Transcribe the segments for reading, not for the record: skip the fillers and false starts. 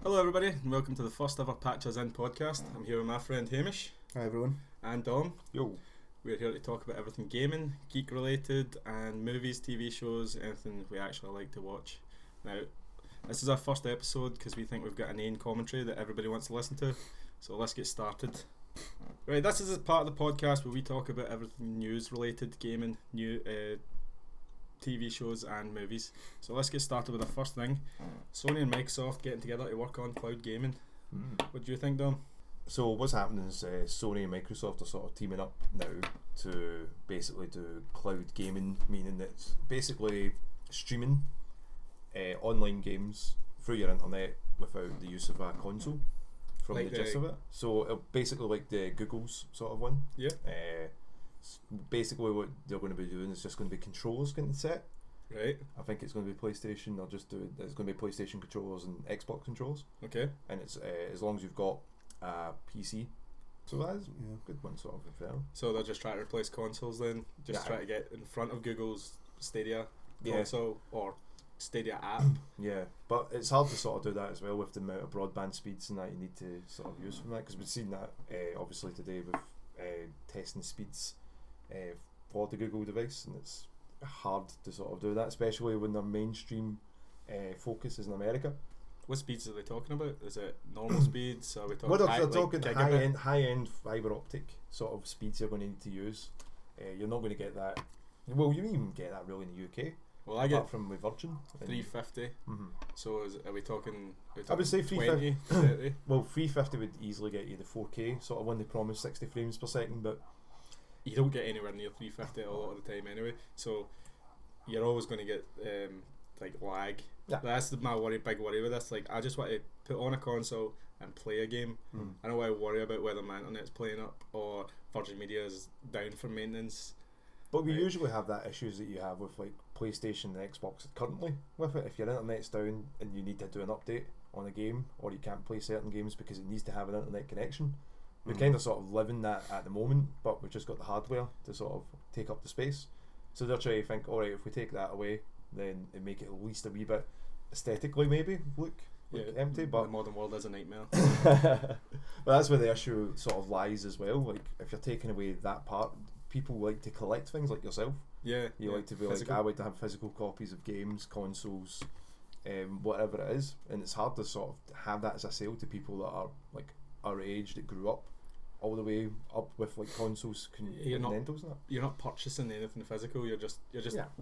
Hello everybody and welcome to the first ever Patch Us In podcast. I'm here with my friend Hamish. Hi everyone. And Dom. Yo. We're here to talk about everything gaming, geek related, and movies, TV shows, anything we actually like to watch. Now, this is our first episode because we think we've got an inane commentary that everybody wants to listen to, so let's get started. Right, this is a part of the podcast where we talk about everything news related, gaming, new TV shows and movies. So let's get started with the first thing. Sony and Microsoft getting together to work on cloud gaming. What do you think, Dom? So what's happening is Sony and Microsoft are sort of teaming up now to basically do cloud gaming, meaning that it's basically streaming online games through your internet without the use of a console from Like the gist of it. So basically like the Google's sort of one. Yeah. Basically what they're going to be doing is just going to be controllers getting set. Right. I think it's going to be PlayStation. It's going to be PlayStation controllers and Xbox controllers. Okay. And it's as long as you've got a PC. So that is a good one sort of fair. So they're just trying to replace consoles then? Just try to get in front of Google's Stadia console or Stadia app. Yeah, but it's hard to sort of do that as well with the amount of broadband speeds and that you need to sort of use from that, because we've seen that obviously today with testing speeds for the Google device, and it's hard to sort of do that, especially when their mainstream focus is in America. What speeds are they talking about? Is it normal speeds? Are we talking Well, they're like talking gigabit? high-end fibre optic sort of speeds you're going to need to use. You're not going to get that. Well, you even get that really in the UK. Well, I apart get from with Virgin. 350. So are we talking? I would say 20, 350. 30? Well, 350 would easily get you the 4K sort of when they promise 60 frames per second, but You don't get anywhere near 350 a lot of the time anyway. So you're always going to get like lag. Yeah. That's big worry with this. Like, I just want to put on a console and play a game. I don't want to worry about whether my internet's playing up or Virgin Media is down for maintenance. But we usually have that issues that you have with like PlayStation and Xbox currently with it. If your internet's down and you need to do an update on a game, or you can't play certain games because it needs to have an internet connection, we kind of sort of live in that at the moment, but we've just got the hardware to sort of take up the space. So they're trying to think, alright, if we take that away, then it make it at least a wee bit aesthetically maybe look empty. But the modern world is a nightmare. but that's where the issue sort of lies as well. Like, if you're taking away that part, people like to collect things like yourself. You like to be physical. like, I like to have physical copies of games, consoles, whatever it is, and it's hard to sort of have that as a sale to people that are like our age, that grew up all the way up with like consoles, Nintendos and that. You're not purchasing anything physical. You're just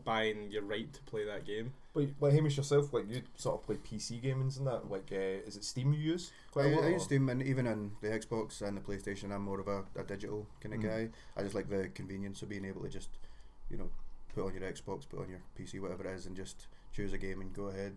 buying your right to play that game. But like Hamish yourself, like you sort of play PC gamings and that. Like, is it Steam you use quite a lot? I use Steam, and even on the Xbox and the PlayStation, I'm more of a digital kind of guy. I just like the convenience of being able to just, put on your Xbox, put on your PC, whatever it is, and just choose a game and go ahead.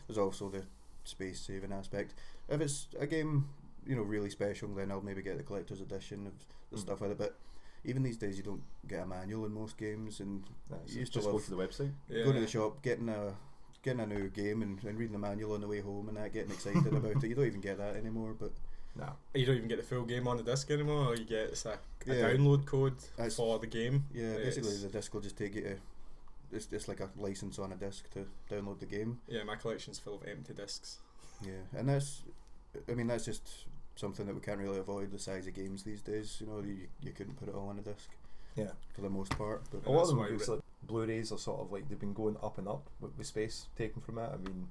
There's also the space saving aspect. If it's a game, really special, then I'll maybe get the collector's edition of the stuff with it. But even these days, you don't get a manual in most games, and you used to just go to the website, go to the shop, getting a new game and reading the manual on the way home and that, getting excited about it. You don't even get that anymore. But no, you don't even get the full game on the disc anymore. Or you get a download code for the game. Yeah, basically the disc will just take you to. It's just like a license on a disc to download the game. Yeah, my collection's full of empty discs. Yeah, and that's just something that we can't really avoid, the size of games these days. You couldn't put it all on a disc. Yeah, for the most part. But a lot of them like Blu-rays are sort of like they've been going up and up with space taken from it. I mean,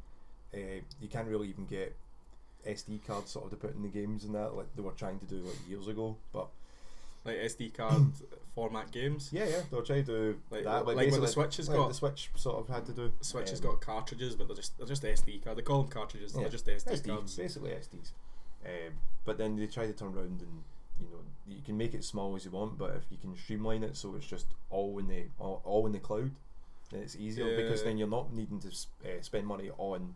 you can't really even get SD cards sort of to put in the games and that, like they were trying to do like years ago. But like SD card format games. Yeah, they were trying to do that. Like what the Switch has got. The Switch sort of had to do. The Switch has got cartridges, but they're just SD cards. They call them cartridges. They're just SD cards. Basically SDs. But then they try to turn around and you can make it small as you want, but if you can streamline it so it's just all in the cloud, then it's easier because then you're not needing to spend money on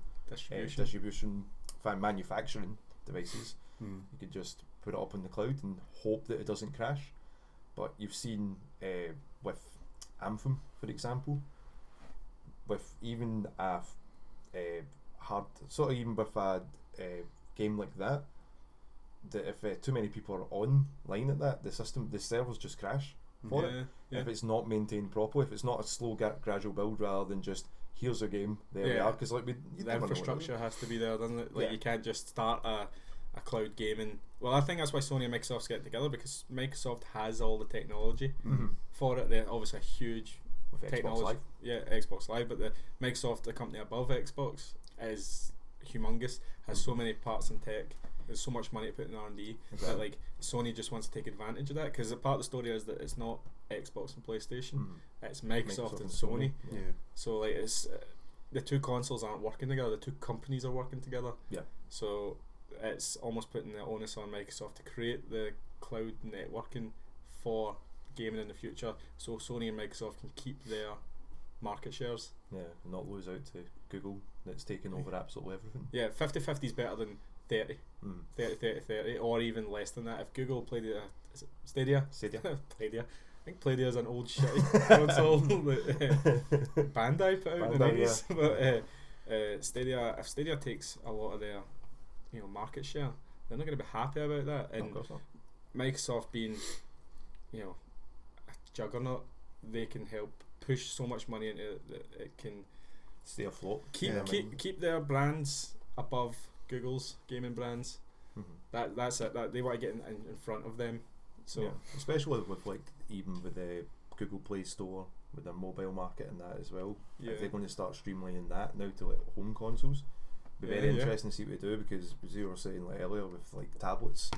distribution, manufacturing devices. You could just put it up in the cloud and hope that it doesn't crash. But you've seen with Anthem, for example, with even a game like that if too many people are online at that, the servers just crash for it. If it's not maintained properly, if it's not a slow gradual build rather than just here's a game, there we Yeah. are. Because like you The never know what infrastructure has to be there, doesn't it? Like Yeah. you can't just start a cloud gaming. Well, I think that's why Sony and Microsoft's getting together, because Microsoft has all the technology for it. They're obviously a huge with Xbox technology. Live. Yeah, Xbox Live, but the Microsoft, the company above Xbox, is humongous. Has so many parts in tech. There's so much money to put in R&D that Exactly. like Sony just wants to take advantage of that, because part of the story is that it's not Xbox and PlayStation, it's Microsoft and Sony. Yeah. So like it's the two consoles aren't working together. The two companies are working together. Yeah. So it's almost putting the onus on Microsoft to create the cloud networking for gaming in the future, so Sony and Microsoft can keep their market shares. Yeah, and not lose out to Google that's taking over absolutely everything. Yeah, 50-50 is better than 30. 30, or even less than that. If Google played it, is it Stadia? Stadia. Stadia. I think Stadia is an old shitty console that Bandai put out in the Bandai, 90s. But Stadia, if Stadia takes a lot of their market share, they're not going to be happy about that. And Of course not. Microsoft being a juggernaut, they can help push so much money into it that it can Stay afloat. keep their brands above Google's gaming brands. That's it. That they want to get in front of them. So yeah. Especially with like even with the Google Play Store, with their mobile market and that as well. Yeah. If they're going to start streamlining that now to like home consoles, be very Yeah. interesting to see what they do, because as you were saying like earlier with like tablets,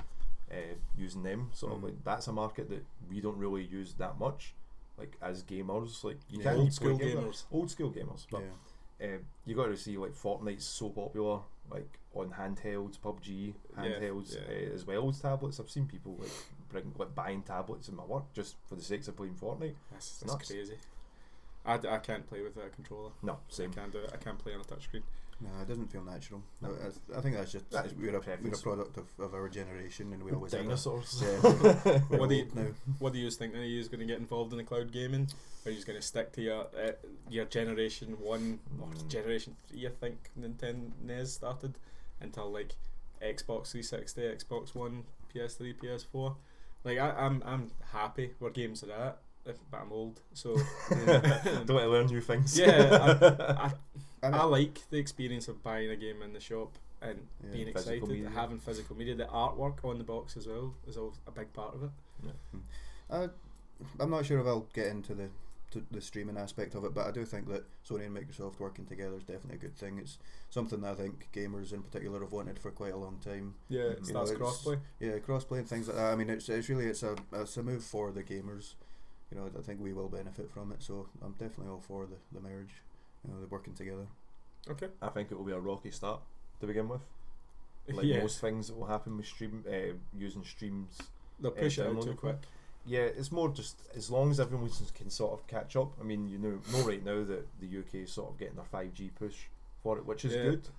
using them sort of like that's a market that we don't really use that much. Like as gamers, like you can't old school play gamers. old school gamers, but you got to see like Fortnite's so popular, like on handhelds, PUBG handhelds, as well as tablets. I've seen people like buying tablets in my work just for the sake of playing Fortnite. That's nuts. crazy. I can't play with a controller. No, same. I can't do it. I can't play on a touchscreen. No, it doesn't feel natural. No. I think that's just we're a preference. product of our generation, and we always have a- Dinosaurs. Yeah, we're What do you old now. What do you think? Are you going to get involved in the cloud gaming? Or are you just going to stick to your generation 1 or generation 3? I think Nintendo NES started until like Xbox 360, Xbox One, PS3, PS4. Like I'm happy where games are at, but I'm old, so Don't want to learn new things. yeah. I like the experience of buying a game in the shop and being Physical excited, media. having physical media. The artwork on the box as well is a big part of it. I'm not sure if I'll get into the streaming aspect of it, but I do think that Sony and Microsoft working together is definitely a good thing. It's something that I think gamers in particular have wanted for quite a long time. Yeah, it You starts know, it's- crossplay. Yeah, crossplay and things like that. I mean, it's a move for the gamers. You know, I think we will benefit from it. So I'm definitely all for the marriage. You know, the working together. Okay. I think it will be a rocky start to begin with. Like Yeah. most things that will happen with using streams. They'll push it out downloading too quick. Yeah, it's more just as long as everyone can sort of catch up. I mean, you know right now that the UK is sort of getting their 5G push for it, which is Yeah. good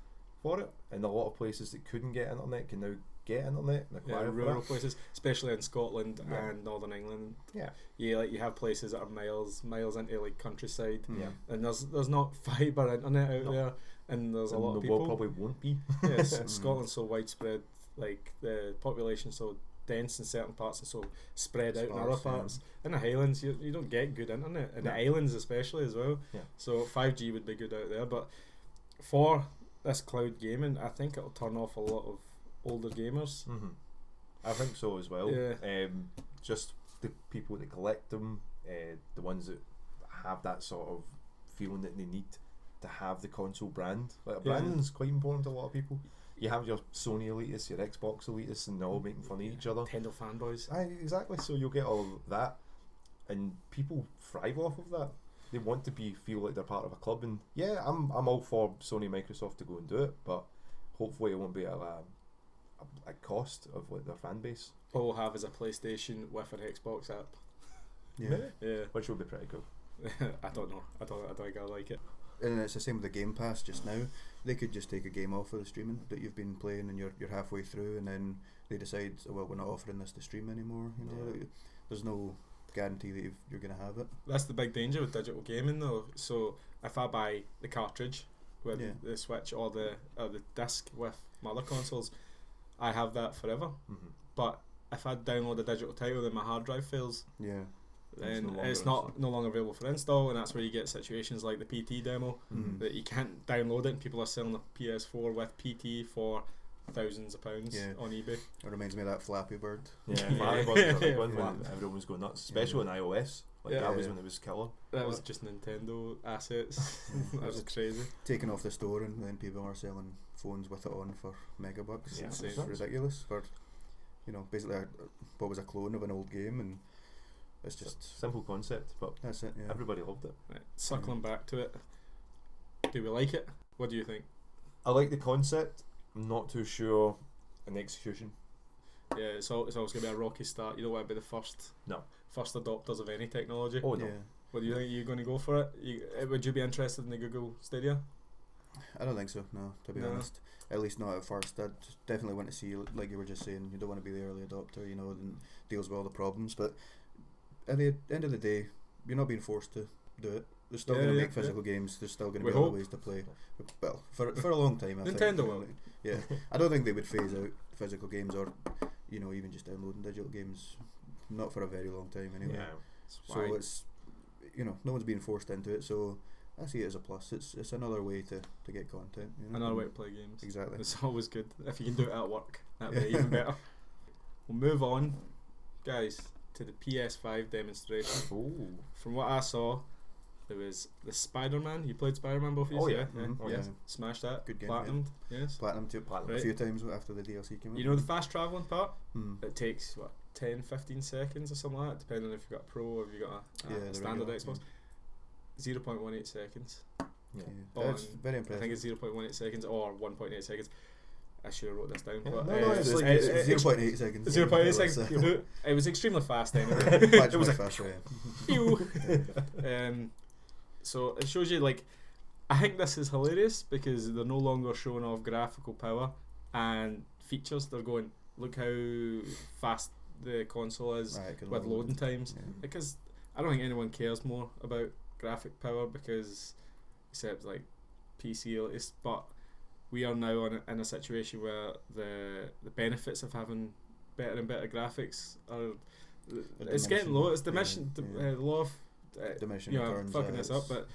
for it. And a lot of places that couldn't get internet can now get internet. And Yeah, acquire for rural that. places, especially in Scotland Yeah. and Northern England. Yeah. Yeah, like you have places that are miles into like countryside, Yeah. and there's not fibre internet out No. there, and there's a And lot of the people. world probably won't be. Yes, Scotland's so widespread, like the population's so dense in certain parts and so spread out in other Sparse, yeah. parts. In the Highlands, you don't get good internet, in the No. islands especially as well. Yeah. So 5G would be good out there, but for this cloud gaming, I think it'll turn off a lot of older gamers. I think so as well. Yeah. Just the people that collect them, the ones that have that sort of feeling that they need to have the console brand. Like branding's quite important to a lot of people. You have your Sony elitists, your Xbox elitists, and they're all making fun of each other. Nintendo fanboys. Exactly. So you'll get all of that, and people thrive off of that. They want to feel like they're part of a club, and yeah, I'm all for Sony and Microsoft to go and do it, but hopefully it won't be at a cost of like their fan base. All we'll have is a PlayStation with an Xbox app. Yeah. Maybe. Yeah. Which would be pretty cool. I don't know. I don't think I like it. And it's the same with the Game Pass just now. They could just take a game off of the streaming that you've been playing and you're halfway through, and then they decide, well, we're not offering this to stream anymore. You know, there's no guarantee that you're going to have it. That's the big danger with digital gaming, though. So if I buy the cartridge with the Switch or the disc with my other consoles, I have that forever. But if I download a digital title, then my hard drive fails. Yeah. then it's no longer available for install, and that's where you get situations like the PT demo that you can't download it. And people are selling a PS4 with PT for thousands of pounds on eBay. It reminds me of that Flappy Bird. Yeah, Flappy Bird was a big one when everyone was going nuts, especially on iOS. Like that was when it was killer. That was just Nintendo assets. That was crazy. Taken off the store, and then people are selling phones with it on for megabucks. Yeah, It's ridiculous for, basically what was a clone of an old game, and it's just simple concept, but that's it. Yeah. Everybody loved it. Right, circling back to it, do we like it? What do you think? I like the concept. I'm not too sure in execution. Yeah, it's always going to be a rocky start. You don't want to be the first adopters of any technology. Oh no. Yeah. What do you think? Are you going to go for it? Would you be interested in the Google Stadia? I don't think so, no, to be honest. At least not at first. I'd definitely want to see, like you were just saying, you don't want to be the early adopter, and deals with all the problems. But at the end of the day, you're not being forced to do it. They're still going to make physical games. There's still going to be other ways to play. Well, for a long time, I think. Nintendo will. Yeah. I don't think they would phase out physical games or, even just downloading digital games. Not for a very long time, anyway. Yeah. So it's, no one's being forced into it, so I see it as a plus. It's another way to get content. Another way to play games. Exactly. It's always good. If you can do it at work, that'd be even better. We'll move on, guys, to the PS5 demonstration. Ooh. From what I saw, there was the Spider-Man. You played Spider-Man, both of you? Oh, yeah. Mm-hmm. Oh, yeah. Smashed that. Good game. Platinumed. Yes. Platinum too. Platinum. A few times after the DLC came out. You know the fast travelling part? Mm. It takes 10-15 seconds or something like that, depending if you've got a Pro or if you've got a standard Xbox. 0.18 seconds. Yeah. That's very impressive. I think it's 0.18 seconds or 1.8 seconds. I should have wrote this down. Yeah, But it's 0.8 seconds. 0.8 seconds. It was extremely fast anyway. It was like, phew. So it shows you, I think this is hilarious because they're no longer showing off graphical power and features. They're going, look how fast the console is with loading times. Yeah. Because I don't think anyone cares more about graphic power except PC at least, but we are now in a situation where the benefits of having better and better graphics are it's getting low. It's diminishing. Law of diminishing returns. Fucking this up, but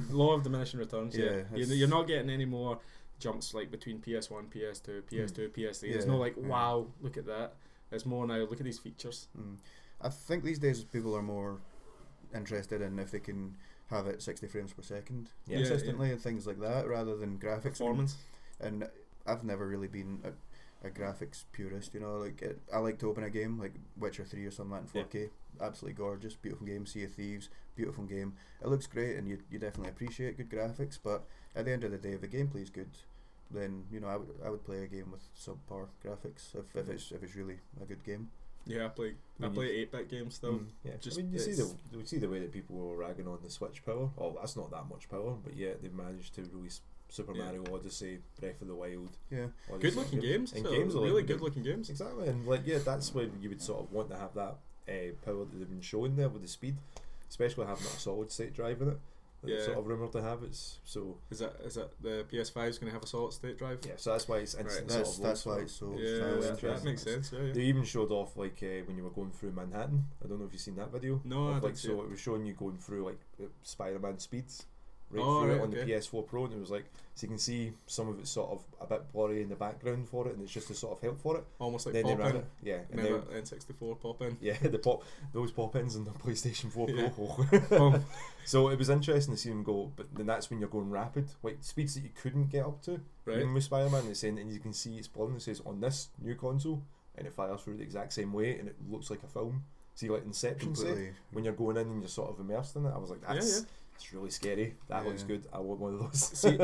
law of diminishing returns. You're not getting any more jumps between PS1, PS2, PS2, PS3. There's no wow, look at that. It's more now, look at these features. I think these days people are more interested in if they can have it 60 frames per second consistently and things like that, rather than graphics performance. And I've never really been a graphics purist, I like to open a game like Witcher 3 or something like that in 4K. Absolutely gorgeous, beautiful game. Sea of Thieves, beautiful game. It looks great, and you definitely appreciate good graphics. But at the end of the day, if the gameplay's good, then I would play a game with subpar graphics if it's really a good game. Yeah, I play 8-bit games still. Yeah, you see the way that people were ragging on the Switch power. Oh, that's not that much power, but they've managed to release Super Mario Odyssey, Breath of the Wild. Yeah, good looking games. And so games are really good looking games. Exactly, and that's when you would sort of want to have that power that they've been showing there with the speed, especially having a solid state drive in it. It's sort of rumoured to have. Is that the PS5 is going to have a solid state drive? Yeah, so that's why it's instant. That's why it's so. That makes sense. Yeah. They even showed off when you were going through Manhattan. I don't know if you've seen that video. No, I didn't see so it was showing you going through Spider-Man speeds. On the PS4 Pro, and it was so you can see some of it's sort of a bit blurry in the background for it, and it's just to sort of help for it. Almost like then pop-in. Remember N64 pop-in? Yeah, those pop-ins in the PlayStation 4 Pro. So it was interesting to see them go, but then that's when you're going rapid, speeds that you couldn't get up to. Right. Even with Spider-Man, it's saying, and you can see it's blurring. It says on this new console, and it fires through the exact same way, and it looks like a film. See, Inception, when you're going in and you're sort of immersed in it. I was like, that's really scary. That looks good. I want one of those. See,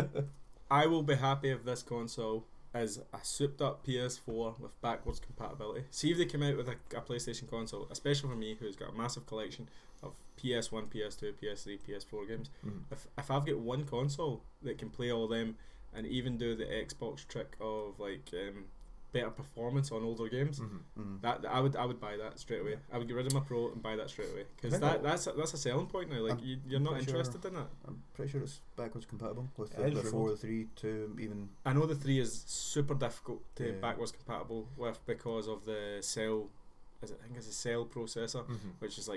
I will be happy if this console is a souped up PS4 with backwards compatibility. See if they come out with a PlayStation console, especially for me who's got a massive collection of PS1, PS2, PS3, PS4 games. If I've got one console that can play all them and even do the Xbox trick of better performance on older games, that I would buy that straight away. I would get rid of my Pro and buy that straight away, because that's a selling point now. You're not interested in that. I'm pretty sure it's backwards compatible with the 4, the 3, 2, even. I know the 3 is super difficult to backwards compatible with because of the cell. I think it's a cell processor, which is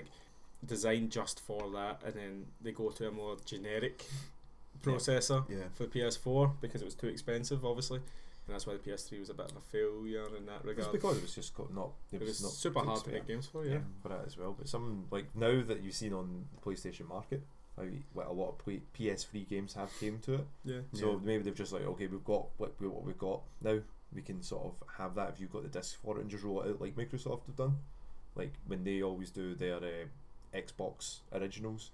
designed just for that, and then they go to a more generic processor for the PS4 because it was too expensive, obviously, and that's why the PS3 was a bit of a failure in that regard. It's because it was just it was not super hard to get games for, for that as well. But some, like now that you've seen on the PlayStation market, like a lot of PS3 games have came to it. So maybe they've just like, okay, we've got what we've got now. We can sort of have that if you've got the disc for it and just roll it out like Microsoft have done, like when they always do their Xbox originals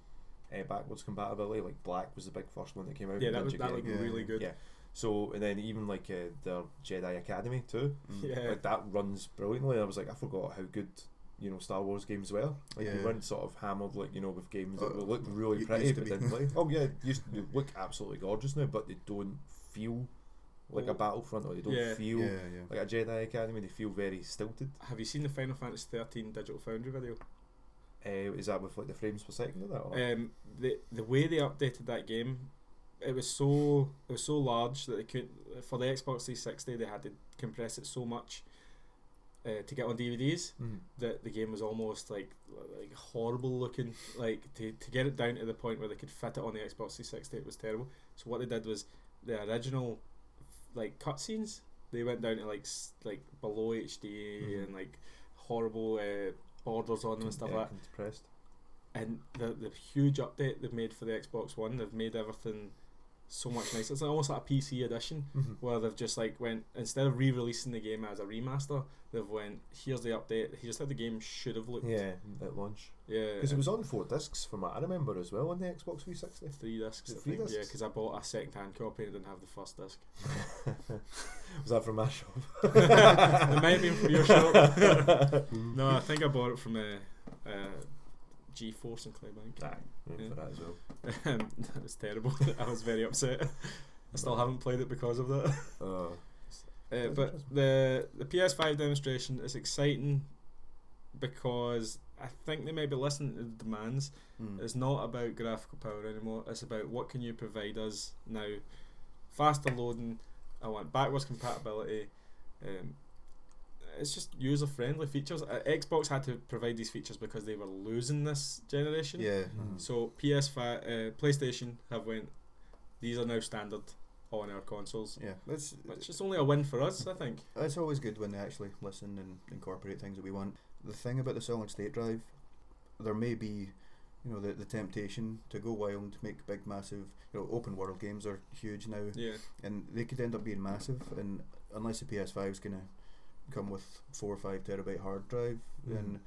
backwards compatibility. Like Black was the big first one that came out. Yeah, that looked really good. Yeah. So and then even like their Jedi Academy too. Yeah. Like that runs brilliantly. I was like, I forgot how good Star Wars games were. Like they weren't sort of hammered like with games that will look really pretty but didn't play. Oh yeah, they look absolutely gorgeous now, but they don't feel like a Battlefront, or they don't feel like a Jedi Academy. They feel very stilted. Have you seen the Final Fantasy 13 Digital Foundry video? Is that with like the frames per second of that? Or? The way they updated that game, it was so large that they could, for the Xbox 360 they had to compress it so much to get on DVDs that the game was almost like horrible looking. Like to get it down to the point where they could fit it on the Xbox 360, it was terrible. So what they did was the original like cutscenes, they went down to like below HD and like horrible borders on them and stuff like that. Compressed. And the huge update they've made for the Xbox One, they've made everything so much nicer. It's almost like a PC edition where they've just like went, instead of re-releasing the game as a remaster, they've went, here's the update, here's how the game should have looked. Yeah, at launch. Yeah, because it was on 4 discs from what I remember as well on the Xbox 360. 3 discs, I think. Yeah, because I bought a second-hand copy and it didn't have the first disc. Was that from my shop? It might have been from your shop. No, I think I bought it from G-Force and Claybank. For that as well. That was terrible. I was very upset. I still haven't played it because of that. But the PS5 demonstration is exciting because I think they may be listening to the demands. It's not about graphical power anymore. It's about what can you provide us now. Faster loading. I want backwards compatibility. It's just user friendly features. Xbox had to provide these features because they were losing this generation. So PlayStation have went, these are now standard on our consoles. Which is only a win for us, I think. It's always good when they actually listen and incorporate things that we want. The thing about the solid state drive, there may be the temptation to go wild, make big massive open world games are huge now, and they could end up being massive, and unless the PS5 is going to come with 4 or 5 terabyte hard drive, then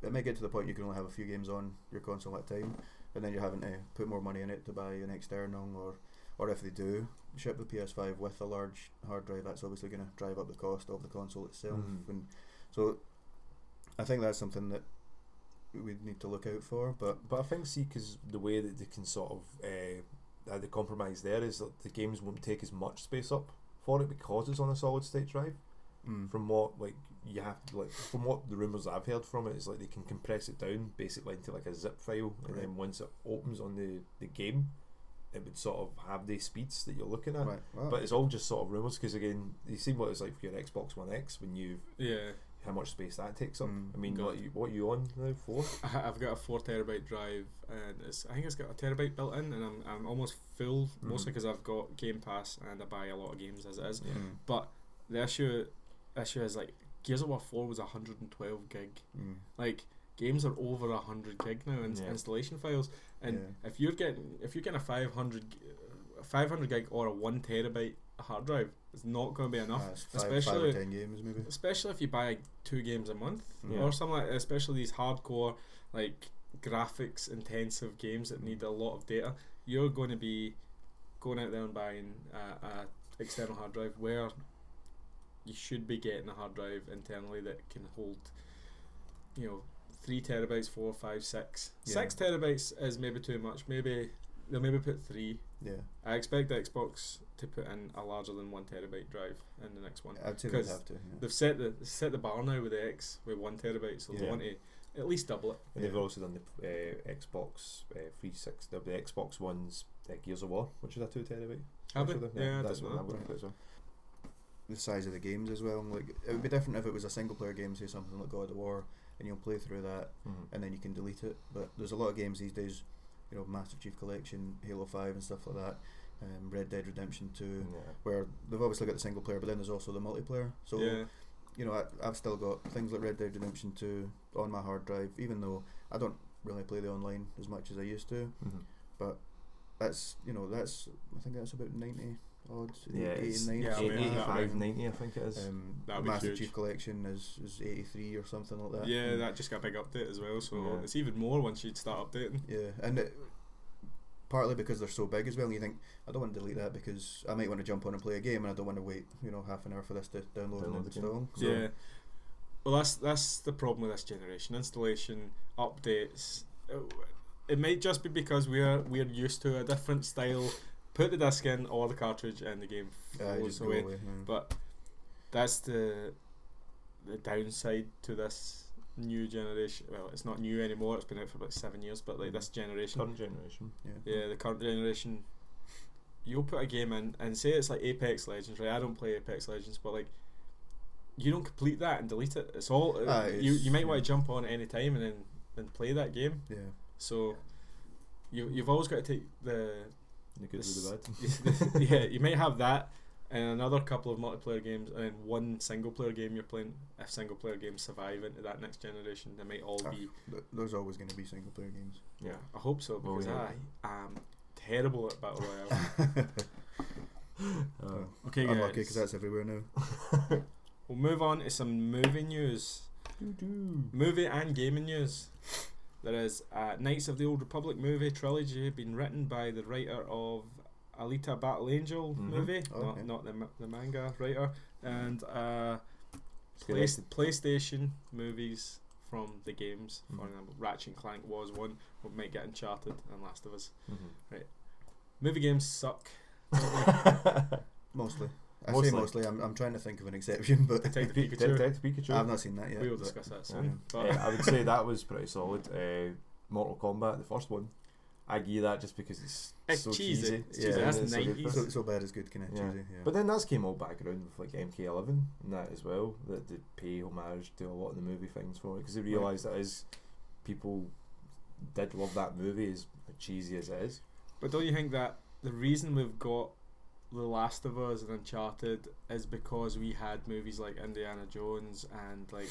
it may get to the point you can only have a few games on your console at a time, and then you're having to put more money in it to buy an external, or if they do ship the PS5 with a large hard drive, that's obviously going to drive up the cost of the console itself. And so I think that's something that we need to look out for. But I think, because the way that they can sort of the compromise there is that the games won't take as much space up for it because it's on a solid state drive. From what from what the rumours I've heard from it is like they can compress it down basically into like a zip file, and then once it opens on the game, it would sort of have the speeds that you're looking at. Wow. But it's all just sort of rumours, because again, you see what it's like for your Xbox One X when you how much space that takes up. I mean, what are you on now? 4? I've got a 4 terabyte drive, and I think it's got a terabyte built in, and I'm almost full, mostly because I've got Game Pass and I buy a lot of games as it is. But the issue is like Gears of War 4 was 112 gig. Like games are over 100 gig now in installation files, and if you're getting a 500 gig or a 1 terabyte hard drive, it's not going to be enough. Especially 5 or 10 games maybe. Especially if you buy 2 games a month or something like that, especially these hardcore like graphics intensive games that need a lot of data. You're going to be going out there and buying a external hard drive where you should be getting a hard drive internally that can hold 3 terabytes, 4, 5, 6. 6 terabytes is maybe too much. Maybe they'll put 3. I expect the Xbox to put in a larger than 1 terabyte drive in the next one. I'd say they'd have to. They've set the bar now with the X with 1 terabyte, so they want to at least double it. And they've also done the Xbox 360, the Xbox One's Gears of War, which is a 2 terabyte. Have they? Yeah, that's what I'm looking at as well. The size of the games as well. Like it would be different if it was a single player game, say something like God of War, and you'll play through that, and then you can delete it. But there's a lot of games these days, you know, Master Chief Collection, Halo 5 and stuff like that, Red Dead Redemption 2, where they've obviously got the single player, but then there's also the multiplayer. So, you know, I've still got things like Red Dead Redemption 2 on my hard drive, even though I don't really play the online as much as I used to. But that's, you know, that's, I think that's about 90 odd, 89, 85, 90 I think it is. Master Chief Collection is 83 or something like that. Yeah, that just got a big update as well, so it's even more once you start updating. Yeah, and partly because they're so big as well, and you think, I don't want to delete that because I might want to jump on and play a game, and I don't want to wait, you know, half an hour for this to download and install. So yeah, well, that's the problem with this generation. Installation, updates. It might just be because we're used to a different style. Put the disc in or the cartridge and the game flows away. But that's the downside to this new generation. Well, it's not new anymore, it's been out for about 7 years, but like this generation, current generation, the current generation, you'll put a game in and say it's like Apex Legends, right? I don't play Apex Legends, but like you don't complete that and delete it. It's all you might want to jump on at any time and then play that game. So you've always got to take the good with the bad. yeah, you might have that and another couple of multiplayer games and then one single player game you're playing. If single player games survive into that next generation, they might all be. There's always going to be single player games. Yeah, I hope so, because I am terrible at Battle Royale. Okay, guys. Unlucky because that's everywhere now. We'll move on to some movie news. Movie and gaming news. There is Knights of the Old Republic movie trilogy, been written by the writer of Alita Battle Angel movie, not the manga writer, and PlayStation movies from the games. For example, Ratchet and Clank was one. We might get Uncharted and Last of Us. Right, movie games suck. Mostly. I say mostly. I'm trying to think of an exception, but Detective Pikachu. I've not seen that yet. We will discuss that soon. But I would say that was pretty solid. Mortal Kombat, the first one, I give you that just because it's so cheesy. That's 90s. So bad is good, kind of cheesy. Yeah. But then that's came all back around with like MK11 and that as well. That did pay homage to a lot of the movie things for it because they realised that as people did love that movie, as cheesy as it is. But don't you think that the reason we've got The Last of Us and Uncharted is because we had movies like Indiana Jones and like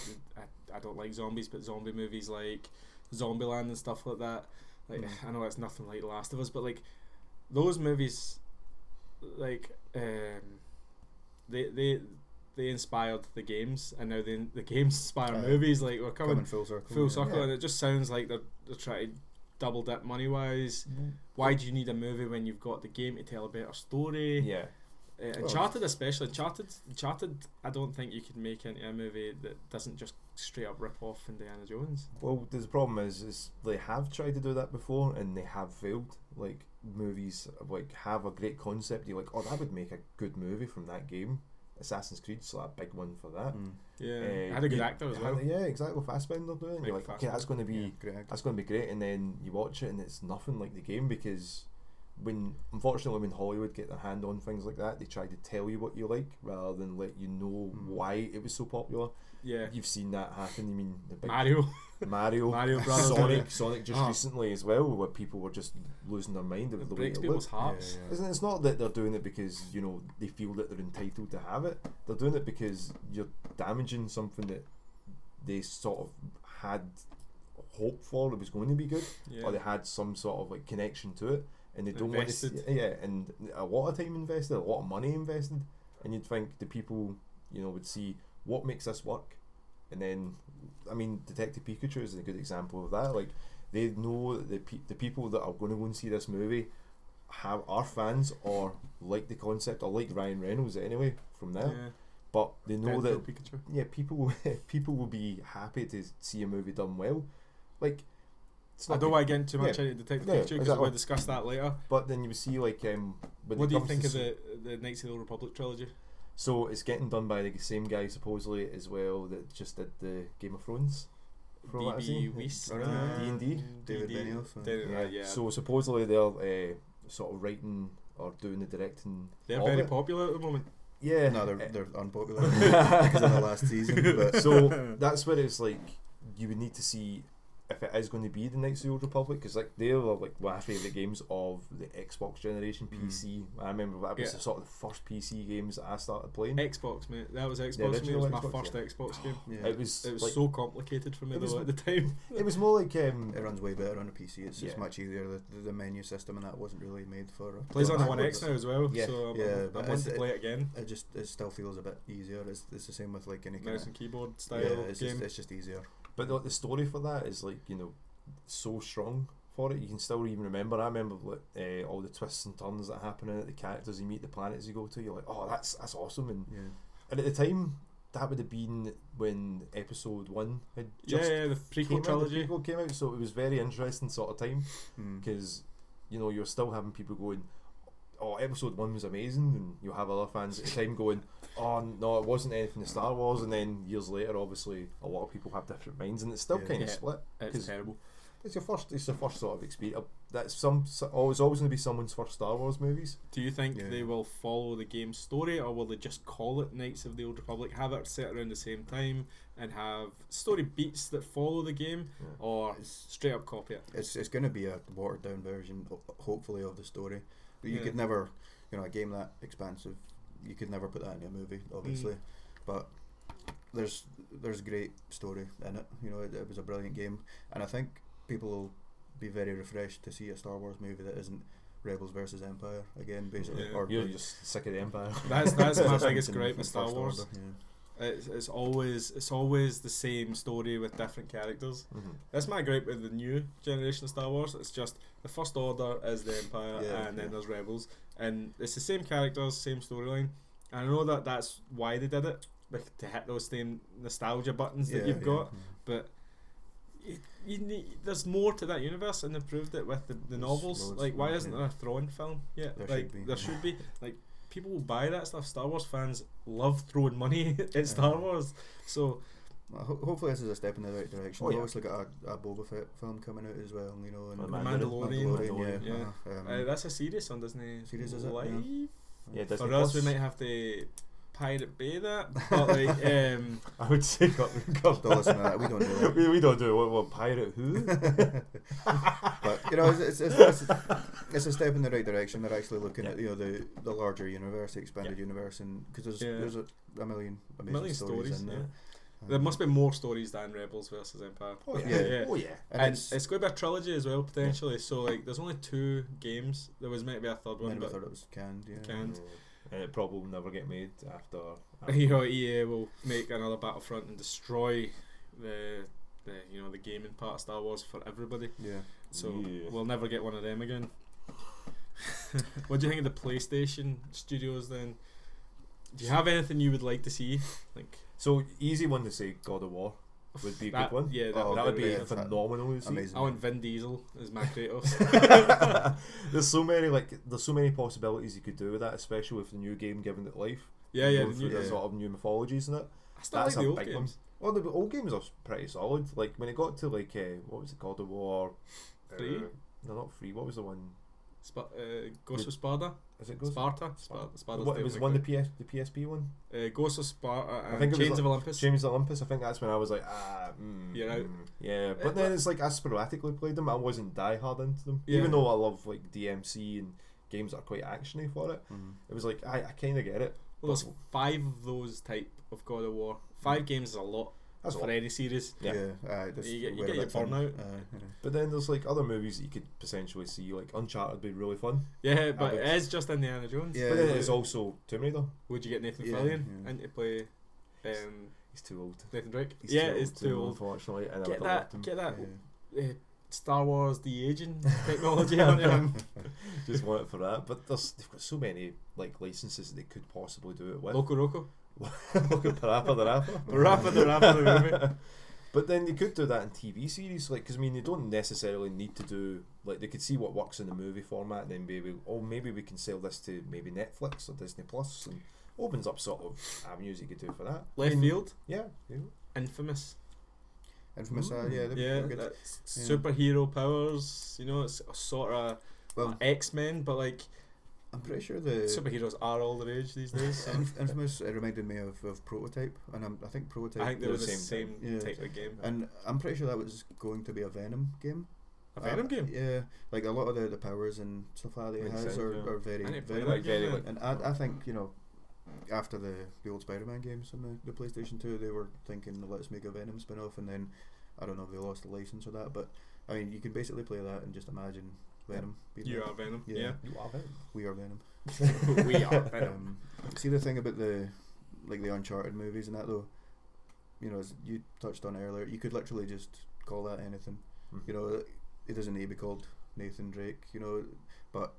I don't like zombies, but zombie movies like Zombieland and stuff like that. Like I know it's nothing like The Last of Us, but like those movies, like they inspired the games, and now the games inspire movies. Like we're coming full circle, and it just sounds like they're trying to double dip money wise. Why do you need a movie when you've got the game to tell a better story? Uncharted especially. Uncharted I don't think you could make into a movie that doesn't just straight up rip off Indiana Jones. Well, the problem is they have tried to do that before and they have failed. Like movies like have a great concept, you're like, oh, that would make a good movie from that game. Assassin's Creed's like a big one for that. Had a good actor as well. Yeah, exactly. Fassbender doing it. You're like, okay, that's going to be great, and then you watch it and it's nothing like the game because unfortunately when Hollywood get their hand on things like that, they try to tell you what you like rather than let you know why it was so popular. Yeah, you've seen that happen. I mean, the big Mario Brothers, Sonic just recently as well, where people were just losing their mind over the way it people's looked. hearts. It's not that they're doing it because they feel that they're entitled to have it. They're doing it because you're damaging something that they sort of had hope for it was going to be good, or they had some sort of like connection to it, and they don't want to see and a lot of time invested, a lot of money invested, and you'd think the people would see what makes this work. And then, I mean, Detective Pikachu is a good example of that. Like, they know that the people that are going to go and see this movie are fans or like the concept or like Ryan Reynolds anyway from there. Yeah. But they know that people will be happy to see a movie done well. Like, I don't want to get into too much into Detective Pikachu because we'll discuss that later. But then you would see like what do you think of the Knights of the Old Republic trilogy? So it's getting done by the same guy supposedly as well that just did the Game of Thrones. D&D. David Benioff. So supposedly they're sort of writing or doing the directing. They're very popular at the moment. Yeah. No, they're unpopular because of the last season. But so that's where it's like you would need to see if it is going to be the Knights of the Old Republic, because like they were like my favourite games of the Xbox generation PC. I remember that was the sort of the first PC games that I started playing. Xbox, mate. That was Xbox. Mate. It was my first Xbox game. Yeah. It was like, like, so complicated for me though at the time. It was more like it runs way better on a PC. It's just much easier. The menu system and that wasn't really made for. Plays on the One X now as well. Yeah, so yeah. I want to play it again. It still feels a bit easier. It's the same with like any kind mouse of and keyboard style game. Game. It's just easier. But the story for that is like, you know, so strong for it. You can still even remember. I remember like, all the twists and turns that happen in it, the characters you meet, the planets you go to. You're like, oh, that's awesome. And at the time, that would have been when episode 1 had just the prequel trilogy the prequel came out. So it was very interesting sort of time because you know you're still having people going, oh, episode 1 was amazing, and you'll have other fans at the time going, oh no, it wasn't anything to Star Wars. And then years later, obviously, a lot of people have different minds, and it's still kind of split. It's terrible. It's the first sort of experience. That's always going to be someone's first Star Wars movies. Do you think they will follow the game's story, or will they just call it Knights of the Old Republic, have it set around the same time, and have story beats that follow the game, or straight up copy it? It's going to be a watered down version, hopefully, of the story. But you could never, you know, a game that expansive, you could never put that in a movie, obviously. But there's great story in it. You know, it was a brilliant game, and I think people will be very refreshed to see a Star Wars movie that isn't Rebels versus Empire again, basically. Or you're just sick of the Empire. That's my biggest gripe with Star Wars. It's always the same story with different characters. That's my gripe with the new generation of Star Wars. It's just the First Order is the Empire, and then there's Rebels, and it's the same characters, same storyline. And I know that that's why they did it, like, to hit those same nostalgia buttons that you've got, but you need, there's more to that universe, and they proved it with the novels. Like, why isn't there a Thrawn film yet? There should be. Like, people will buy that stuff. Star Wars fans love throwing money at Star Wars, so hopefully this is a step in the right direction. We obviously got a Boba Fett film coming out as well, you know, and Mandalorian. That's a series on Disney. Series, is it? Live? Yeah, Disney for us, Plus. we might have to Pirate Bay that, but like, I would say don't listen to that. We don't do that. we don't do it. What pirate who? But you know, it's a step in the right direction. They're actually looking at, you know, the larger universe, the expanded universe, and because there's a million amazing stories in there. There must be more stories than Rebels versus Empire. Oh yeah. And it's going to be a trilogy as well, potentially. So like, there's only 2 games. There was meant to be a third one, but I thought it was canned. And it probably will never get made after. You know, EA will make another Battlefront and destroy the gaming part of Star Wars for everybody. So we'll never get one of them again. What do you think of the PlayStation studios then? Do you have anything you would like to see? Like, so easy one to say, God of War would be a good one. Yeah, that would be phenomenal to see. Amazing. I want Vin Diesel as my Kratos. There's so many possibilities you could do with that, especially with the new game giving it life. There's a lot of new mythologies in it. I still like the old games. Well, the old games are pretty solid. Like when it got to like what was it, God of War 3? No, not 3. What was the one? Ghost of Sparta. Is it Ghost? Sparta. What, it was one the PSP one. Ghost of Sparta and I think Chains of Olympus. Chains of Olympus. I think that's when I was like, you're out. Yeah, but then it's like I sporadically played them. I wasn't die hard into them, even though I love like DMC and games that are quite actiony for it. It was like I kind of get it. Well, there's 5 of those type of God of War. 5 games is a lot. That's for any series. You get your burnout. But then there's like other movies that you could potentially see, like Uncharted would be really fun. Yeah, but it is just Indiana Jones. But then it's also Tomb Raider. Would you get Nathan Fillion in to play? He's too old. Nathan Drake. He's too old, unfortunately. And get that Star Wars de-aging technology on him. Just want it for that. But they've got so many like licenses that they could possibly do it with. Loco Roco. Parappa the Rapper. Parappa the Rapper the movie. But then they could do that in TV series, like, because I mean they don't necessarily need to do, like, they could see what works in the movie format, and then maybe we can sell this to maybe Netflix or Disney Plus, and opens up sort of avenues you could do for that. Left Field. Yeah. Infamous. That's superhero powers. You know, it's sort of X-Men, but like I'm pretty sure the Superheroes are all the rage these days. So. Infamous, it reminded me of Prototype, and I think Prototype. I think they were the the same yeah. type of game. And I'm pretty sure that was going to be a Venom game. A Venom game? Yeah, like a lot of the powers and stuff like that he Makes has sense, are, yeah. are very, I need to play very that game, like- then. And I think, you know, after the old Spider-Man games on the PlayStation 2, they were thinking, let's make a Venom spin-off, and then I don't know if they lost the license or that, but I mean, you can basically play that and just imagine Venom. being You like- are Venom. Yeah. Yeah. You are Venom. We are Venom. We are Venom. See the thing about the Uncharted movies and that though, you know, as you touched on earlier, you could literally just call that anything. You know, it doesn't need to be called Nathan Drake, you know, but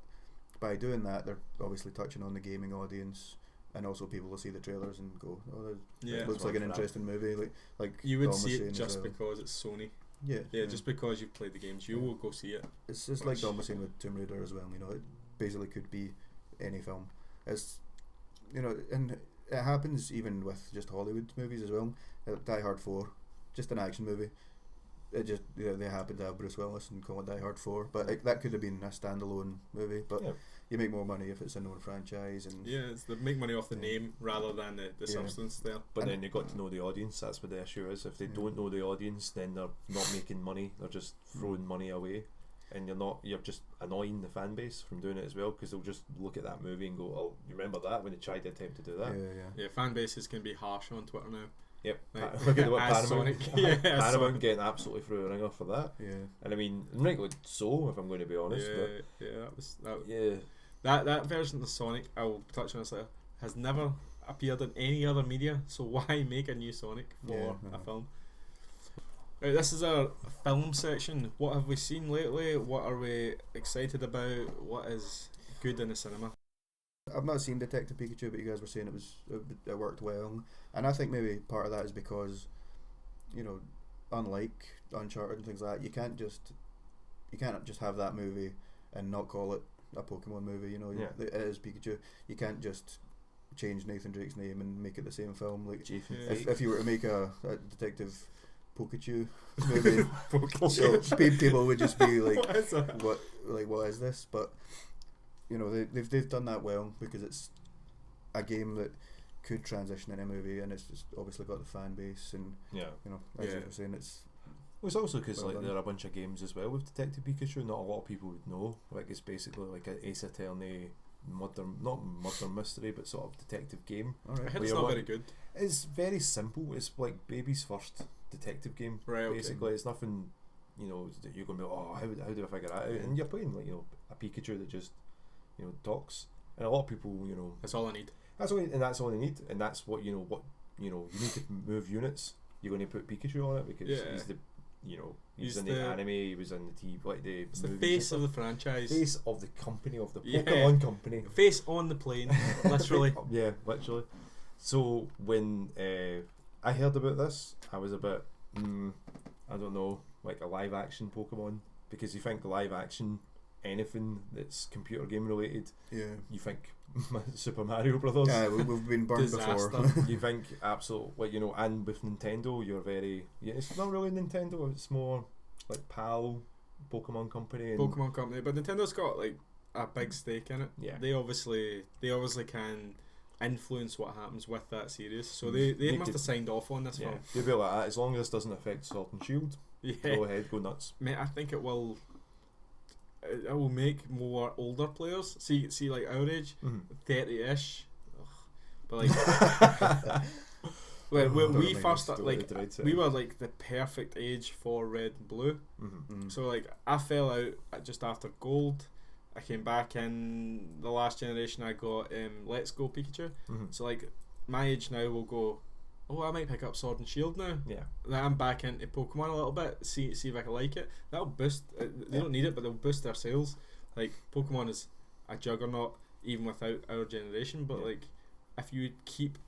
by doing that, they're obviously touching on the gaming audience, and also people will see the trailers and go, oh, Yeah. it looks like an interesting movie. Like You would Dom was see saying it as just well. because it's Sony. Yeah, Yeah, just because you've played the games, you will go see it. it's just like Dom was saying with Tomb Raider as well. You know, it basically could be any film. It's, you know, and it happens even with just Hollywood movies as well. Die Hard 4, just an action movie. It just, you know, they happen to have Bruce Willis and call it Die Hard 4, but that could have been a standalone movie. But Yeah. you make more money if it's a known franchise, and Yeah, they make money off the Yeah. name rather than the Yeah. substance there. But And- then you got to know the audience. That's what the issue is. If they Yeah. don't know the audience, then they're not making money. They're just throwing money away, and you're just annoying the fan base from doing it as well, because they'll just look at that movie and go, "Oh, you remember that when they tried to attempt to do that?" yeah. Yeah, fan bases can be harsh on Twitter now. Yep. Like, Look at what as Paramount. Sonic. Yeah, as Paramount Sonic. getting absolutely through a ringer for that. Yeah. And I mean, rightly so, if I'm going to be honest. Yeah, that was that. But yeah. That version of Sonic, I will touch on this later, has never appeared in any other media. So why make a new Sonic for Yeah, a film? Right, this is our film section. What have we seen lately? What are we excited about? What is good in the cinema? I've not seen Detective Pikachu, but you guys were saying it worked well, and I think maybe part of that is because, you know, unlike Uncharted and things like that, you can't just have that movie and not call it a Pokemon movie. You know, Yeah. it is Pikachu. You can't just change Nathan Drake's name and make it the same film. Like Yeah. if you were to make a Detective Pikachu movie, so people would just be like, What is that? what is this? But you know, they've done that well, because it's a game that could transition into a movie, and it's just obviously got the fan base, and Yeah. you know, as Yeah. you were saying, it's Well, it's also because Well like done. there are a bunch of games as well with Detective Pikachu. Not a lot of people would know. Like it's basically like an Ace Attorney not murder mystery, but sort of detective game. all I right. heard Well, it's you're not one- very good. It's very simple. It's like baby's first detective game. Right, okay. Basically, it's nothing. You know, that you're going to be, oh, how do I figure that out? And you're playing like, you know, a Pikachu that just, you know, talks. And a lot of people, you know, That's all I need. that's all they need, and that's what you need to move units. You're going to put Pikachu on it because Yeah. he's the, you know, he's He's in the the- anime, he was in the TV, like the It's the movies face and of the franchise. stuff. Face of the company, of the Yeah. Pokemon company. Face on the plane, literally. Yeah, literally. So when I heard about this, I was a bit, I don't know, like a live action Pokemon, because you think live action, anything that's computer game related, Yeah. you think Super Mario Brothers. Yeah, we've been burned Disaster. before. You think absolute, like, you know, and with Nintendo, you're very, yeah, it's not really Nintendo, it's more like PAL, Pokemon Company, and Pokemon Company, but Nintendo's got like a big stake in it. Yeah. They obviously can influence what happens with that series. So they They must could- have signed off on this yeah, film. they'll be like that. As long as this doesn't affect Sword and Shield, Yeah, go ahead, go nuts. mate, I think it will. It will make more older players see like our age, 30-ish. Ugh. But like, when Don't we remind first us, we were like the perfect age for red and blue. Mm. So like I fell out just after gold. I came back in the last generation. I got Let's Go Pikachu. So like my age now will go, oh, I might pick up Sword and Shield now. Yeah. That I'm back into Pokemon a little bit. See if I can like it. That'll boost. They don't need it, but they'll boost their sales. Like Pokemon is a juggernaut even without our generation. But Yeah. like if you keep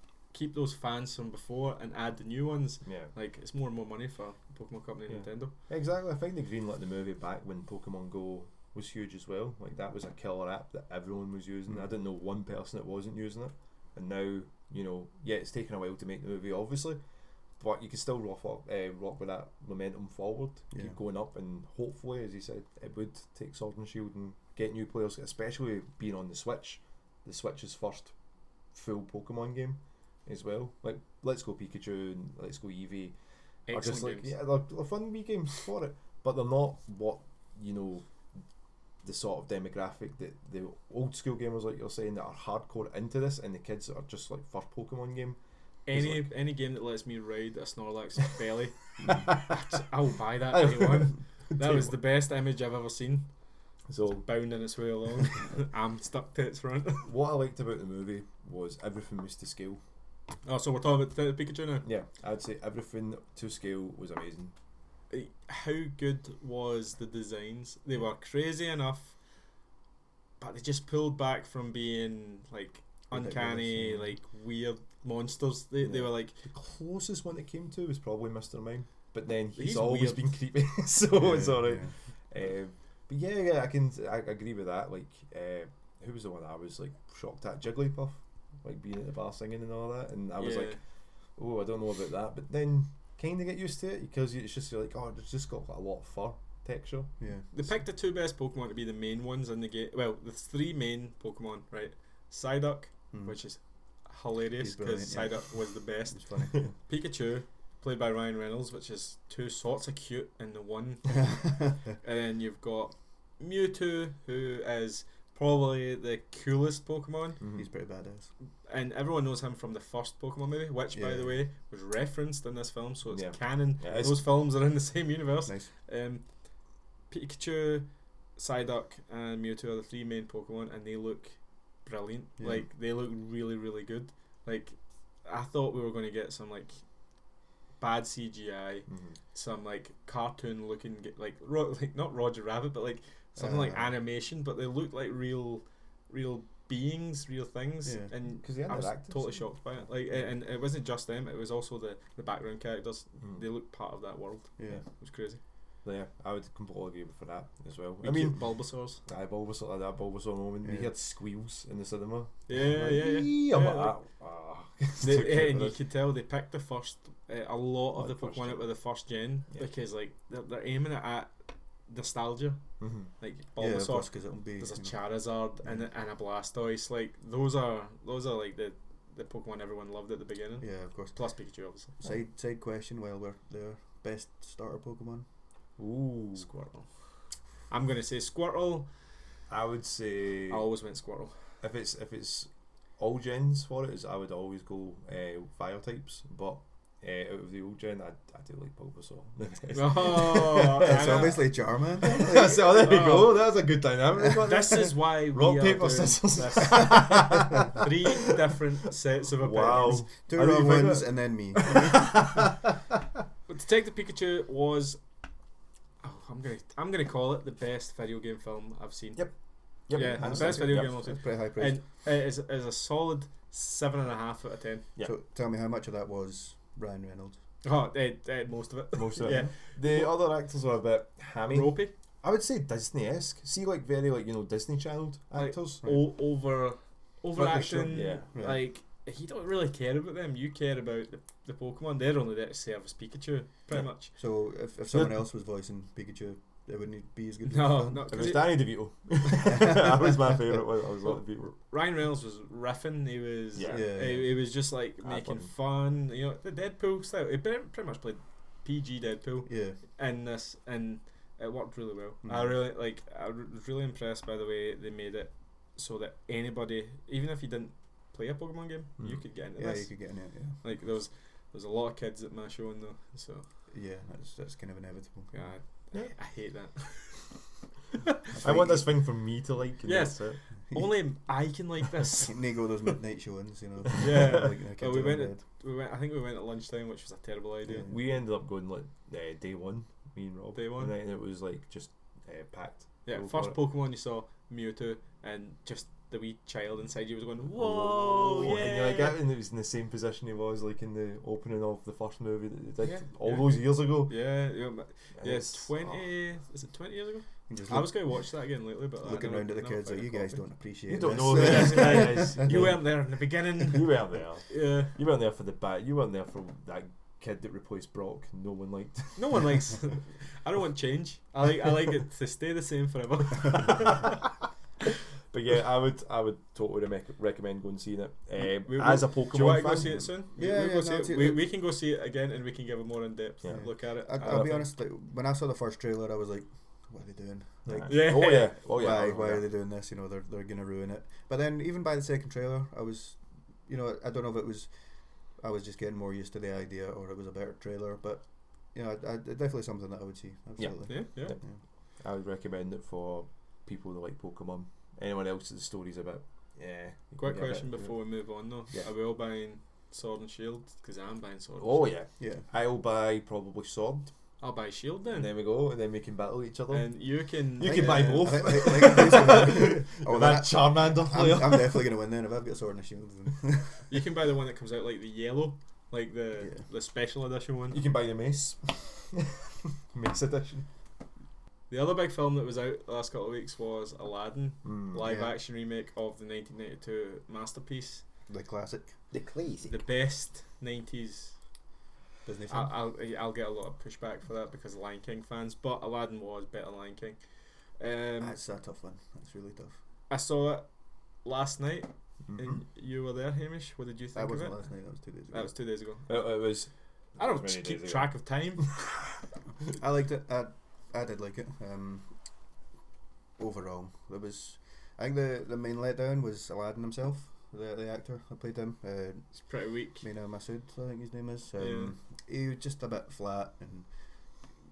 those fans from before and add the new ones, Yeah. like it's more and more money for Pokemon Company and Yeah. Nintendo. Exactly. I think they greenlit the movie back when Pokemon Go was huge as well. Like that was a killer app that everyone was using. I didn't know one person that wasn't using it. And now, you know, yeah, it's taken a while to make the movie, obviously, but you can still rock with that momentum forward, Yeah. keep going up, and hopefully, as you said, it would take Sword and Shield and get new players, especially being on the Switch. the Switch's first full Pokemon game as well. Like Let's Go Pikachu and Let's Go Eevee are just like games. they're fun wee games for it, but they're not what the sort of demographic that the old school gamers, like you're saying, that are hardcore into this, and the kids that are just like first Pokemon game. Any game that lets me ride a Snorlax belly, I'll buy that day one. That was the best image I've ever seen. So Bounding its way along, I'm stuck to its front. what I liked about the movie was everything was to scale. Oh, so we're talking about the Pikachu now. Yeah, I'd say everything to scale was amazing. How good was the designs? They were crazy enough, but they just pulled back from being like uncanny, like weird monsters. They were like The closest one it came to was probably Mr. Mime, but then he's He's always weird. been creepy, so it's alright. But yeah, I agree with that. Like, who was the one I was like shocked at? Jigglypuff, like being at the bar singing and all that, and I was like, oh, I don't know about that. But then kind of get used to it because it's just you're like, oh, it's just got like a lot of fur texture. Yeah. They picked the two best Pokemon to be the main ones in the game. Well, the three main Pokemon, right? Psyduck, which is hilarious He's brilliant, because yeah. Psyduck was the best. It's funny. Pikachu, played by Ryan Reynolds, which is two sorts of cute in the one. And then you've got Mewtwo, who is probably the coolest Pokemon, He's pretty badass. and everyone knows him from the first Pokemon movie, which, by Yeah. the way, was referenced in this film, so it's Yeah. canon. Yeah, it's- Those films are in the same universe. Nice. Pikachu, Psyduck, and Mewtwo are the three main Pokemon, and they look brilliant. Yeah. Like, they look really, really good. Like, I thought we were going to get some like bad CGI, some like cartoon looking, like not Roger Rabbit, but like something like animation, but they look like real beings, real things, Yeah. and 'Cause they I was interacted, totally so- shocked by it. Like, and it wasn't just them; it was also the background characters. They look part of that world. Yeah. It was crazy. So yeah, I would completely agree for that as well. We I mean, cute Bulbasaurs. Bulbasaur, like that Bulbasaur moment, we Yeah. heard squeals in the cinema. Yeah, Like, yeah. "Eee," I'm Yeah, like, like- it's too cute And for you this. could tell they picked the first, a lot of Like the the first Pokemon gen. out with the first gen, Yeah. because like they're aiming it at nostalgia. Like Yeah, of Bulbasaur, course, because it'll be. there's a you know, Charizard and a Blastoise. Like those are like the Pokemon everyone loved at the beginning. Yeah, of course. Plus Pikachu, obviously. Side question while we're there. Best starter Pokemon? Ooh, Squirtle. I'm gonna say Squirtle. I would say I always went Squirtle. if it's all gens for it, is I would always go fire types, but out of the old gen, I do like Bulbasaur. Oh, It's Anna, obviously Charmander. So there you Oh. go. That's a good dynamic. this is why we Rock, are paper, doing scissors. this. 3 different sets of Wow. opinions. Two How do you wrong think ones that? and then me. But Detective Pikachu was, I'm gonna call it the best video game film I've seen. Yep. Yeah, the hands best down. video Yep. game I've seen. That's pretty high praise. And it is a solid 7.5 out of 10. Yeah. So tell me how much of that was Ryan Reynolds? Oh, most of it. Most of it. Yeah. The other actors were a bit hammy. Ropey. I would say Disney-esque. See, like very like Disney Channel Like, actors. Overacting. Yeah. Like, you don't really care about them. You care about the Pokemon. They're only there to service Pikachu, pretty much. So if someone else was voicing Pikachu, it wouldn't be as good. No, as no. It 'cause was it- Danny DeVito. That was my favourite one. I was like DeVito. Ryan Reynolds was riffing. He was, Yeah. he was just like Had making fun. fun. The Deadpool style. He pretty much played PG Deadpool Yeah. in this, and it worked really well. Mhm. I was really impressed by the way they made it, so that anybody, even if you didn't play a Pokemon game, you Mhm. could get into Yeah, you this. could get in it. Yeah. Like there's a lot of kids at my showing though, so Yeah, that's kind of inevitable. yeah, I hate that. I want this thing for me to like. And Yes. that's it. Only I can like this. And they go those midnight showings, Yeah. Like the kids Well, we are went in at- bed. I think we went at lunchtime, which was a terrible idea. Yeah. We ended up going like day one. Me and Rob. Day one? And it was like just packed. Yeah, Go first for it. Pokemon you saw Mewtwo, and just the wee child inside you was going, "Whoa, yeah!" And you're like, and it was in the same position he was like in the opening of the first movie that they did Yeah. all Yeah. those years ago. Yeah, And yeah. it's- 20. Is it 20 years ago? And just I was going to watch that again lately, but looking I never, around at the never kids like, found you a guys copy. don't appreciate You don't this." know who this guy is. You weren't there in the beginning. You weren't there. Yeah, You weren't there for the bat. You weren't there for that kid that replaced Brock. No one liked. no one likes. I don't want change. I like it to stay the same forever. But yeah, I would totally recommend going and seeing it. We- As a Do you Pokemon want to go fan, see it soon? Yeah, We'll go see no, it. We can go see it again and we can give a more in-depth Yeah. look at it. I'll be honest, like, when I saw the first trailer, I was like, what are they doing? Like, Yeah. Oh yeah. Oh yeah. why are they doing this? You know, they're gonna ruin it. But then even by the second trailer, I was, you know, I don't know if it was, I was just getting more used to the idea or it was a better trailer. But you know, I definitely something that I would see. Absolutely. Yeah. Yeah. I would recommend it for people that like Pokemon. Anyone else that the story's about? Yeah. Quick Yeah, question but- before we move on though. Yeah. Are we all buying Sword and Shield? Because I'm buying Sword. Oh and Shield. yeah. Yeah. I'll buy probably Sword, I'll buy Shield and then. then we go, and then we can battle each other. And you can. You can buy both. Oh, That Charmander player. I'm definitely gonna win then if I've got Sword and a Shield. Then. You can buy the one that comes out like the yellow, like the Yeah. the special edition one. You can buy the Mace. Mace edition. The other big film that was out the last couple of weeks was Aladdin, live Yeah. action remake of the 1992 masterpiece, The classic The classic. the best 90s. Disney film. I'll get a lot of pushback for that because Lion King fans, but Aladdin was better than Lion King. That's a tough one. That's really tough. I saw it last night, Mhm. and you were there, Hamish. What did you That think of wasn't it? last night. That was 2 days ago. That was 2 days ago. It was. I don't many keep days ago. track of time. I liked it. I did like it. Overall, there was. I think the main letdown was Aladdin himself, the actor that played him. It's pretty weak. Mina Masood, I think his name is. Yeah. He was just a bit flat, and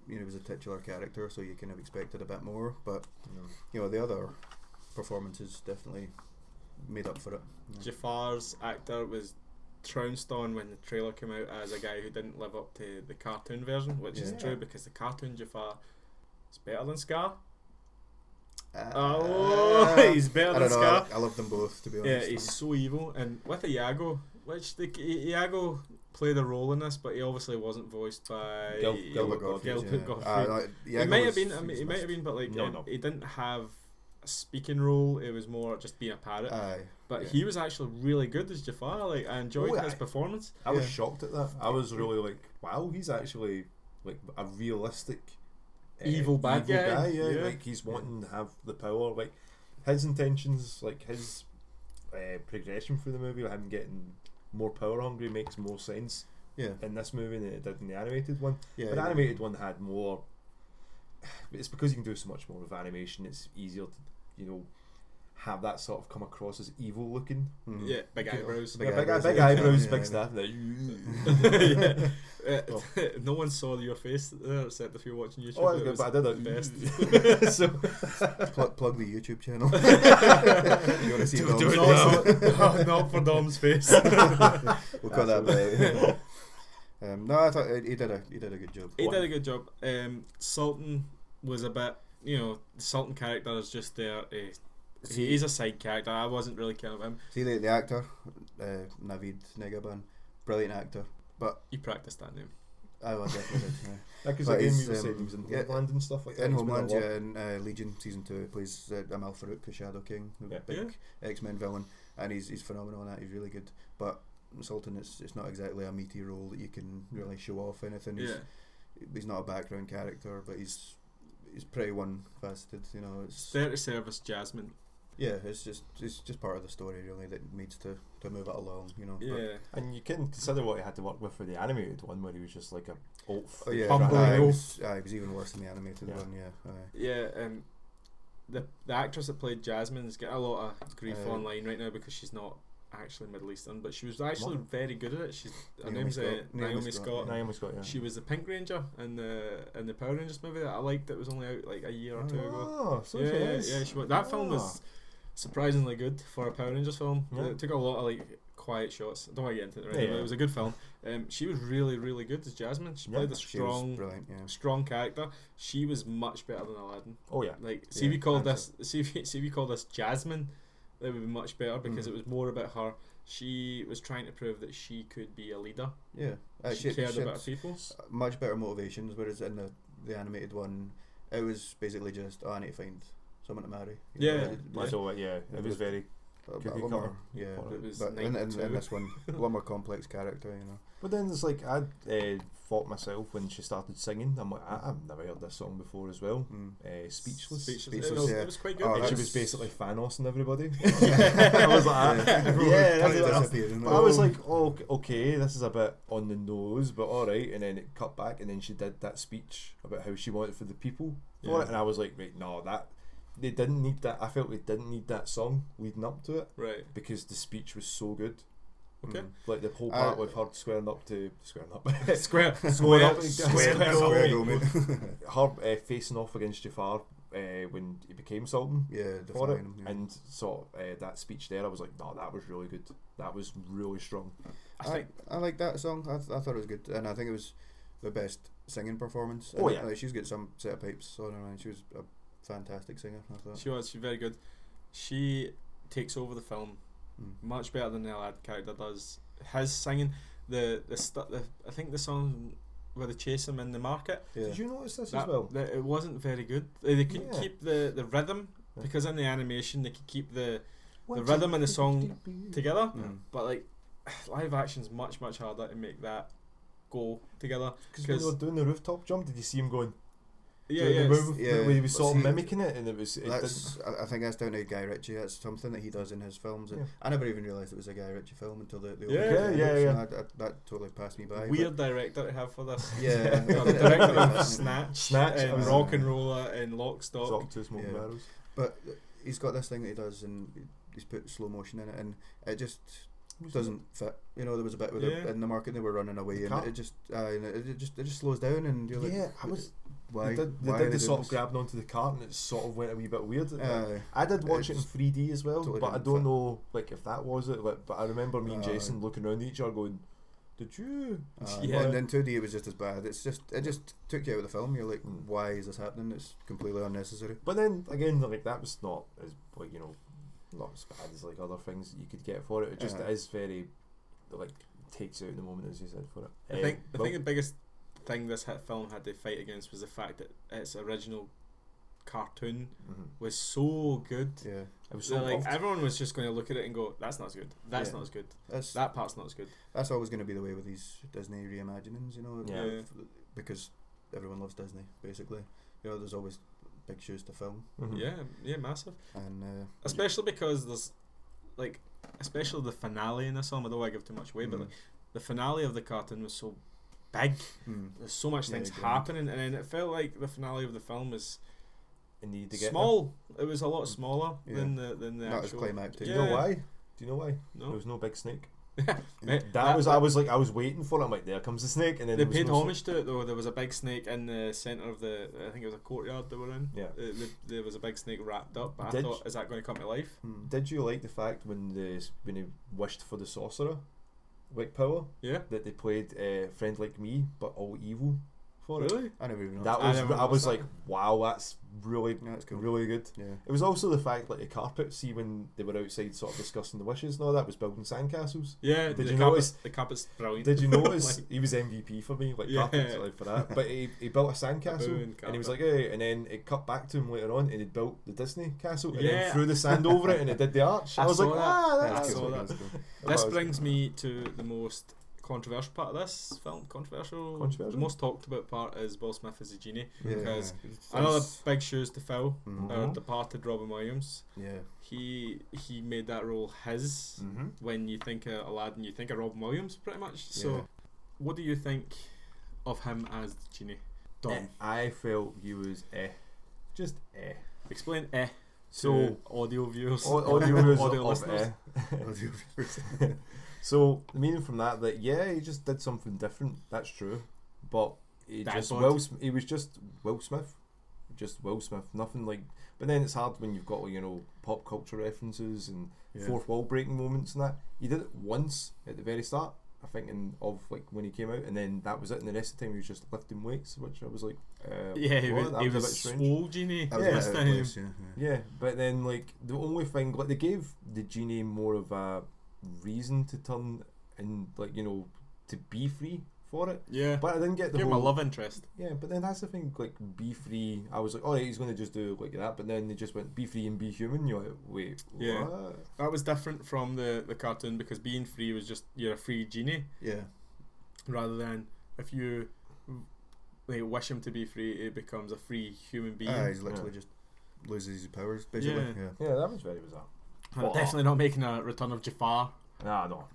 you know, he was a titular character, so you kind of expected a bit more. But you know, the other performances definitely made up for it. Jafar's actor was trounced on when the trailer came out as a guy who didn't live up to the cartoon version, which is Yeah. true because the cartoon Jafar is better than Scar. Uh, He's better I than don't know. Scar. I love them both, to be Yeah, honest. he's so evil, and with Iago, which Iago played a role in this, but he obviously wasn't voiced by Gilbert Gottfried, Gottfried. yeah. It might have been. I mean, it might have been, but like, No. he didn't have a speaking role. It was more just being a parrot. Aye. But yeah. he was actually really good as Jafar. Like, I enjoyed Oh, his aye. performance. I was Yeah. shocked at that. I was really like, wow, he's actually like a realistic Evil bad guy. Yeah. Yeah. Like he's wanting to have the power. Like his intentions, like his progression through the movie, like him getting more power hungry makes more sense Yeah. in this movie than it did in the animated one. Yeah. But the animated one had more. It's because you can do so much more with animation. It's easier to, you know, have that sort of come across as evil looking. Mhm. Yeah, big eyebrows. Big Yeah, eyebrows, big yeah. eyebrows, Yeah, big yeah. stuff. Like, Yeah. Oh. No one saw your face there, except if you're watching YouTube. oh, It good, was but I did the it. best. So Plug the YouTube channel. You want to see Do Dom's it face? now. Not for Dom's face. We'll cut that bit. No, I thought he did a good job. He did a good job. Sultan was a bit, you know, the Sultan character is just there. He's a side character. I wasn't really kind of him. See the actor, Naveed Negaban, brilliant actor. But You practiced that name. I was definitely did. because But again, he's, we were saying he was in yeah, Homeland and stuff like that. In He's been a Homeland, lot. yeah, in Legion season 2, he plays Amal Farouk, the Shadow King, the Yeah. big X-Men villain, and he's phenomenal in that. He's really good. But Sultan, it's not exactly a meaty role that you can really show off anything. He's not a background character, but he's pretty one-faceted. You know, it's There to service Jasmine. yeah, it's just part of the story really that needs to move it along. You know. Yeah. And you can consider what he had to work with for the animated one, where he was just like a oaf. Oh yeah, Humble it oaf. was even worse than the animated Yeah. one. Yeah. Yeah, the actress that played Jasmine is getting a lot of grief online right now because she's not actually Middle Eastern, but she was actually What? very good at it. Her Naomi name's Scott. Naomi Scott. Naomi Scott, yeah. She was the Pink Ranger in the Power Rangers movie that I liked. That was only out like a year or two ago. Oh, so Yeah, she yeah, is. yeah. That film was surprisingly good for a Power Rangers film. Yeah. It took a lot of like quiet shots. I don't want to get into it right Yeah, now, but yeah. it was a good film. She was really, really good as Jasmine. She Yeah, played a She was strong, brilliant. Yeah. strong character. She was much better than Aladdin. Oh yeah. Like, see Yeah, if you called that's this, see if you called this Jasmine, that would be much better because Mm. it was more about her. She was trying to prove that she could be a leader. Yeah. She cared had about people. much better motivations, whereas in the animated one, it was basically just I need to find someone to marry. You know, Yeah. it- So yeah, it was very a cookie lot cutter. more, yeah. for It was But in 92. this one, a lot more complex character, you know. But then it's like I thought myself when she started singing. I'm like, I've never heard this song before as well. Speechless. Speechless. yeah. It was quite good. Oh, And she that's- was basically Thanos and everybody. Yeah. I was like, yeah, Trying to that's disappear, isn't but it? I was like, oh, okay, this is a bit on the nose, but all right. And then it cut back, and then she did that speech about how she wanted for the people for Yeah. it, and I was like, right, no, that they didn't need that. I felt they didn't need that song leading up to it Right. because the speech was so good. Okay. Like the whole part with her squaring up, Square. Square Square. up, Square go, mate. her facing off against Jafar when he became Sultan. Yeah, For it, define him, yeah. and so that speech there, I was like, no, that was really good. That was really strong. I like that song. I thought it was good, and I think it was the best singing performance. Oh, And, yeah. like, she's got some set of pipes on her, and she was a fantastic singer. I thought. She's very good. She takes over the film much better than the lad character does. His singing, I think the song where they chase him in the market. Yeah. Did you notice this as well? It wasn't very good. They could Yeah. keep the rhythm Yeah. because in the animation they could keep the rhythm and the song together. Mm. But like live action's much harder to make that go together. Because when they were doing the rooftop jump, did you see him going? Yeah, doing yeah. the it's- move, yeah, where he was but sort of see, mimicking it, and it was. I think that's down to Guy Ritchie. That's something that he does in his films. And Yeah. I never even realised it was a Guy Ritchie film until the Yeah. opening credits, Yeah. and that totally passed me by. Weird director to have for this. Yeah. The director of Snatch, Snatch, and oh, Rock yeah. and Roller, and Lock, Stock. Talk to smoking Yeah. barrels. But he's got this thing that he does, and he's put slow motion in it, and it just doesn't fit. You know, there was a bit with Yeah. it in the market, they were running away, and car. it just slows down, and you're like, Yeah, I was. why? They did why are the they sort doing of this? grabbing onto the cart, and it sort of went a wee bit weird. Aye. I did watch it in It's 3D as well, totally but I didn't don't fit. know like if that was it. Like, but I remember me and Aye. Jason looking around at each other, going, "Did you?" Yeah. And then 2D it was just as bad. It just took you out of the film. You're like, Mm. why is this happening? It's completely unnecessary. But then again, like that was not as like not as bad as like other things that you could get for it. It just Yeah. is very like takes you out in the moment, as you said, for it. I think the biggest thing this film had to fight against was the fact that its original cartoon was so good. Yeah, it was So so like loved. everyone was just going to look at it and go, "That's not as good. That's Yeah. not as good. that's That part's not as good." that's always going to be the way with these Disney reimaginings. You know, Yeah. because everyone loves Disney. Basically, you know, there's always big shoes to fill, Yeah, massive. and Especially because there's like, especially the finale in this film. I don't want to give too much away, but like, the finale of the cartoon was so big. There's so much Yeah, things grand. happening, and then it felt like the finale of the film was And you need to get small. It was a lot smaller Yeah. than the not as actual. climactic. Do you know Yeah. why? Do you know why? No. There was no big snake. Mate, I was waiting for it. I'm like, there comes the snake, and then They there was paid no homage to it though. There was a big snake in the centre of the. I think it was a courtyard they were in. Yeah. There was a big snake wrapped up. I Did thought, is that going to come to life? Did you like the fact when he wished for the sorcerer, like power, Yeah. that they played Friend Like Me, but all evil for it? Really? I never even That noticed. was never I was noticed like, wow, that's really Yeah, that's cool. really good. Yeah. It was also the fact like the carpet. See when they were outside, sort of discussing the wishes and all that, was building sandcastles. Yeah. Did the you carpet- notice- the carpet's brilliant? Did you notice Like, he was MVP for me? Like Yeah. carpets like for that. But he built a sandcastle, balloon and he was carpet. like, hey, and then it cut back to him later on, and he built the Disney castle, and Yeah. then threw the sand over it, and it did the arch. I was like, saw that. that's I saw cool. that. That's cool. This was- brings me to the most controversial part of this film. Controversial. Controversial? The most talked about part is Will Smith as a genie. Yeah. Because It's- another big shoes to fill. Mhm. Our departed Robin Williams. Yeah. He made that role his. When you think of Aladdin, you think of Robin Williams, pretty much. So, Yeah. what do you think of him as the genie? Dom, I felt he was just explain So to audio viewers. audio viewers audio of listeners. So the meaning from that yeah, he just did something different. That's true, but he Dad just bod. he was just Will Smith, Nothing like. But then it's hard when you've got pop culture references and fourth wall breaking moments and that. He did it once at the very start, I think, of like when he came out, and then that was it. And the rest of the time he was just lifting weights, which I was like, Yeah, he what? was, That he a was bit strange. swole genie That was Yeah. a this bit out time. of place, yeah. Yeah, but then like the only thing, like they gave the genie more of a reason to turn and to be free for it. Yeah. But I didn't get the Give him whole a love interest. Yeah, but then that's the thing, like, be free. I was like, alright, he's going to just do like that, but then they just went, be free and be human. You're like, wait, Yeah. what? That was different from the cartoon because being free was just you're a free genie, Yeah. rather than if you like wish him to be free, it becomes a free human being. He's literally just loses his powers, basically. Yeah. Yeah, that was very bizarre. And definitely not making a Return of Jafar, No.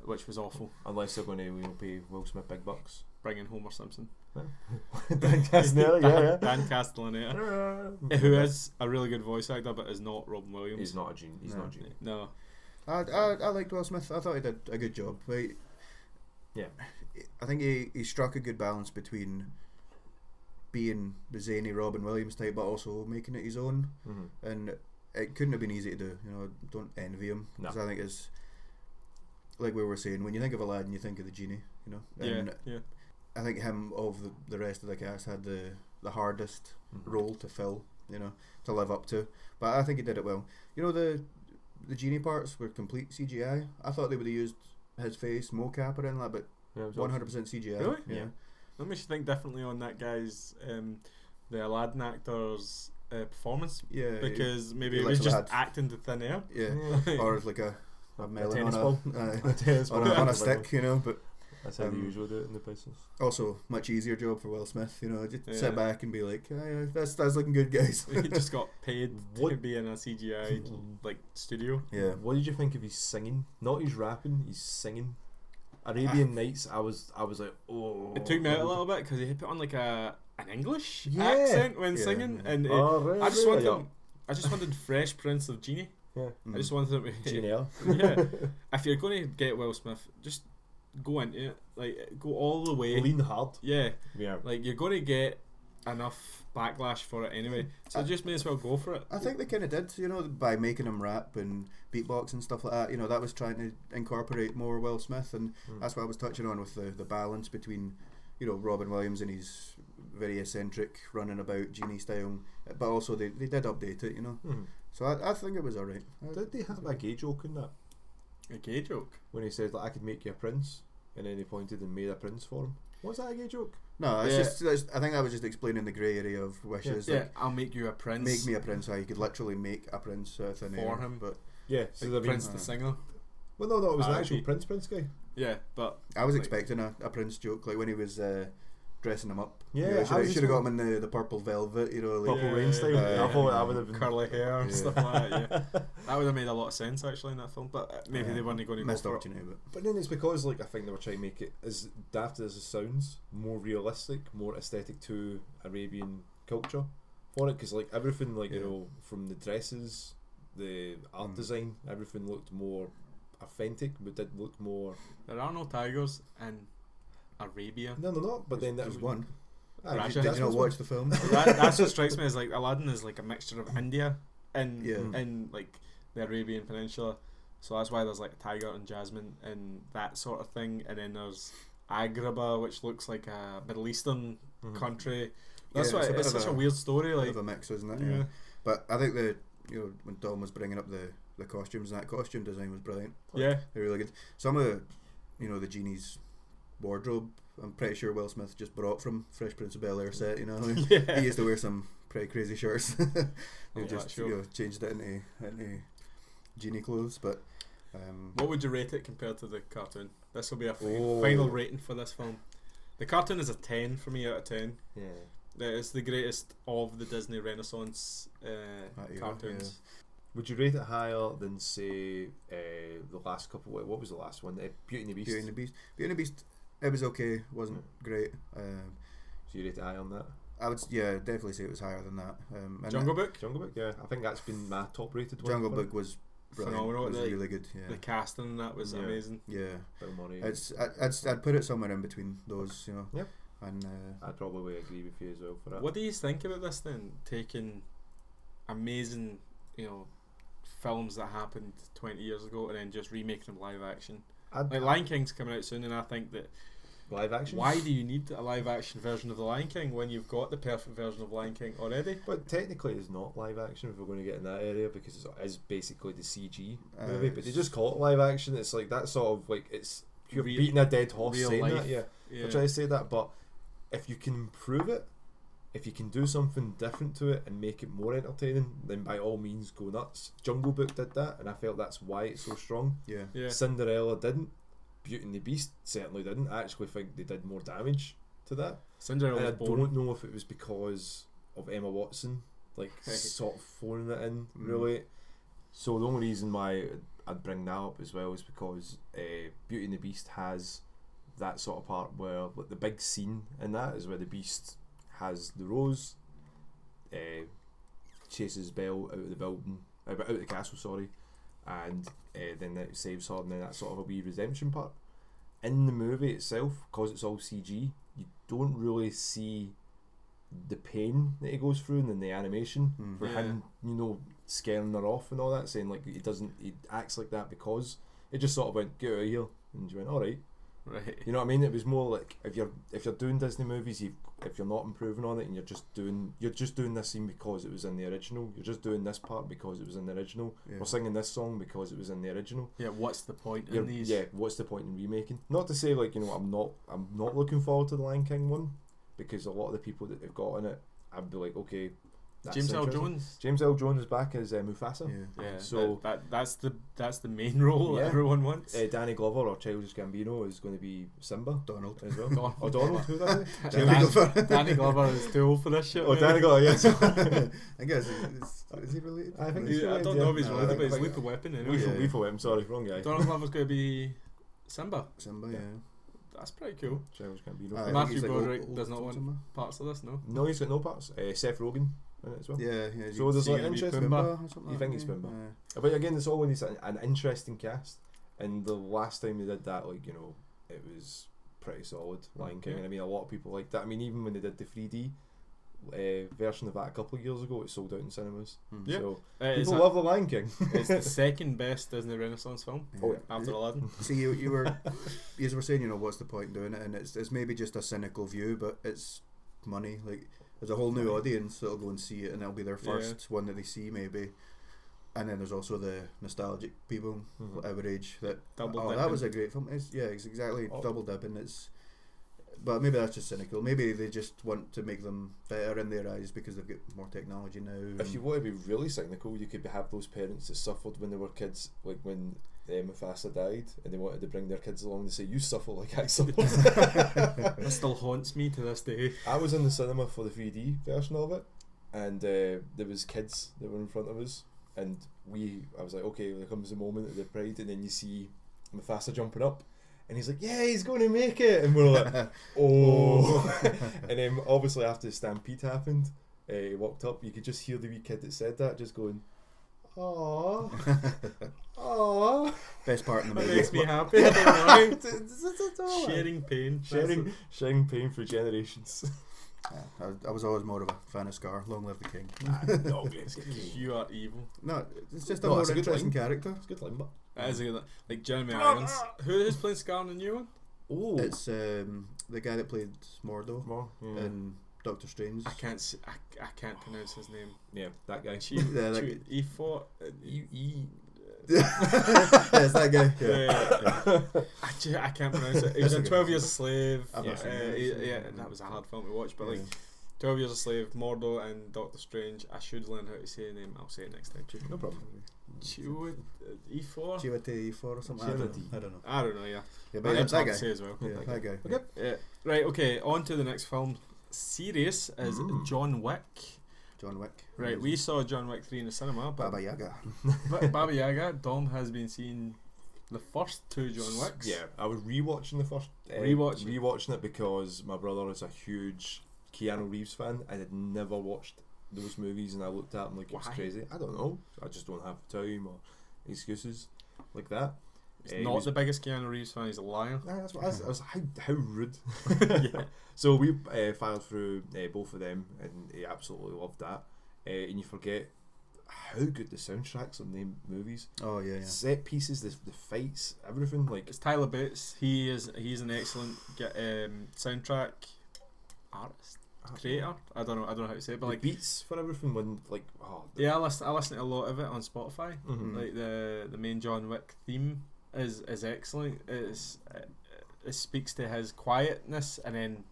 which was awful. Unless they're going to pay Will Smith big bucks. Bringing Homer Simpson. Dan Castellaneta, Dan Castellaneta, who is a really good voice actor, but is not Robin Williams. He's not a genie. He's not a genie. No. I liked Will Smith. I thought he did a good job. Like, Yeah. I think he struck a good balance between being the zany Robin Williams type, but also making it his own. Mm-hmm. And it couldn't have been easy to do. You know, don't envy him, because I think it's like we were saying, when you think of Aladdin, you think of the genie. You know, and yeah. I think him of the rest of the cast had the hardest role to fill. You know, to live up to. But I think he did it well. You know, the genie parts were complete CGI. I thought they would have used his face, mocap or anything like that, but 100% CGI. Really? Yeah. That makes you think differently on that guy's, the Aladdin actor's performance. Yeah. Because maybe he it was literally just had- acting to thin air. Yeah. Or like a melon tennis on ball. a Tennis on ball. a stick, you know. But That's how they usually do it in the business. also much easier job for Will Smith. You know, just Yeah. sit back and be like, that's looking good, guys. He just got paid to What- be in a CGI like studio. Yeah. What did you think of his singing? Not his rapping, his singing. Arabian Nights. I was like, oh. It took me out a little bit because he put on like an English Yeah. accent when Yeah. singing, and Oh, I just really? wanted Fresh Prince of Genie. Yeah. I just wanted him to, Genial. yeah. If you're going to get Will Smith, just go into it, like go all the way. Lean hard. Yeah, Yeah. like you're going to get enough backlash for it anyway, so just may as well go for it. I think they kind of did, you know, by making him rap and beatbox and stuff like that. You know, that was trying to incorporate more Will Smith, and that's what I was touching on with the balance between, you know, Robin Williams and his very eccentric running about genie style, but also they did update it, you know. Mm-hmm. So I think it was alright. Did they have a gay joke in that? A gay joke. When he said, like, I could make you a prince, and then he pointed and made a prince for him. Was that a gay joke? No, it's Yeah. just I think I was just explaining the grey area of wishes. Yeah, Like, I'll make you a prince. make me a prince. How you could literally make a prince out of thin air, For him. but Yeah. So like they've Prince been, the singer. well, no, it was an actual R.I.P. prince guy. Yeah, but I was like, expecting a prince joke, like when he was dressing him up. Yeah, you know, I was should just have got him in the purple velvet, you know, like, Purple Yeah, Rain style. yeah, I thought yeah. that would have been curly hair and Yeah. stuff like that. Yeah, that would have made a lot of sense actually in that film, but maybe Yeah. they weren't going to go missed for it. opportunity, but But then it's because, like, I think they were trying to make it, as daft as it sounds, more realistic, more aesthetic to Arabian culture for it. Because, like, everything, like, you Yeah. know, from the dresses, the art design, everything looked more authentic, but did look more. There are no tigers in Arabia. No, not. But then there's that one. Raja. Did that's you not what's watch the film? That's what strikes me as like Aladdin is like a mixture of India and Yeah. in like the Arabian Peninsula, so that's why there's like Tiger and Jasmine and that sort of thing, and then there's Agrabah, which looks like a Middle Eastern country. That's Yeah, why it's a bit it's of such a a- weird story. Bit Like, of a mix, isn't it? yeah. Yeah. But I think when Tom was bringing up the costumes, and that costume design was brilliant. yeah, They're really good. Some of the genie's wardrobe, I'm pretty sure Will Smith just brought from Fresh Prince of Bel-Air set. You know, yeah. he used to wear some pretty crazy shirts. Oh, He just that's sure. changed it into genie clothes. But What would you rate it compared to the cartoon? This will be a Oh. final rating for this film. The cartoon is a 10 for me out of 10. Yeah. It's the greatest of the Disney Renaissance era, cartoons. Would you rate it higher than, say, the last couple? What was the last one? Beauty and the Beast. Beauty and the Beast. Beauty and the Beast. It was okay. Wasn't great. So you rate it high on that? I would definitely say it was higher than that. And Jungle Book, Jungle Book, yeah. I think that's been my top rated one. Jungle for it. Book was brilliant. Phenomenal. It was The- really good. Yeah. the casting in that was Yeah. amazing. Yeah. Bill Murray. I'd put it somewhere in between those, you know. Yep. And I'd probably agree with you as well for that. What do you think about this then? Taking amazing, films that happened 20 years ago and then just remaking them live action. I'd, Like Lion King's coming out soon, and I think that live action? why do you need a live action version of the Lion King when you've got the perfect version of Lion King already? But technically it's not live action if we're going to get in that area, because it is basically the CG movie, but they it's- just call it live action. It's like that sort of, like, it's you're beating a dead horse real saying life. that. Yeah, Yeah. I try to say that, but if you can improve it, if you can do something different to it and make it more entertaining, then by all means go nuts. Jungle Book did that, and I felt that's why it's so strong. Yeah. Yeah. Cinderella didn't. Beauty and the Beast certainly didn't. I actually think they did more damage to that. Cinderella And I was boring. don't know if it was because of Emma Watson, like sort of phoning it in, Mm. really. So the only reason why I'd bring that up as well is because Beauty and the Beast has that sort of part where, like, the big scene in that is where the Beast has the rose, chases Belle out of the building, out of the castle, sorry, and then it saves her, and then that's sort of a wee redemption part. In the movie itself, because it's all CG, you don't really see the pain that he goes through, and then the animation for Yeah. him, scaring her off and all that, saying like he acts like that because it just sort of went, get out of here, and you went, all right. Right. You know what I mean? It was more like if you're doing Disney movies, if you're not improving on it, and you're just doing this scene because it was in the original. You're just doing this part because it was in the original. Yeah. We're singing this song because it was in the original. Yeah. What's the point in these? Yeah, what's the point in remaking? Not to say like, I'm not looking forward to the Lion King one, because a lot of the people that they've got in it, I'd be like, okay, that's James L. interesting. Jones. James L. Jones is back as Mufasa. Yeah. Yeah. So- that's the main role Yeah. everyone wants. Danny Glover or Childish Gambino is going to be Simba Donald. as well. Donald. Oh, Donald, who's that? Danny Glover. Danny Glover is too old for this shit. Oh, man. Danny Glover, yes. I guess is he related? I think Yeah, I don't know if he's No, related, I but he's think- Lethal Weapon anyway. Yeah. Lethal Weapon, sorry, wrong guy. Donald Glover's going to be Simba. Simba. Yeah. Yeah. That's pretty cool. Childish Gambino. I think Matthew he's like Broderick old does not want Simba. parts of this, no? No, he's got no parts. Seth Rogen in it as well. Yeah. So there's he like gonna be interesting. Pumbaa? Pumbaa or something You like think that, he's yeah. Pumbaa? But again, it's always an interesting cast. And the last time they did that, like, it was pretty solid. Lion King. Yeah. And I mean, a lot of people liked that. I mean, even when they did the 3D version of that a couple of years ago, it sold out in cinemas. Mm. Yeah. So It's, people love the Lion King. it's the second best Disney Renaissance film Yeah. after Aladdin. See, you were saying, what's the point in doing it, and it's maybe just a cynical view, but it's money. Like, there's a whole new audience that'll go and see it, and it'll be their first one that they see, maybe. And then there's also the nostalgic people, Mhm. our age, that Double that dipping. was a great film. It's exactly Oh. double dipping. But maybe that's just cynical. Maybe they just want to make them better in their eyes because they've got more technology now. If you want to be really cynical, you could have those parents that suffered when they were kids, like when Mufasa died, and they wanted to bring their kids along and say, "You suffer like I suffered." That still haunts me to this day. I was in the cinema for the 3D version of it, and there was kids that were in front of us, and I was like, okay, there comes the moment of the pride, and then you see Mufasa jumping up, and he's like, yeah, he's going to make it, and we're like, oh. And then obviously after the stampede happened, he walked up, you could just hear the wee kid that said that just going, aww, aww. Best part in the That movie. makes me happy. I don't know. Sharing Sharing pain. sharing pain for generations. I was always more of a fan of Scar. Long live the king. No, it's good. You are evil. No, it's just a No, more it's a good interesting line. character. It's a good line, but That is a good, like Jeremy Irons. Who's playing Scar in the new one? oh, It's the guy that played Mordo more, yeah. in Doctor Strange. I can't pronounce his name. Yeah, that guy. Yeah, that E4. Yeah, it's that guy. I can't pronounce it. He was in 12 Years a Slave. I've not seen Yeah, it. that was a hard film to watch, but Yeah. like 12 Years a Slave, Mordo, and Doctor Strange. I should learn how to say the name. I'll say it next time. No problem. E4. Chiwetel Ejiofor or something. I don't know. I don't know. Yeah, Yeah, but but it's that hard guy. to say as well. Yeah, that guy. Okay. Yeah. Right. Okay. On to the next film. Series is John Wick. John Wick. Right. We saw John Wick 3 in the cinema, but Baba Yaga. Baba Yaga. Dom has been seeing the first two John Wicks. Yeah, I was rewatching the first. Rewatching it because my brother is a huge Keanu Reeves fan. I had never watched those movies, and I looked at him like it was Why? crazy. I don't know. I just don't have time or excuses like that. He's He not was- the biggest Keanu Reeves fan. He's a liar. Nah, that's what I was how rude. Yeah. So we filed through both of them, and he absolutely loved that. And you forget how good the soundtracks on the movies, Oh yeah, yeah. set pieces, the fights, everything. Like It's Tyler Bates. He's an excellent soundtrack artist, creator. I don't know how to say it, but the like beats for everything. When like yeah, I listen to a lot of it on Spotify. Mhm. Like the main John Wick theme is excellent. it speaks to his quietness, and then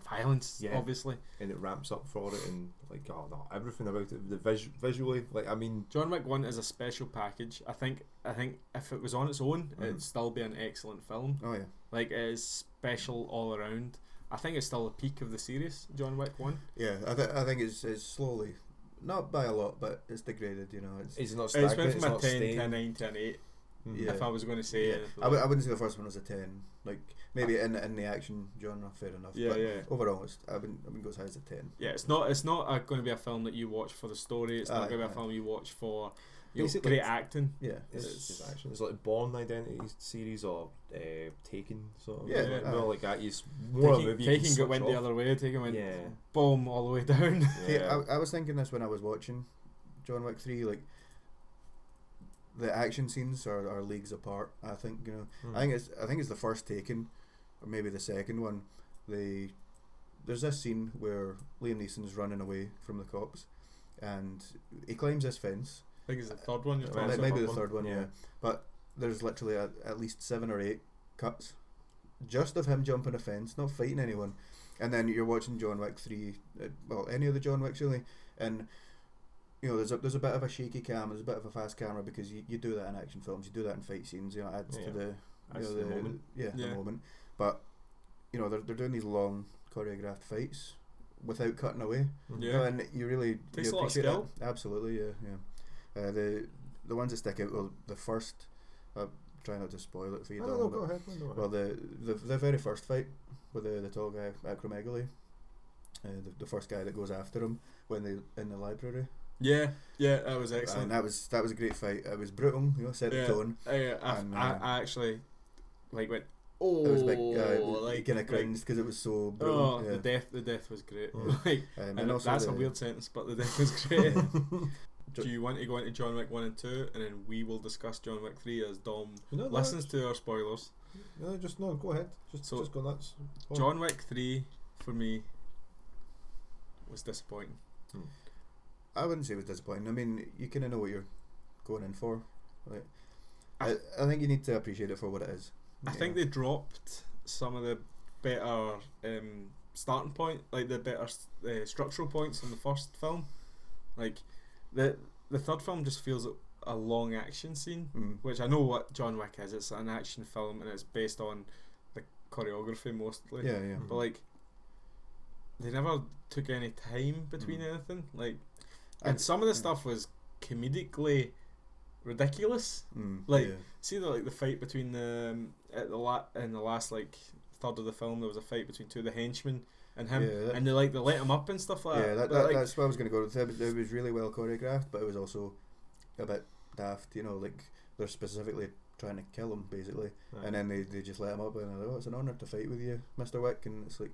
violence, Yeah. obviously. And it ramps up for it, and like everything about it, the visually, like I mean, John Wick 1 is a special package. I think if it was on its own, Mhm. it'd still be an excellent film. Oh yeah. Like, it is special all around. I think it's still the peak of the series, John Wick 1. Yeah, I think it's slowly, not by a lot, but it's degraded. You know, it's not It's stagnant, went it's from a not 10 staying. to a 9 to an 8, Yeah. if I was going to say Yeah. anything. I wouldn't say the first one was a 10. Like maybe in the action genre, fair enough. Yeah, but yeah. overall, I wouldn't go as high as a 10. Yeah, it's not going to be a film that you watch for the story. It's not going to be a Aye. film you watch for Basically, great acting. Yeah, It's action. It's like Bourne Identity series or Taken, sort of. Yeah, more like that. It's more a movie. you can Taking switch went the off. other way. Taking went Yeah. boom all the way down. See, Yeah. I was thinking this when I was watching John Wick 3. Like the action scenes are leagues apart. I think I think it's the first Taken, or maybe the second one. There's this scene where Liam Neeson's running away from the cops, and he climbs this fence. I think it's the third one. You're Well, talking Maybe about. the third one, yeah. But there's literally at least 7 or 8 cuts just of him jumping a fence, not fighting anyone. And then you're watching John Wick 3, well, any of the John Wicks really, and there's a bit of a shaky cam, there's a bit of a fast camera, because you do that in action films, you do that in fight scenes, adds to the Adds to the moment. the moment. But they're doing these long choreographed fights without cutting away. Yeah. And you really Takes you a lot of appreciate skill. that. Absolutely, yeah. The ones that stick out, well, the first, try not to spoil it for you, No, Dom, no, but- go ahead. No, well, the very first fight with the tall guy, Acromegaly, the first guy that goes after him when they in the library, Yeah, that was excellent. and that was a great fight. It was brutal, set the tone. I actually went. It was like like kind of cringed because it was so brutal. Oh, yeah. the death was great. Mm. Like, And and also that's a the- weird sentence, but the death was great. Do you want to go into John Wick 1 and 2, and then we will discuss John Wick 3 as Dom listens to our spoilers? No, go ahead. Just go nuts. John Wick 3 for me was disappointing. I wouldn't say it was disappointing. I mean, you kind of know what you're going in for. Like, I think you need to appreciate it for what it is. I think they dropped some of the better starting point, like the better structural points in the first film. Like the third film just feels like a long action scene, which I know what John Wick is. It's an action film and it's based on the choreography mostly. Yeah, yeah. But like, they never took any time between anything. Like, and some of the stuff was comedically ridiculous. Like, yeah. see the fight between the in the last like third of the film, there was a fight between two of the henchmen and him, Yeah, and they let him up and stuff like Yeah, that. that's what I was going to go with. It was really well choreographed, but it was also a bit daft. Like they're specifically trying to kill him basically, and then they just let him up, and they're like, "Oh, it's an honour to fight with you, Mr. Wick," and it's like,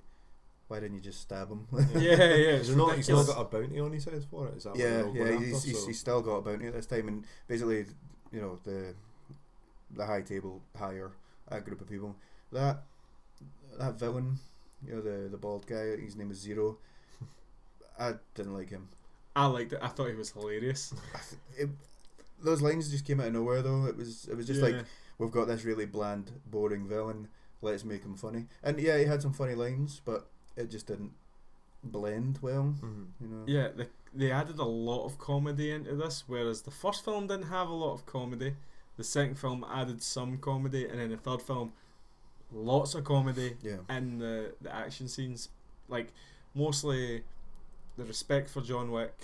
why didn't you just stab him? yeah. He's not got a bounty on his head for it. Is that Yeah, what they're all going after? he's still got a bounty at this time, and basically, the high table hire a group of people. That villain, the bald guy, his name is Zero. I didn't like him. I liked it. I thought he was hilarious. Those lines just came out of nowhere, though. It was just Yeah. like, we've got this really bland, boring villain. Let's make him funny. And yeah, he had some funny lines, but it just didn't blend well. Yeah, they added a lot of comedy into this, whereas the first film didn't have a lot of comedy. The second film added some comedy, and then the third film, lots of comedy Yeah. in the action scenes. Like, mostly the respect for John Wick,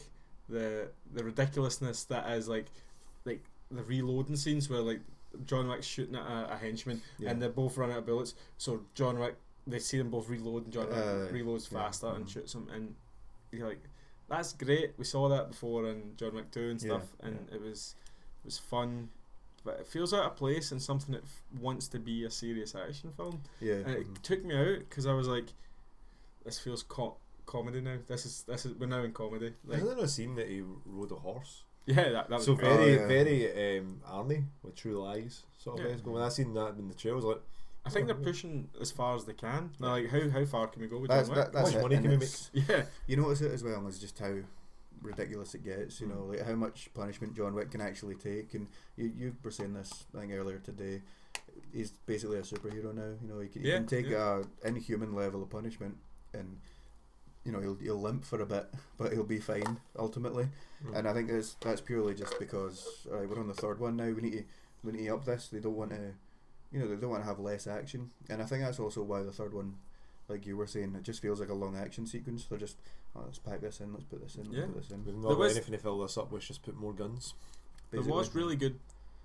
the ridiculousness that is like the reloading scenes where like John Wick's shooting at a henchman and they both run out of bullets. So John Wick, they see them both reload, and John Wick reloads faster and shoots him, and you're like, that's great. We saw that before in John Wick 2 and stuff, and it was fun, but it feels out of place in something that wants to be a serious action film. Yeah. And it took me out because I was like, this feels comedy now. This is we're now in comedy. Like, Isn't there a scene that he rode a horse? yeah, that was So great. very Arnie with True Lies sort of Yeah. things. When I seen that in the trailer, I was like, I think they're pushing as far as they can. Now, like, how far can we go with That's John Wick? that's How much it, money and can we it's- Yeah, You notice it as well as just how ridiculous it gets. Like how much punishment John Wick can actually take, and you were saying this I think earlier today. he's basically a superhero now. You know, he Yeah, can take yeah. a inhuman level of punishment, and you know he'll limp for a bit, but he'll be fine ultimately. And I think that's purely just because we're on the third one now. We need to up this. They don't want to, you know, they don't want to have less action, and I think that's also why the third one, like you were saying, it just feels like a long action sequence. They're just, let's pack this in, let's put this in, let's put this in. We've There not got was- anything to fill this up with, just put more guns. There was really good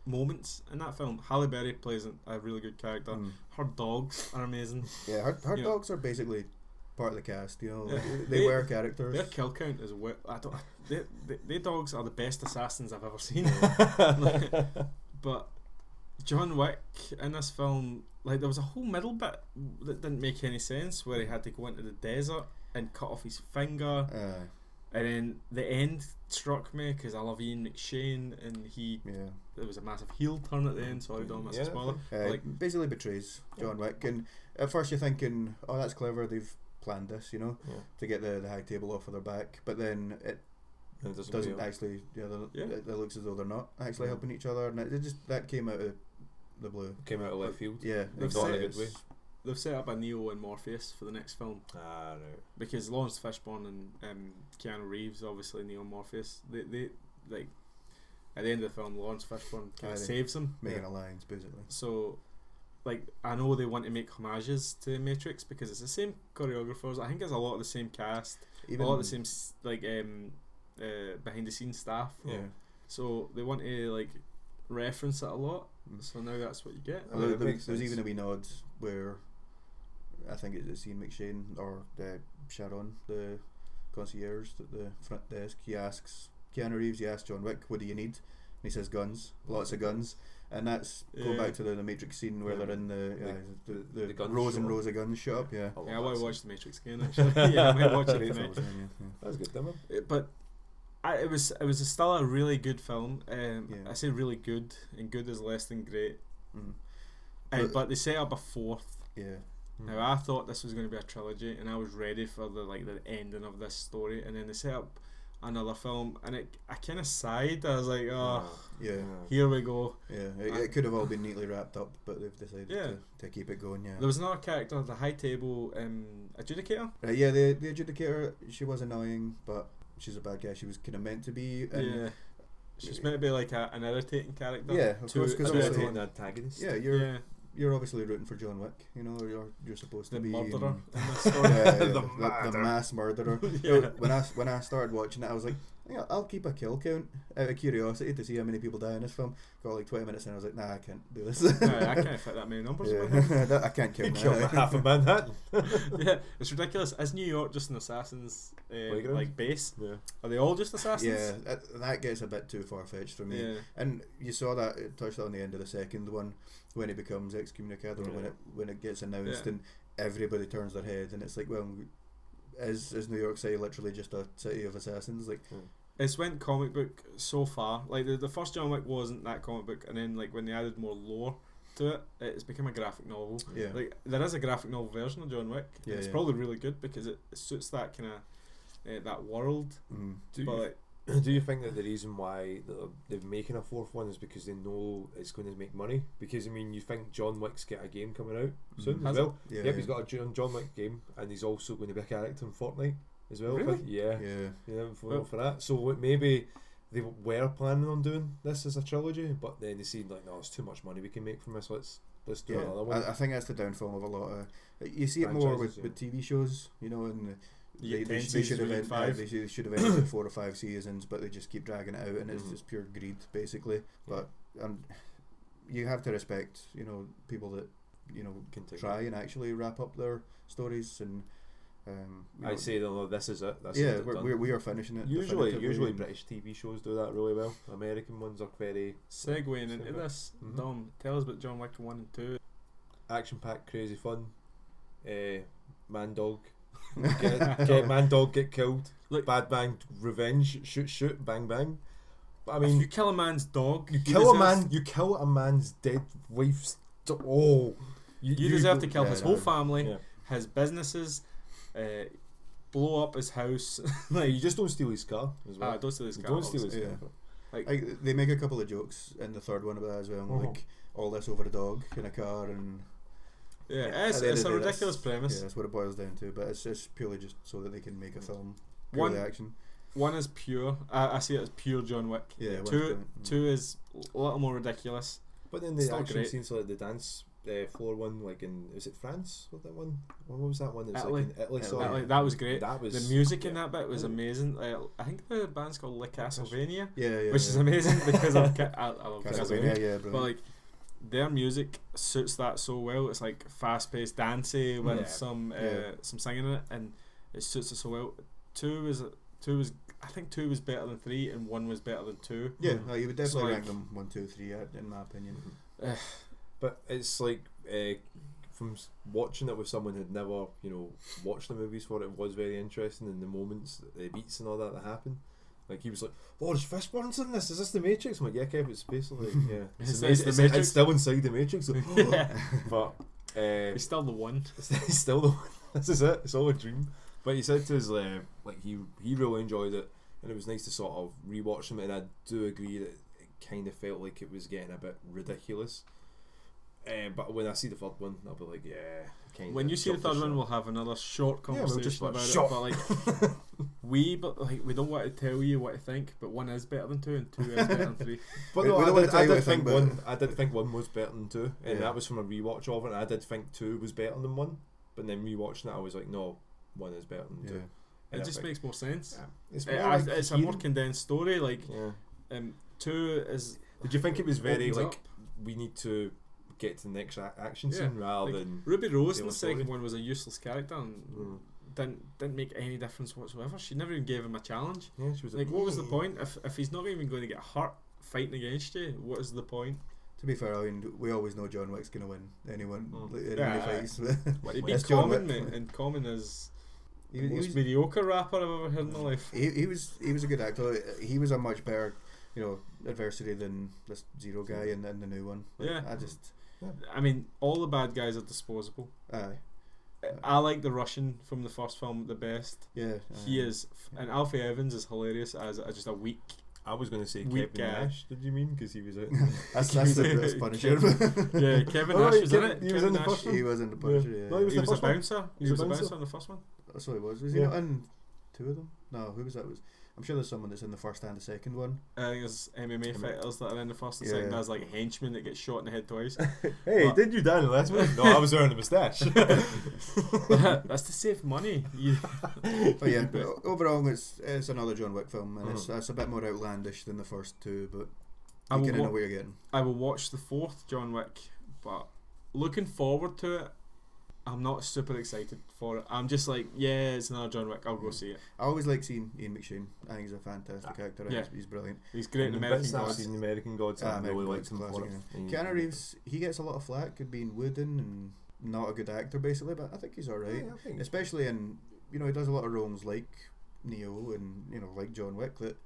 moments in that film. Halle Berry plays a really good character. Her dogs are amazing. Yeah, her You know. dogs are basically part of the cast. You know, Yeah. they were characters. Their kill count is they dogs are the best assassins I've ever seen. But John Wick in this film, like there was a whole middle bit that didn't make any sense, where he had to go into the desert and cut off his finger, and then the end struck me because I love Ian McShane, and there was a massive heel turn at the end. Sorry, don't miss a spoiler. Like basically betrays John Wick, and at first you're thinking, oh, that's clever, they've planned this, you know, to get the high table off of their back, but then it doesn't actually. It looks as though they're not actually helping each other, and it just that came out of the blue. Came out of left field. Yeah, Not in a good way. They've set up a Neo and Morpheus for the next film. Right. Because Lawrence Fishburne and Keanu Reeves, obviously Neo and Morpheus, they like at the end of the film, Lawrence Fishburne kind of saves him, making alliance basically. So, like, I know they want to make homages to Matrix because it's the same choreographers. I think it's a lot of the same cast, a lot of the same behind the scenes staff. Yeah. So they want to like reference it a lot. So now that's what you get. There's even a wee nod where I think it's Ian McShane or Sharon, the concierge at the front desk. He asks Keanu Reeves, he asks John Wick, what do you need? And he says guns, lots of guns. And that's going back to the Matrix scene where they're in the rows and rows of guns shot up. Yeah, I want to watch the Matrix again. Actually, yeah, I might watch it tonight. That's good, demo. But it was still a really good film. I say really good, and good is less than great. But they set up a fourth. Yeah. Now I thought this was going to be a trilogy, and I was ready for the ending of this story, and then they set up another film, and I kind of sighed. I was like, here we go. Yeah, it could have all been neatly wrapped up, but they've decided to keep it going. Yeah. There was another character, the high table adjudicator. The adjudicator. She was annoying, but she's a bad guy. She was kind of meant to be. And she's meant to be like an irritating character. Yeah, of course, because an antagonist. Yeah, you're obviously rooting for John Wick, you know, you're supposed to be the murderer in this story. The mass murderer. Yeah. When I started watching it, I was like, I'll keep a kill count out of curiosity to see how many people die in this film. Got like 20 minutes in, I was like, nah, I can't do this. I can't fit that many numbers. I can't count that. Half a Manhattan. Yeah, it's ridiculous. Is New York just an assassin's like base? Yeah. Are they all just assassins? Yeah, that gets a bit too far fetched for me. Yeah. And you saw that it touched on the end of the second one when it becomes excommunicado, when it gets announced and everybody turns their head, and it's like, well, is New York City literally just a city of assassins? Like, it's went comic book so far. Like the first John Wick wasn't that comic book, and then like when they added more lore to it, it's become a graphic novel. Yeah. Like there is a graphic novel version of John Wick. Yeah, it's probably really good because it suits that kind of that world. Do you think that the reason why they're making a fourth one is because they know it's going to make money? Because I mean, you think John Wick's got a game coming out soon as well? Yep, he's got a John Wick game, and he's also going to be a character in Fortnite as well. Really? Yeah. For that. So maybe they were planning on doing this as a trilogy, but then they seen like, no, it's too much money we can make from this. Let's do another one. I think that's the downfall of a lot of. You see it more with TV shows, you know, and. They should have ended at 4 or 5 seasons, but they just keep dragging it out, and it's just pure greed, basically. But you have to respect, you know, people that try and actually wrap up their stories. And I say, no, this is it. We are finishing it. Usually British TV shows do that really well. American ones are very segueing into this. Dom, tell us about John Wick 1 and 2. Action-packed, crazy fun. Man dog. Get man dog get killed. Like, bad bang revenge. Shoot bang bang. But I mean, if you kill a man's dog, you kill a man's dead wife's. You deserve to kill his whole family, his businesses, blow up his house. Like, you just don't steal his car as well. Don't steal his car. Don't steal his car. Like, they make a couple of jokes in the third one about that as well, like all this over a dog in a car, and it's a ridiculous premise. Yeah, that's what it boils down to. But it's just purely just so that they can make a film. One action. One is pure. I see it as pure John Wick. Yeah. Two is a little more ridiculous. But then the action scenes, like the dance floor one, like is it France? What that one? What was that one? It's Italy. like in Italy. Italy. That was great. That was the music in that bit was amazing. I think the band's called La Castlevania, Yeah. which is amazing because I love Castlevania. Yeah, but like their music suits that so well. It's like fast paced, dancey with some singing in it, and it suits it so well. Two was I think 2 was better than 3 and 1 was better than 2. Yeah, you would definitely rank them 1, 2, 3 in my opinion. But it's like from watching it with someone who'd never watched the movies for it was very interesting, and the moments, the beats and all that happen. Like he was like, "Oh, there's fish burns in this. Is this the Matrix?" I'm like, "Yeah, Kev, it's basically it's the Matrix. It's still inside the Matrix." But he's still the one. He's still the one. This is it. It's all a dream. But he said to us like he really enjoyed it, and it was nice to sort of rewatch them. And I do agree that it kind of felt like it was getting a bit ridiculous. But when I see the third one, I'll be like, yeah. When you see the third one, we'll have another short conversation about it. But like, we don't want to tell you what to think. But 1 is better than 2, and 2 is better than 3. But no, I did think 1. I did think 1 was better than 2, and that was from a rewatch of it. And I did think 2 was better than 1, but then rewatching it, I was like, no, 1 is better than 2. And it just makes more sense. Yeah. It's a more condensed story. Like, 2 is. Did you think it was very like we need to get to the next action scene rather than Ruby Rose in the second one was a useless character and didn't make any difference whatsoever. She never even gave him a challenge. Yeah, she was like, what was the point if he's not even going to get hurt fighting against you? What is the point? To be fair, I mean, we always know John Wick's gonna win anyone in any fights. He beat Common, mate, and Common is the most mediocre rapper I've ever heard in my life. He was a good actor. He was a much better adversity than this Zero guy in the new one. I mean, all the bad guys are disposable. I like the Russian from the first film the best. Yeah, he is, and Alfie Evans is hilarious as just a weak. I was going to say Kevin Nash. Did you mean because he was out? That's the British Punisher. Yeah, Kevin Nash was in it. He was in the first one. He was in the Punisher. Yeah. No, he was a bouncer. He was a bouncer in the first one. That's what he was. Was he not in 2 of them? No, who was that? I'm sure there's someone that's in the first and the second one. I think there's MMA fighters that are in the first and second. There's like henchmen that get shot in the head twice. Hey, did you die in the last one? No, I was wearing a moustache. That's to save money. But yeah, overall it's another John Wick film, and it's a bit more outlandish than the first 2, but you can know what you're getting. I will watch the 4th John Wick, but looking forward to it. I'm not super excited for it. I'm just like, it's another John Wick. I'll go see it. I always like seeing Ian McShane. I think he's a fantastic actor. He's brilliant. He's great in American Gods. I've seen the American Gods. I really liked him for it. Keanu Reeves, he gets a lot of flack for being wooden and not a good actor, basically. But I think he's alright. Especially in he does a lot of roles like Neo and like John Wick that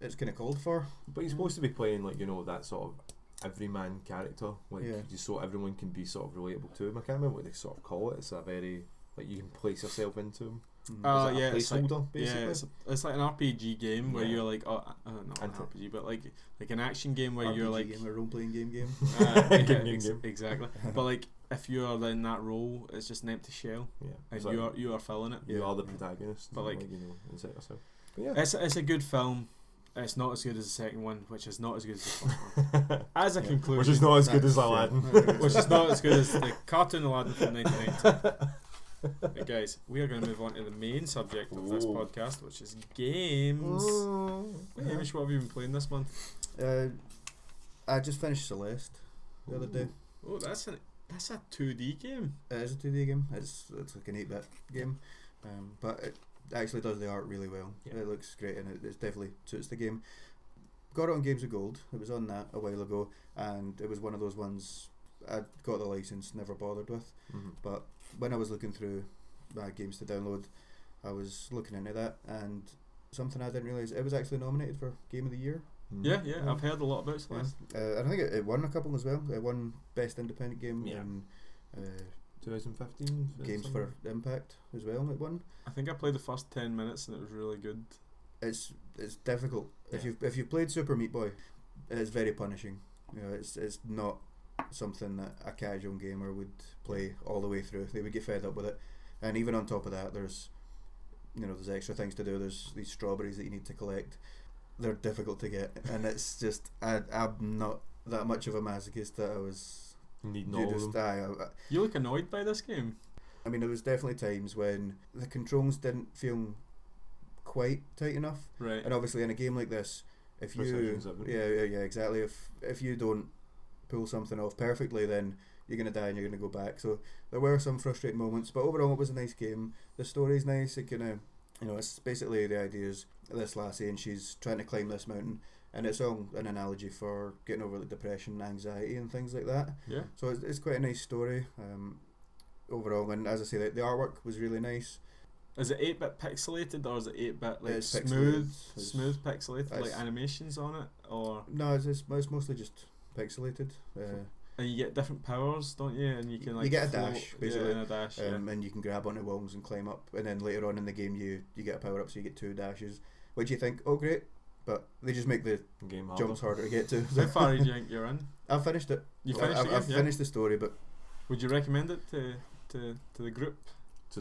it's kind of called for. But he's supposed to be playing like that sort of everyman character, like just so everyone can be sort of relatable to him. I can't remember what they sort of call it. It's a very like you can place yourself into him. Placeholder, basically. It's like an RPG game where you're like, not an RPG, but like an action game where you're like a role playing game. Exactly. But like if you are in that role, it's just an empty shell. And you are filling it. You are the protagonist. But like inside yourself. It's a good film. It's not as good as the second one, which is not as good as the first one. As a conclusion, which is not as good as Aladdin, which is not as good as the cartoon Aladdin from 1990. Hey guys, we are going to move on to the main subject of this podcast, which is games. Hamish, what have you been playing this month? I just finished Celeste the other day. Oh, that's a 2D game. It is a 2D game. It's like an 8-bit game, but it actually does the art really well. It looks great and it definitely suits the game. Got it on Games of Gold. It was on that a while ago, and it was one of those ones I got the license, never bothered with. But when I was looking through games to download, I was looking into that, and something I didn't realise, it was actually nominated for Game of the Year. Yeah, I've heard a lot about Celeste. I think it won a couple as well. It won Best Independent Game in 2015 Games for Impact as well. It won. I think I played the first 10 minutes and it was really good. It's difficult. If you've played Super Meat Boy, it's very punishing. You know, it's not something that a casual gamer would play all the way through. They would get fed up with it. And even on top of that, there's extra things to do. There's these strawberries that you need to collect. They're difficult to get, and it's just I'm not that much of a masochist that I was needing all of them. You look annoyed by this game. I mean, there was definitely times when the controls didn't feel quite tight enough. Right. And obviously, in a game like this, if you exactly. If you don't pull something off perfectly, then you're gonna die and you're gonna go back. So there were some frustrating moments, but overall, it was a nice game. The story's nice. It kind of, it's basically the idea is this lassie and she's trying to climb this mountain, and it's all an analogy for getting over like depression, anxiety, and things like that. Yeah. So it's quite a nice story. Overall, and as I say, the artwork was really nice. Is it 8-bit pixelated, or is it 8-bit like It's smooth pixelated, like animations on it, or no? It's mostly just pixelated. And you get different powers, don't you? And you can like you get a float, dash basically, and a dash, and you can grab onto walls and climb up. And then later on in the game, you get a power up, so you get 2 dashes, which you think, oh great, but they just make the game jumps harder to get to. How far do you think you're in? I've finished it. You finished it? I've finished the story, but would you recommend it to the group? To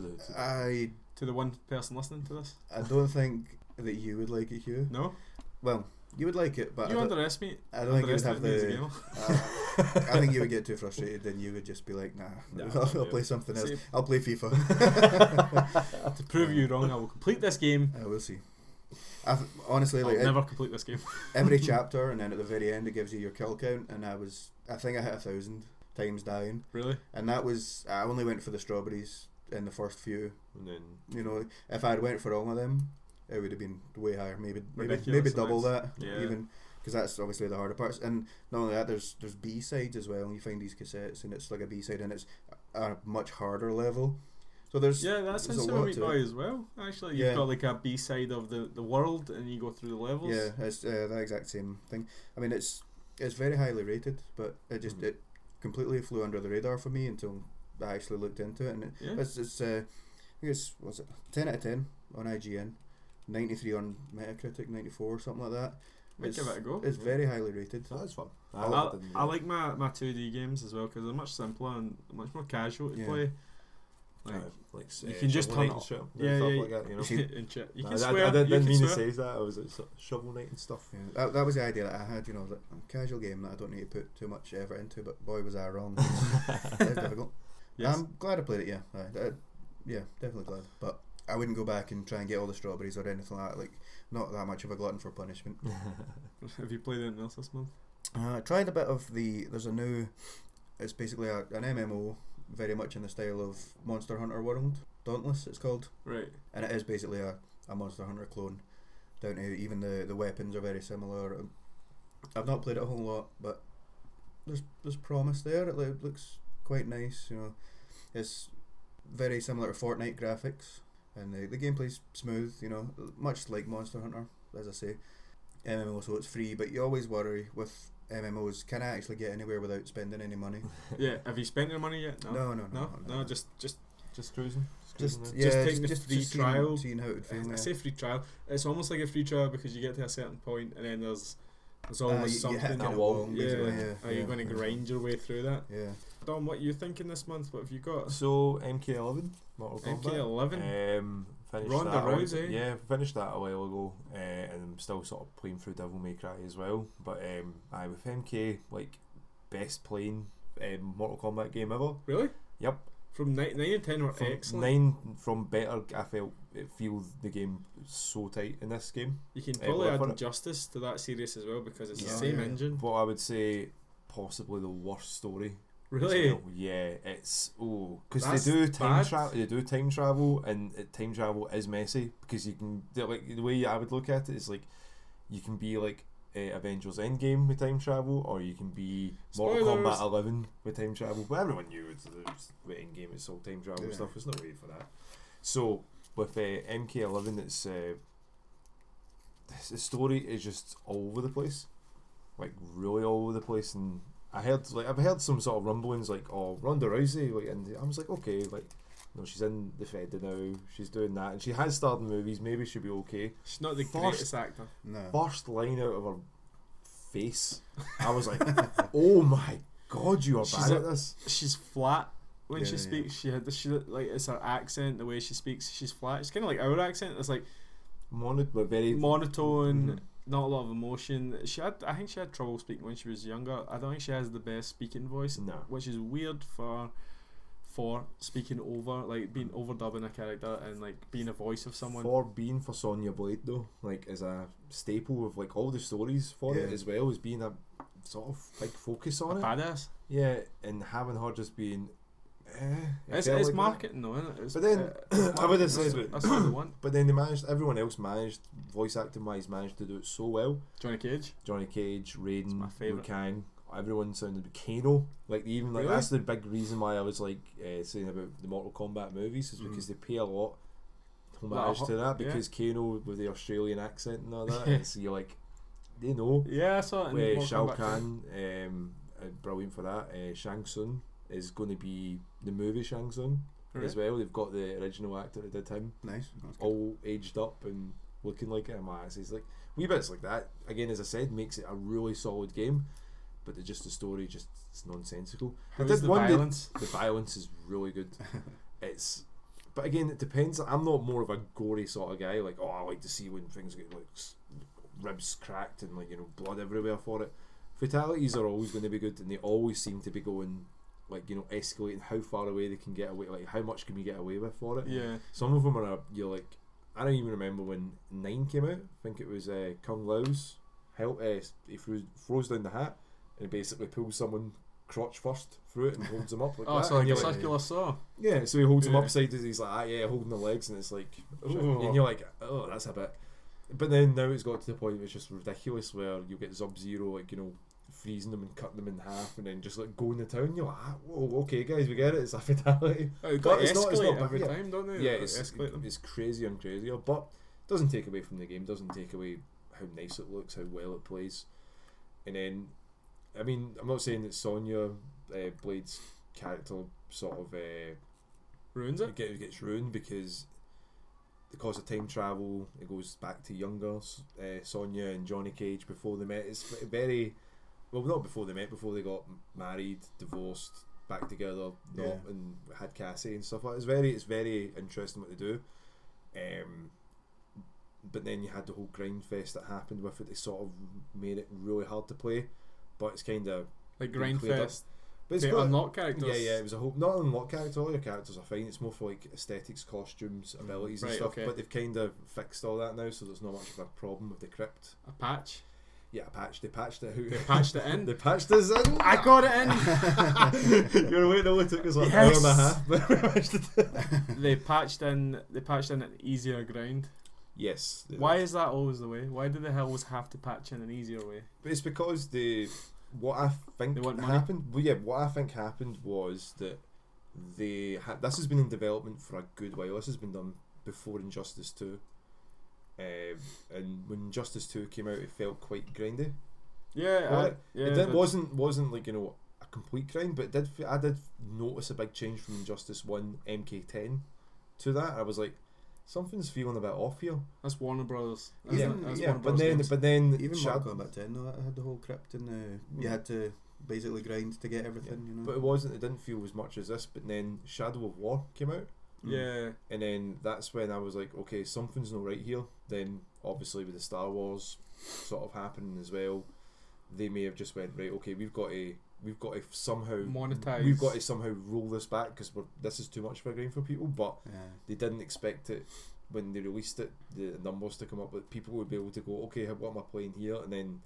the one person listening to this? I don't think that you would like it, Hugh. No? Well, you would like it, but you underestimate. I don't think you would have me as a the. gamer. I think you would get too frustrated, and you would just be like, nah, I'll play something else. I'll play FIFA. To prove you wrong, I will complete this game. I will see. Honestly, like I'll never complete this game. Every chapter, and then at the very end, it gives you your kill count, and I think I hit 1,000 times dying. Really? And I only went for the strawberries in the first few. And then if I had went for all of them, it would have been way higher. Maybe double that. Yeah. Even because that's obviously the harder parts. And not only that, there's B-sides as well. And you find these cassettes, and it's like a B-side, and it's a much harder level. So that sounds Super Meat Boy as well. Actually, you've got like a B-side of the world, and you go through the levels. Yeah, it's the exact same thing. I mean, it's very highly rated, but it completely flew under the radar for me until I actually looked into it, and it's I think it's 10 out of 10 on IGN, 93 on Metacritic, 94 something like that. Give it a go. It's very highly rated. So that's fun. I like my 2D games as well because they're much simpler and much more casual to play. Like you can just turn it stuff like that, you can swear. I didn't mean to say that. I was Shovel Knight and stuff. Yeah, that was the idea that I had. Like a casual game that I don't need to put too much effort into. But boy, was I wrong. It's difficult. Yes. I'm glad I played it. Yeah, definitely glad. But I wouldn't go back and try and get all the strawberries or anything like that. Like, not that much of a glutton for punishment. Have you played anything else this month? I tried a bit of there's a new. It's basically an MMO. Very much in the style of Monster Hunter World. Dauntless, it's called. Right. And it is basically a Monster Hunter clone. Down to even the weapons are very similar. I've not played it a whole lot, but there's promise there. It looks quite nice. It's very similar to Fortnite graphics, and the gameplay's smooth. Much like Monster Hunter, as I say. MMO, so it's free, but you always worry with MMOs, can I actually get anywhere without spending any money? Yeah, have you spent your money yet? No, just cruising. Just taking the free trial. Seeing how it would feel. I say free trial. It's almost like a free trial because you get to a certain point and then there's always something. A wall. Are you going to grind your way through that? Yeah. Dom, what are you thinking this month? What have you got? So MK11, Mortal Kombat. MK11. Finished Ronda that Rousey. Yeah, finished that a while ago, and I'm still sort of playing through Devil May Cry as well. But with MK, like best playing Mortal Kombat game ever. Really? Yep. From 9 and 10 were excellent. 9 from better. I feel the game so tight in this game. You can probably add justice to that series as well because it's the same engine. What I would say, possibly the worst story. Really? Well. Yeah, it's because they do time travel. They do time travel, and time travel is messy because you can like the way I would look at it is like you can be like Avengers Endgame with time travel, or you can be Mortal Kombat 11 with time travel. But everyone knew it's with Endgame it's all time travel and stuff. There's no way for that. So with MK11, it's the story is just all over the place, like really all over the place, and I've heard some sort of rumblings like, oh, Ronda Rousey, like, and I was like, okay, like, No, she's in the Fed now. She's doing that, and she has starred in movies. Maybe she'll be okay. She's not the First- greatest actor. No. First line out of her face, I was like, "Oh my god, you are She's bad a- at this." She's flat when Yeah, she yeah. speaks. She like it's her accent, the way she speaks. She's flat. It's kind of like our accent. It's like But very monotone, Mhm. not a lot of emotion. I think she had trouble speaking when she was younger. I don't think she has the best speaking voice, No. which is weird for speaking over, like being overdubbing a character and like being a voice of someone. For Sonya Blade though, like as a staple of like all the stories for it, Yeah. as well as being a sort of big focus A on it. badass. Yeah, and having her just being. It's felt like that. marketing though, isn't it? It's, But then, I would have said, that's what they want. but then everyone else managed, voice acting wise, managed to do it so well. Johnny Cage. Johnny Cage, Raiden, my Liu favourite. Kang, everyone sounded Kano. Like even like Really? that's the big reason why I was like saying about the Mortal Kombat movies is because they pay a lot homage to that yeah. because Kano with the Australian accent and all that. And so you're like, they know. Yeah, I saw it in Mortal Shao Kombat too. Kahn, brilliant for that. Shang Tsung is going to be the movie Shang Tsung as well. They've got the original actor that did him Nice. That's good. all aged up and looking like it. My ass is like wee bits like that. Again, as I said, makes it a really solid game, but the story just it's nonsensical. How I is did the one that- violence? The violence is really good. It's, but again, it depends. I'm not more of a gory sort of guy. Like, oh, I like to see when things get like ribs cracked and like blood everywhere for it. Fatalities are always going to be good, and they always seem to be going like escalating how far away they can get away. Like, how much can we get away with for it? Yeah. Some of them are you're like, I don't even remember when 9 came out. I think it was Kung Lao's help. He throws down the hat and basically pulls someone crotch first through it and holds them up like Oh, that. so like And a you're like, circular saw. yeah, so he holds them Yeah. upside as he's like, holding the legs, and it's like, Ooh. and you're like, oh, that's a bit. But then now it's got to the point where it's just ridiculous, where you get Sub-Zero, like freezing them and cutting them in half, and then just like going to town. You're like, whoa, okay, guys, we get it. It's a fatality. Oh, But they it's not- it's escalate not- every yeah. time, don't they? Yeah, Like, it's escalate them. it's crazier and crazier, but doesn't take away from the game. Doesn't take away how nice it looks, how well it plays. And then, I mean, I'm not saying that Sonya Blade's character sort of Ruins it. gets ruined because of time travel. It goes back to younger Sonya and Johnny Cage before they met. It's very well, not before they met, before they got married, divorced, back together, Yeah. and had Cassie and stuff like that. It's very interesting what they do. But then you had the whole grind fest that happened with it. They sort of made it really hard to play, but it's kind of Like been cleared up. Grindfest. But it's To got, unlock characters. yeah, it was a whole not unlock character. All your characters are fine. It's more for like aesthetics, costumes, abilities, and Right, stuff. okay. But they've kind of fixed all that now, so there's not much of a problem with the crypt. A patch. Yeah, they patched it out. They patched it in. They patched us in. I got it in. You're waiting. It only took us like Yes. an hour and a half. But we managed it. They patched in an easier grind. Yes. Why is that always the way? Why do they always have to patch in an easier way? But it's because what I think They want money? happened. Well, yeah, what I think happened was that this has been in development for a good while. This has been done before Injustice 2. And when Injustice 2 came out, it felt quite grindy. Yeah, It wasn't like a complete grind, but I did notice a big change from Injustice 1 MK10 to that. I was like, something's feeling a bit off here. That's Warner Brothers. That's Yeah, Warner yeah. Brothers games. But then Even Shadow, Mortal Kombat 10 though, it had the whole crypt and you had to basically grind to get everything, you know. but it didn't feel as much as this. But then Shadow of War came out. Yeah, And then that's when I was like, okay, something's not right here. Then obviously with the Star Wars sort of happening as well, they may have just went, right, okay, we've got to somehow monetize. we've got to somehow roll this back because this is too much of a grind for people. But Yeah. they didn't expect it when they released it, the numbers to come up. But people would be able to go, okay, what am I playing here? And then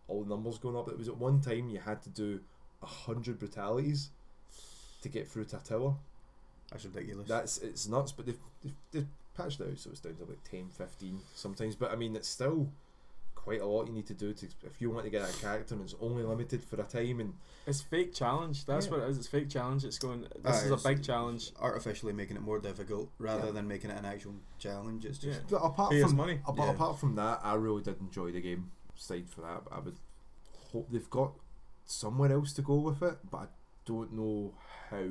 all the numbers going up. It was at one time you had to do 100 brutalities to get through to a tower. That's ridiculous. It's nuts, but they've patched it out, so it's down to like 10, 15 sometimes. But I mean, it's still quite a lot you need to do if you want to get a character and it's only limited for a time. And It's fake challenge. That's Yeah. what it is. It's fake challenge. It's going. This is a it's big challenge. artificially making it more difficult rather Yeah. than making it an actual challenge. It's just but apart Pay us from money. apart from that, I really did enjoy the game. Aside for that, but I would hope they've got somewhere else to go with it, but I don't know how.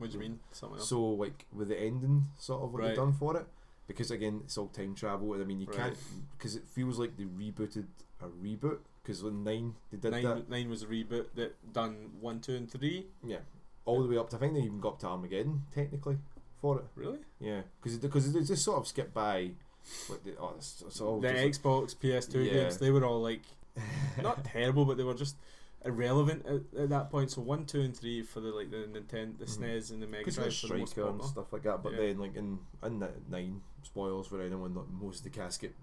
What do you mean? Something else? So like with the ending sort of what Right. they've done for it, because again it's all time travel, and I mean you Right. can't, because it feels like they rebooted a reboot, because in 9 they did that. 9 was a reboot that done 1, 2, and 3. Yeah, all the way up to, I think they even got up to Armageddon technically for it. Really? Yeah, because they just sort of skipped by like it's all The just Xbox, PS2 Yeah. games, they were all like not terrible, but they were just irrelevant at that point. So 1, 2, and 3 for the Nintendo, the SNES, and the Mega because Drive there's for the most Striker and part. stuff like that. But Yeah. then like in 9, spoilers for anyone, that most of the cast get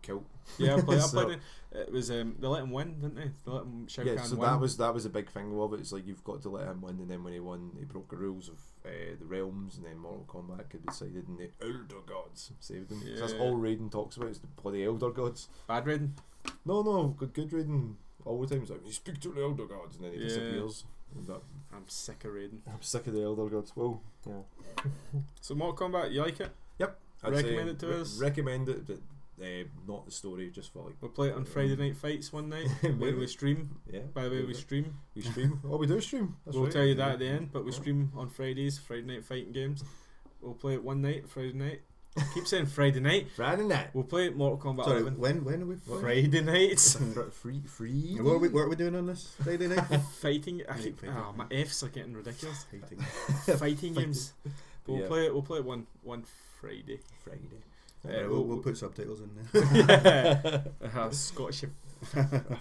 killed. Yeah, I played. So- It was they let him win, didn't they? They let him Shao Yeah, Kahn so win. that was a big thing of it. It's like you've got to let him win, and then when he won, he broke the rules of the realms, and then Mortal Kombat could be decided, and the Elder Gods saved him. 'Cause that's Yeah. all Raiden talks about, is the bloody Elder Gods. Bad Raiden. No, good Raiden. All the times like you speak to the Elder Gods, and then he Yeah. disappears. And that, I'm sick of Raiden. I'm sick of the Elder Gods. Well, yeah. So Mortal Kombat, you like it? I'd Recommend say it to us? Recommend it, but not the story, just for like. We'll play it on Friday Night Fights one night when Maybe. we stream. Yeah. By the way, we maybe. stream. We stream. Oh, we do stream. That's We'll right. tell you that at the end, but we Yeah. stream on Fridays, Friday Night Fighting games. We'll play it one night, Friday night. Keep saying Friday night. Friday night. We'll play it Mortal Kombat Sorry, 11. when are we? Friday nights. Free. What are we doing on this Friday night? Fighting. Fighting. My F's are getting ridiculous. Fighting. Fighting games. But Yeah. We'll play it one Friday. Friday. We'll put subtitles in there. Scottish.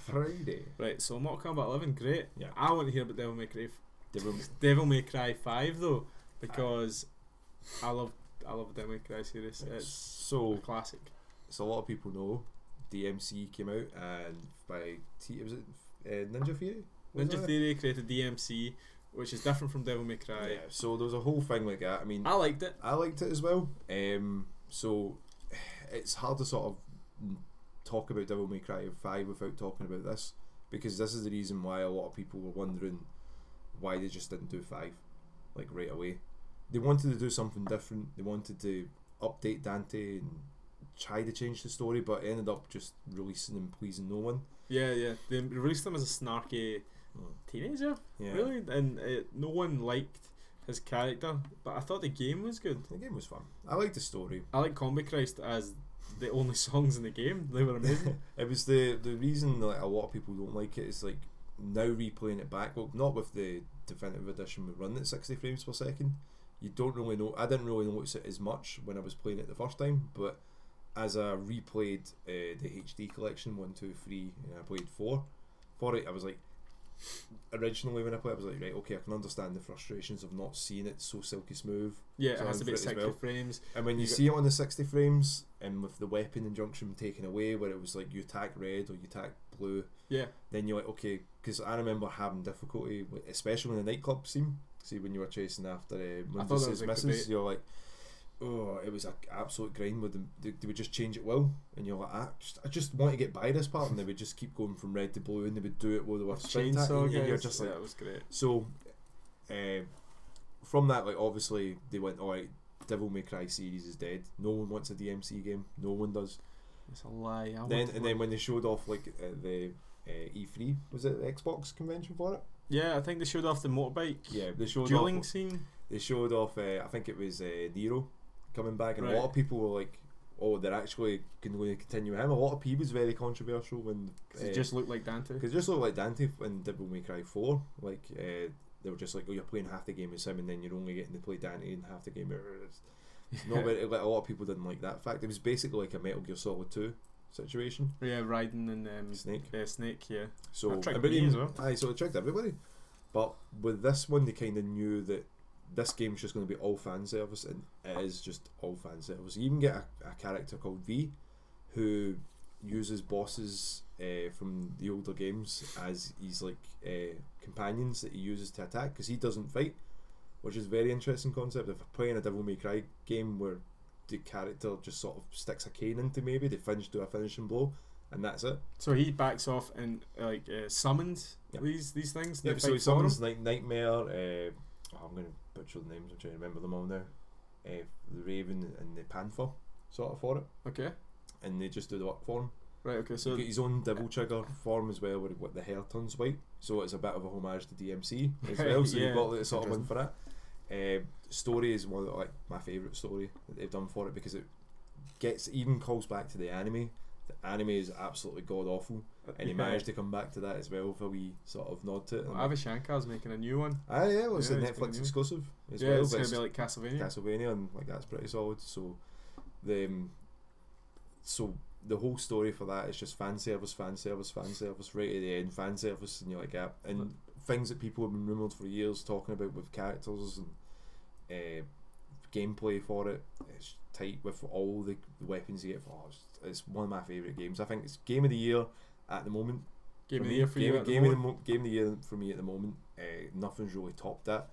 Friday. Right, so Mortal Kombat 11, great. Yeah. I want to hear about Devil May Cry. Devil- Devil May Cry 5 though, because I love Devil May Cry series. It's So a classic. a lot of people know DMC came out, and by was it Ninja Theory? Was Ninja that it? Theory created DMC, which is different from Devil May Cry. Yeah. So there was a whole thing like that. I mean, I liked it. I liked it as well. So it's hard to sort of talk about Devil May Cry 5 without talking about this, because this is the reason why a lot of people were wondering why they just didn't do 5 like right away. They wanted to do something different. They wanted to update Dante and try to change the story, but it ended up just releasing and pleasing no one. Yeah. They released him as a snarky teenager, Yeah. really, and no one liked his character. But I thought the game was good. The game was fun. I liked the story. I like Combi Christ as the only songs in the game. They were amazing. It was the reason that a lot of people don't like it is like now replaying it back. Well, not with the definitive edition, but running at 60 frames per second. You don't really know. I didn't really notice it as much when I was playing it the first time, but as I replayed the HD collection 1, 2, 3, and I played 4 for it, I was like, originally when I played, I was like, right, okay, I can understand the frustrations of not seeing it so silky smooth. Yeah, So it has to I'm be for it as 60 well. frames. And when you You see it on the 60 frames, and with the weapon injunction taken away, where it was like you attack red or you attack blue, Yeah, then you're like, okay, because I remember having difficulty, especially in the nightclub scene. See, when you were chasing after thought that was Mundus's a misses, great- you're like, oh, it was an absolute grind with them. They would just change it well, and you're like, I just want to get by this part, and they would just keep going from red to blue, and they would do it while they were sprint chainsaw attacking, and you're guys. just Yeah, like, it was great. so. From that, like obviously they went, alright, Devil May Cry series is dead. No one wants a DMC game. No one does. It's a lie. Then when they showed off like the E3, was it the Xbox convention for it? Yeah, I think they showed off the motorbike Yeah, they showed dueling off. scene. They showed off. I think it was Nero coming back, and Right. a lot of people were like, "Oh, they're actually going to continue him." A lot of P was very controversial when It just looked like Dante. because it just looked like Dante in Devil May Cry 4. Like they were just like, "Oh, you're playing half the game as him, and then you're only getting to play Dante in half the game." No, but like, a lot of people didn't like that fact. It was basically like a Metal Gear Solid 2 situation. Yeah, Raiden and Snake. Snake. Yeah. So That tricked everybody- me as well. Aye, so it tricked everybody. But with this one, they kind of knew that this game's just going to be all fan service, and it is just all fan service. You even get a character called V, who uses bosses from the older games as his like companions that he uses to attack, because he doesn't fight, which is a very interesting concept. If playing a Devil May Cry game where the character just sort of sticks a cane into maybe, they do a finishing blow, and that's it. So he backs off and summons Yep. these things. Yeah, They so fight he for him? summons like Nightmare. I'm going to butcher the names. I'm trying to remember them all now. The Raven and the Panther, sort of for it, Okay. and they just do the work for him. Right. Okay. So He's got his own Devil Trigger form as well, where the hair turns white. So it's a bit of a homage to DMC as well. So Yeah. you've got like, sort of one for that. Story is one of like my favourite story that they've done for it, because it even calls back to the anime. The anime is absolutely god awful, and he managed to come back to that as well for a wee sort of nod to it. Well, Avi Shankar's making a new one. Well, it's a he's Netflix new. exclusive as Yeah, well. it's but going to be like Castlevania. And like that's pretty solid. So the whole story for that is just fan service right at the end, fan service, and you're like, yeah, and things that people have been rumoured for years talking about with characters and gameplay for it. It's tight with all the weapons you get. It's one of my favourite games. I think it's game of the year at the moment. Game of the year for you. Game of the year for me at the moment. Nothing's really topped that,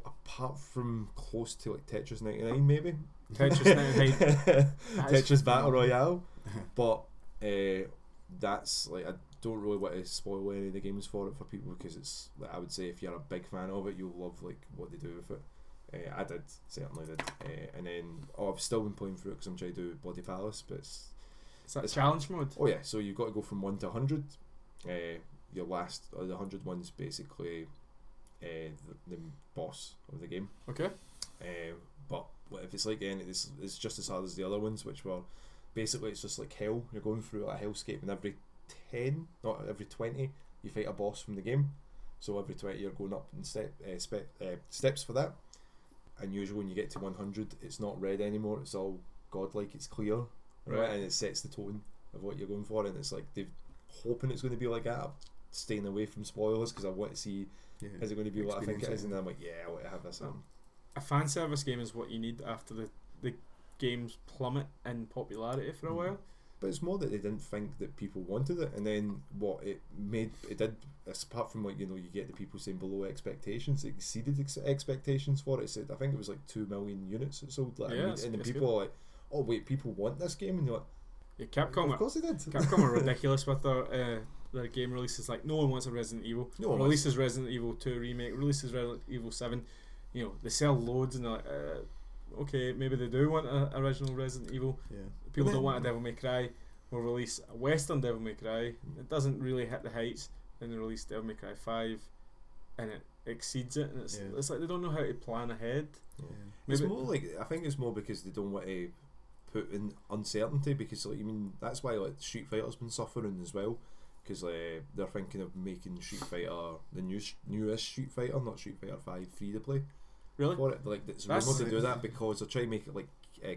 apart from close to like Tetris 99 maybe. Tetris 99. Tetris Battle Royale. But that's like, I don't really want to spoil any of the games for it for people, because it's like, I would say if you're a big fan of it, you'll love like what they do with it. I certainly did. And then I've still been playing through it because I'm trying to do Bloody Palace, but it's challenge mode? Oh yeah, so you've got to go from 1 to 100. Your last, or the 100 one's basically the boss of the game. Okay. But if it's like it's just as hard as the other ones, which were basically, it's just like hell. You're going through a hellscape, and every 20 you fight a boss from the game. So every 20 you're going up in steps for that. And usually when you get to 100, it's not red anymore, it's all godlike, it's clear, right? And it sets the tone of what you're going for, and it's like they're hoping it's going to be like that. I'm staying away from spoilers because I want to see, is it going to be what I think it is, and then I'm like, yeah, I want to have this on. A fan service game is what you need after the games plummet in popularity for a while. But it's more that they didn't think that people wanted it, and then what it did, apart from like, you get the people saying below expectations, it exceeded expectations for it. I think it was like 2 million units it sold. Like, and then people are like, oh wait, people want this game, and you're like, yeah, Capcom. Of course they did. Capcom are ridiculous with their game releases. Like, no one wants a Resident Evil. No one releases Resident Evil 2 remake, releases Resident Evil 7. They sell loads, and they're like, okay, maybe they do want an original Resident Evil. Yeah. People don't want a Devil May Cry. We'll release a Western Devil May Cry. It doesn't really hit the heights. Then they release Devil May Cry 5, and it exceeds it. And it's like they don't know how to plan ahead. Yeah. It's more like, I think it's more because they don't want to put in uncertainty, because like, that's why like Street Fighter's been suffering as well, because they're thinking of making Street Fighter the newest Street Fighter, not Street Fighter 5, free to play. Really? For it, like it's rumored to do that because they're trying to make it like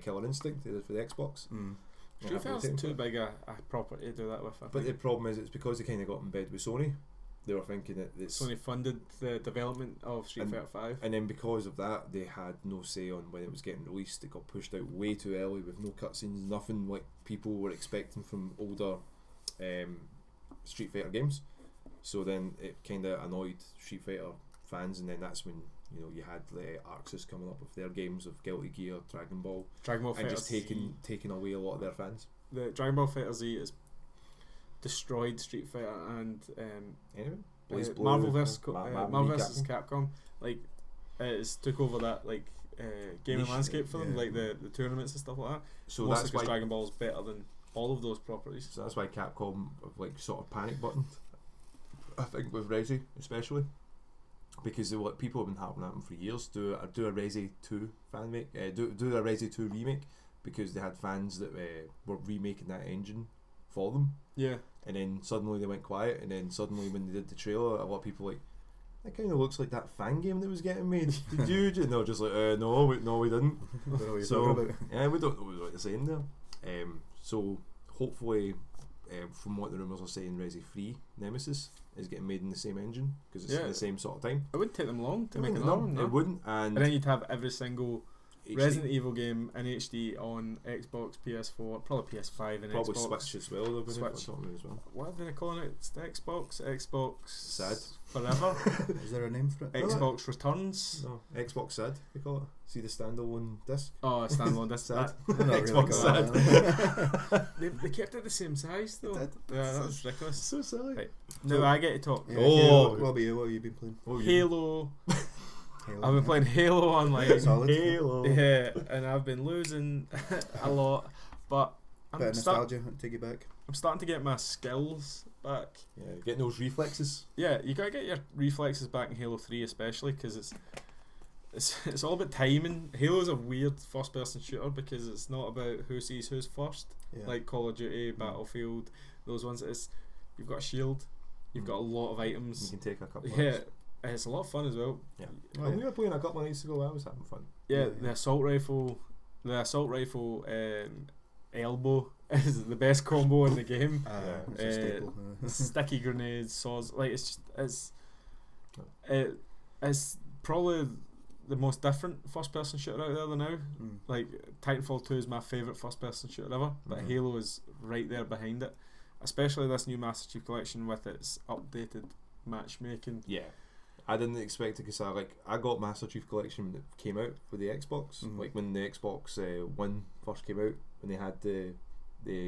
Killer Instinct they did for the Xbox. Street Fighter's too big a property to do that with. But the problem is, it's because they kind of got in bed with Sony. They were thinking that Sony funded the development of Street Fighter 5, and then because of that, they had no say on when it was getting released. It got pushed out way too early with no cutscenes, nothing like people were expecting from older Street Fighter games. So then it kind of annoyed Street Fighter fans, and then that's when you had the Arxis coming up with their games of Guilty Gear, Dragon Ball and just taking away a lot of their fans. The Dragon Ball FighterZ has destroyed Street Fighter and Marvel vs. Capcom. Like, it's took over that like gaming landscape for them, like the tournaments and stuff like that. So mostly that's why Dragon Ball's better than all of those properties. So that's why Capcom have like sort of panic buttoned, I think, with Resi especially, because people have been harping at them for years. Do a Resi 2 fan make, do a Resi 2 remake, because they had fans that were remaking that engine for them. Yeah. And then suddenly they went quiet, and then suddenly when they did the trailer, a lot of people like, that kind of looks like that fan game that was getting made. Did you? And they were just like, no, we didn't. So yeah, we don't know what they're saying there. So hopefully, from what the rumours are saying, Resi 3 Nemesis is getting made in the same engine, because it's in the same sort of time. It wouldn't take them long to make another one. No. It wouldn't, and then you'd have every single HD. Resident Evil game in HD on Xbox, PS4, probably PS5 and probably Xbox. Switch as well. Switch as well. What are they calling it? It's the Xbox Sad forever. Is there a name for it? Xbox Returns. No, Xbox Sad they call it. See the standalone disc. Oh, a standalone disc. Sad. Xbox really Sad. they kept it the same size though. Yeah, that was ridiculous. So silly. Right. Now I get to talk. Yeah, what about you? What have you been playing? Halo. I've been playing Halo online. Halo. Yeah, and I've been losing a lot, but bit of nostalgia, take you back. I'm starting to get my skills back. Yeah, getting those reflexes. Yeah, you gotta get your reflexes back in Halo 3 especially, because it's all about timing. Halo's a weird first person shooter because it's not about who sees who's first. Yeah. Like Call of Duty, Battlefield, those ones. You've got a shield, you've got a lot of items. You can take a couple. Yeah, it's a lot of fun as well. Yeah. Well, we were playing a couple of nights ago. I was having fun. Yeah, the assault rifle, elbow is the best combo in the game. It's a staple. Sticky grenades, swords. Like it's probably the most different first person shooter out there now. Like Titanfall 2 is my favourite first person shooter ever, but Halo is right there behind it. Especially this new Master Chief Collection with its updated matchmaking. Yeah, I didn't expect it because I got Master Chief Collection when it came out for the Xbox. Like when the Xbox One first came out, when they had the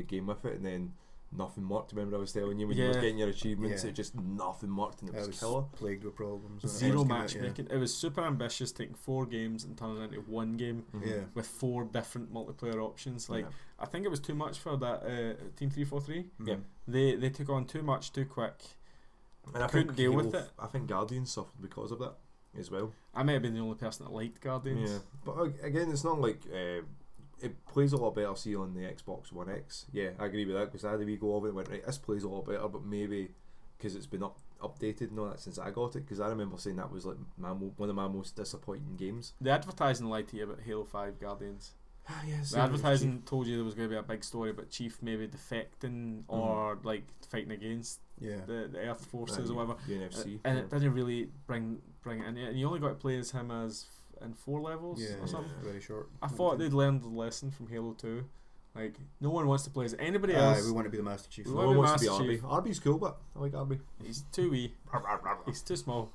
game with it, and then nothing worked. Remember I was telling you when you was getting your achievements, it just nothing worked, and it was killer. Plagued with problems. Zero matchmaking. It was super ambitious, taking 4 games and turning it into one game with 4 different multiplayer options. Like I think it was too much for that Team 343. Yeah, they took on too much too quick. And I couldn't deal with it. I think Guardians suffered because of that as well. I may have been the only person that liked Guardians. Yeah, but again, it's not like it plays a lot better. See on the Xbox One X. Yeah, I agree with that because I had a wee go over it and went right. This plays a lot better, but maybe because it's been updated and all that since I got it. Because I remember saying that was like one of my most disappointing games. The advertising lied to you about Halo 5 Guardians. Yes, the advertising told you there was going to be a big story about Chief maybe defecting or like fighting against the Earth forces or whatever. UFC, and it didn't really bring it in. And you only got to play as him as in 4 levels or something. Very short. I thought they'd learned the lesson from Halo 2. Like no one wants to play as anybody else. We want to be the Master Chief. No one wants to be Arby. Arby's cool, but I like Arby. He's too wee. He's too small.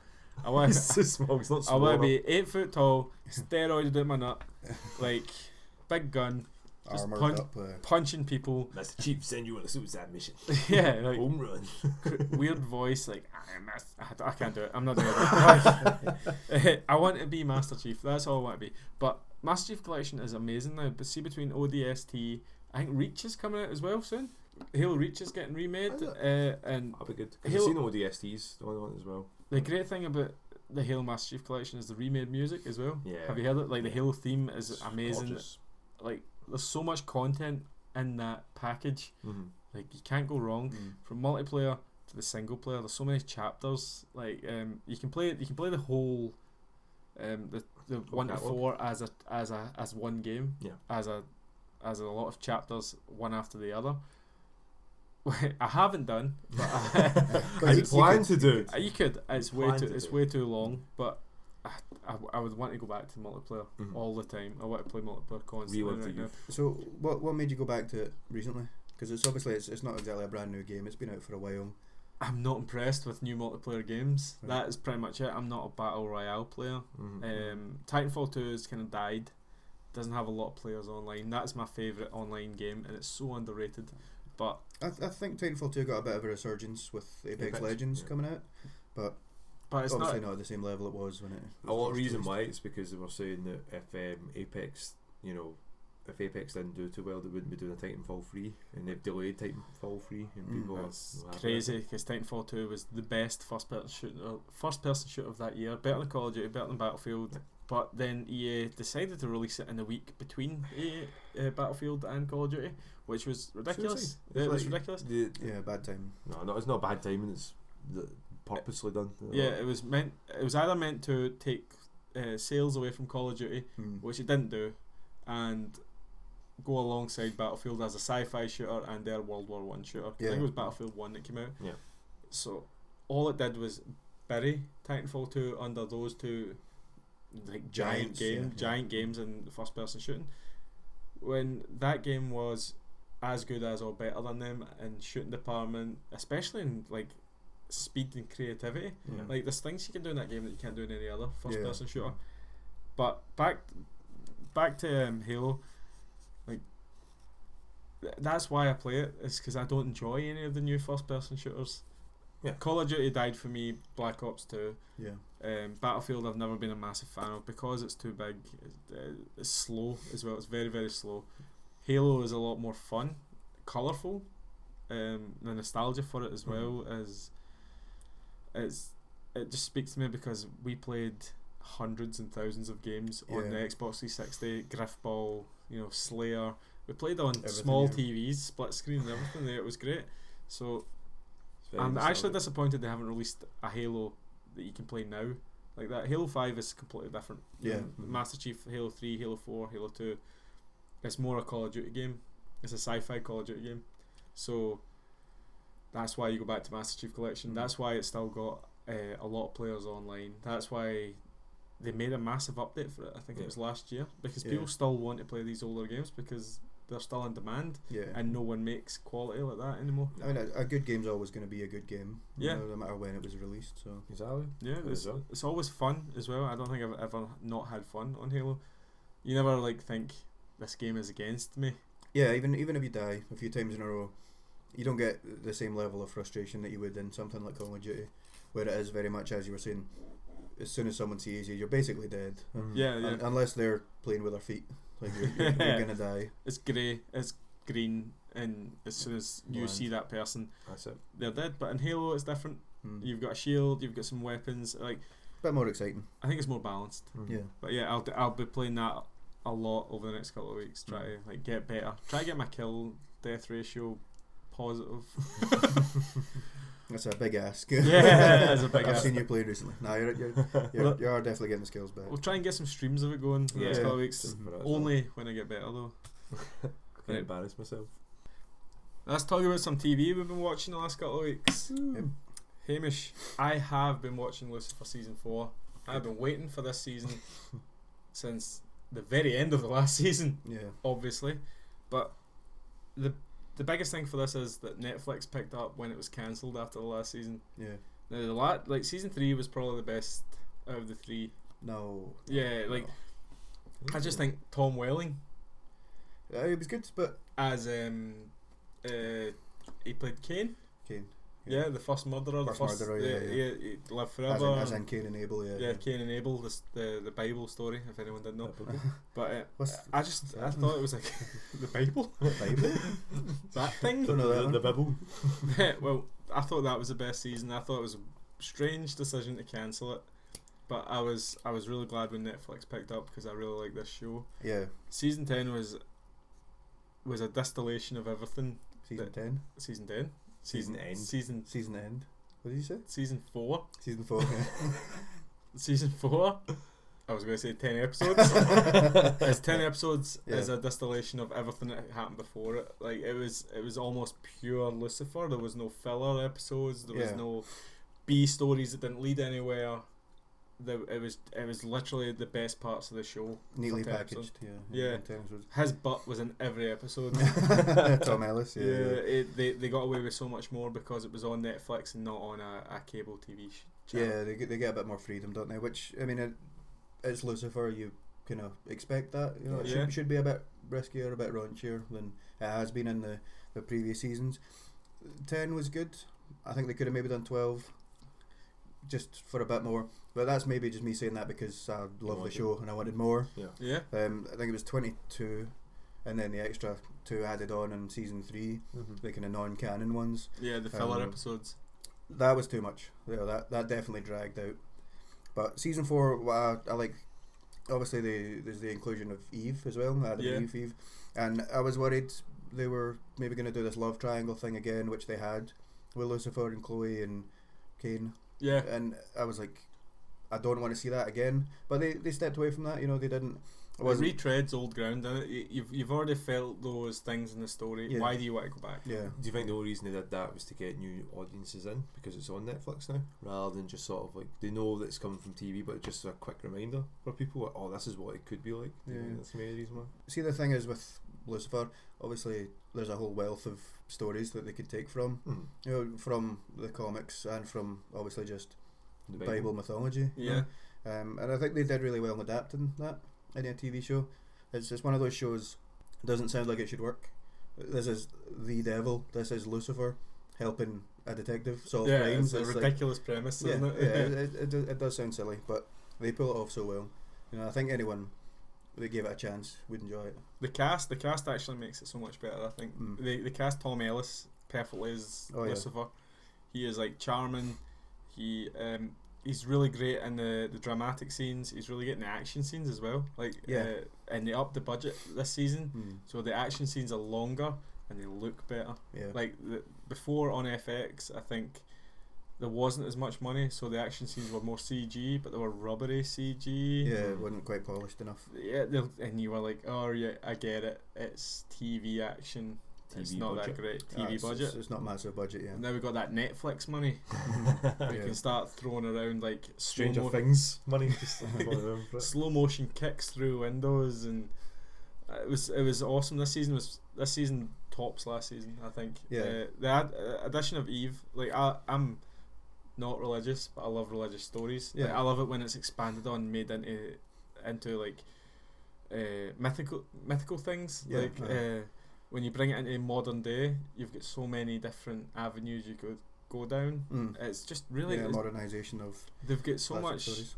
He's too small. He's not small. I want to be 8 foot tall, steroided in my nut, like big gun. Just punching people. Master Chief, send you on a suicide mission. Yeah, like home run. Weird voice, like I can't do it. I'm not doing it. I want to be Master Chief. That's all I want to be. But Master Chief Collection is amazing now. But see, between ODST, I think Reach is coming out as well soon. Halo Reach is getting remade, and that'll be good. I've seen ODSTs on as well. The great thing about the Halo Master Chief Collection is the remade music as well. Yeah. Have you heard it? Like the Halo theme is amazing. Gorgeous. Like there's so much content in that package. Like you can't go wrong. From multiplayer to the single player, there's so many chapters. Like you can play the whole the 1 to 4 as one game. Yeah. As a lot of chapters, one after the other. I haven't done, but I plan to do. You could. It's way too long, but I would want to go back to multiplayer all the time. I want to play multiplayer constantly right now. So what made you go back to it recently? Because it's obviously it's not exactly a brand new game. It's been out for a while. I'm not impressed with new multiplayer games. Right. That is pretty much it. I'm not a battle royale player. Titanfall 2 has kind of died. Doesn't have a lot of players online. That's my favourite online game, and it's so underrated. But I think Titanfall 2 got a bit of a resurgence with Apex Legends coming out, but it's obviously not at the same level it was when it. A lot of reason why it's because they were saying that if Apex, if Apex didn't do too well, they wouldn't be doing a Titanfall 3, and they've delayed Titanfall 3, and people that's crazy because Titanfall 2 was the best first person shooter of that year, better than Call of Duty, better than Battlefield. But then EA decided to release it in the week between Battlefield and Call of Duty, which was ridiculous. It was ridiculous. Bad time. No, it's not bad timing. It's purposely done. Yeah, it was either meant to take sales away from Call of Duty, which it didn't do, and go alongside Battlefield as a sci-fi shooter and their World War One shooter. I think it was Battlefield 1 that came out. Yeah. So all it did was bury Titanfall 2 under those two giant games in first person shooting, when that game was as good as or better than them in shooting department, especially in like speed and creativity. Like there's things you can do in that game that you can't do in any other first person shooter. But back to Halo, like that's why I play it, is because I don't enjoy any of the new first person shooters. Call of Duty died for me. Black Ops 2. Battlefield I've never been a massive fan of because it's too big. It's slow as well. It's very, very slow. Halo is a lot more fun, colourful. The nostalgia for it as well it just speaks to me because we played hundreds and thousands of games on the Xbox 360, Griffball, Slayer. We played on small TVs, split screen and everything. It was great. So I'm actually disappointed they haven't released a Halo that you can play now. Like that, Halo 5 is completely different. Yeah. Master Chief, Halo 3, Halo 4, Halo 2. It's more a Call of Duty game. It's a sci-fi Call of Duty game. So that's why you go back to Master Chief Collection. That's why it's still got a lot of players online. That's why they made a massive update for it. I think it was last year, because people still want to play these older games because they're still in demand, and no one makes quality like that anymore. I mean, a good game's always going to be a good game, no matter when it was released. So exactly, it's always fun as well. I don't think I've ever not had fun on Halo. You never think this game is against me. Yeah, even if you die a few times in a row, you don't get the same level of frustration that you would in something like Call of Duty, where it is very much, as you were saying, as soon as someone sees you, you're basically dead. Unless they're playing with their feet. Like you're gonna die. It's grey, it's green, and as soon as you see that person, that's it. They're dead. But in Halo, it's different. You've got a shield, you've got some weapons. Like, a bit more exciting. I think it's more balanced. Yeah. But yeah, I'll be playing that a lot over the next couple of weeks. Try to get better. Try to get my kill death ratio positive. That's a big ask. Yeah, that's a big ask. I've seen you play recently. No, you are definitely getting the skills back. We'll try and get some streams of it going for the next couple of weeks. Only when I get better though. I embarrass myself. Let's talk about some TV we've been watching the last couple of weeks. Hamish, I have been watching Lucifer season 4. I've been waiting for this season since the very end of the last season. Yeah. Obviously, but the biggest thing for this is that Netflix picked up when it was cancelled after the last season. Yeah. Now season 3 was probably the best out of the 3. No. Yeah, I just think Tom Welling. It was good, but as he played Cain. Yeah, the first murderer. He lived forever. As in Cain and Abel. Yeah, Cain and Abel, the Bible story, if anyone didn't know. But I thought it was like the Bible. That thing. Don't know that the Bible. Well, I thought that was the best season. I thought it was a strange decision to cancel it, but I was really glad when Netflix picked up because I really like this show. Yeah. Season 10 was a distillation of everything. Season 10. Season 10. Season end. Season end. What did you say? Season 4. Season 4. Yeah. Season 4. I was going to say 10 episodes. It's 10 episodes is a distillation of everything that happened before it. Like it was almost pure Lucifer. There was no filler episodes. There was no B stories that didn't lead anywhere. It was literally the best parts of the show. Neatly packaged. Yeah. His butt was in every episode. Tom Ellis. Yeah. They got away with so much more because it was on Netflix and not on a cable TV channel. Yeah, they get a bit more freedom, don't they? Which I mean, it's Lucifer. You kind of expect that. You know, it should be a bit riskier, a bit raunchier than it has been in the previous seasons. 10 was good. I think they could have maybe done 12, just for a bit more. But that's maybe just me saying that because I love the show and I wanted more. Yeah. I think it was 22, and then the extra 2 added on in season 3, the kind of non-canon ones. Yeah, the filler episodes. That was too much. That definitely dragged out. But season 4, what I like, obviously there's the inclusion of Eve as well, Adam and Eve, and I was worried they were maybe going to do this love triangle thing again, which they had with Lucifer and Chloe and Cain. Yeah. And I was like, I don't want to see that again. But they stepped away from that. You know, they didn't. It retreads old ground. You've already felt those things in the story. Yeah. Why do you want to go back? Yeah. Do you think the only reason they did that was to get new audiences in because it's on Netflix now, rather than just sort of like they know that it's coming from TV, but just a quick reminder for people? Like, oh, this is what it could be like. Yeah. That's the main reason why. See, the thing is with Lucifer, obviously there's a whole wealth of stories that they could take from, you know, from the comics and from obviously just the Bible mythology. Yeah. And I think they did really well in adapting that in a TV show. It's just one of those shows. Doesn't sound like it should work. This is the devil. This is Lucifer helping a detective solve crimes. It's a ridiculous premise, isn't it? Yeah, it does sound silly, but they pull it off so well. You know, I think anyone that gave it a chance would enjoy it. The cast actually makes it so much better. I think they cast Tom Ellis perfectly as Lucifer. He is like charming. He he's really great in the dramatic scenes. He's really getting the action scenes as well. Like and they upped the budget this season, so the action scenes are longer and they look better. Yeah. Like before on FX, I think there wasn't as much money, so the action scenes were more CG, but they were rubbery CG. Yeah, it wasn't quite polished enough. Yeah, and you were like, oh yeah, I get it. It's TV action. It's not budget. That great TV budget. It's not massive budget, yeah. Now we got that Netflix money. We can start throwing around like Stranger Things money, just slow motion kicks through windows, and it was awesome. This season tops last season, I think. Yeah. The addition of Eve, like I'm not religious, but I love religious stories. Yeah. Like, I love it when it's expanded on, made into like mythical things. Yeah. Like when you bring it into modern day, you've got so many different avenues you could go down. It's just really modernization of. They've got so much stories.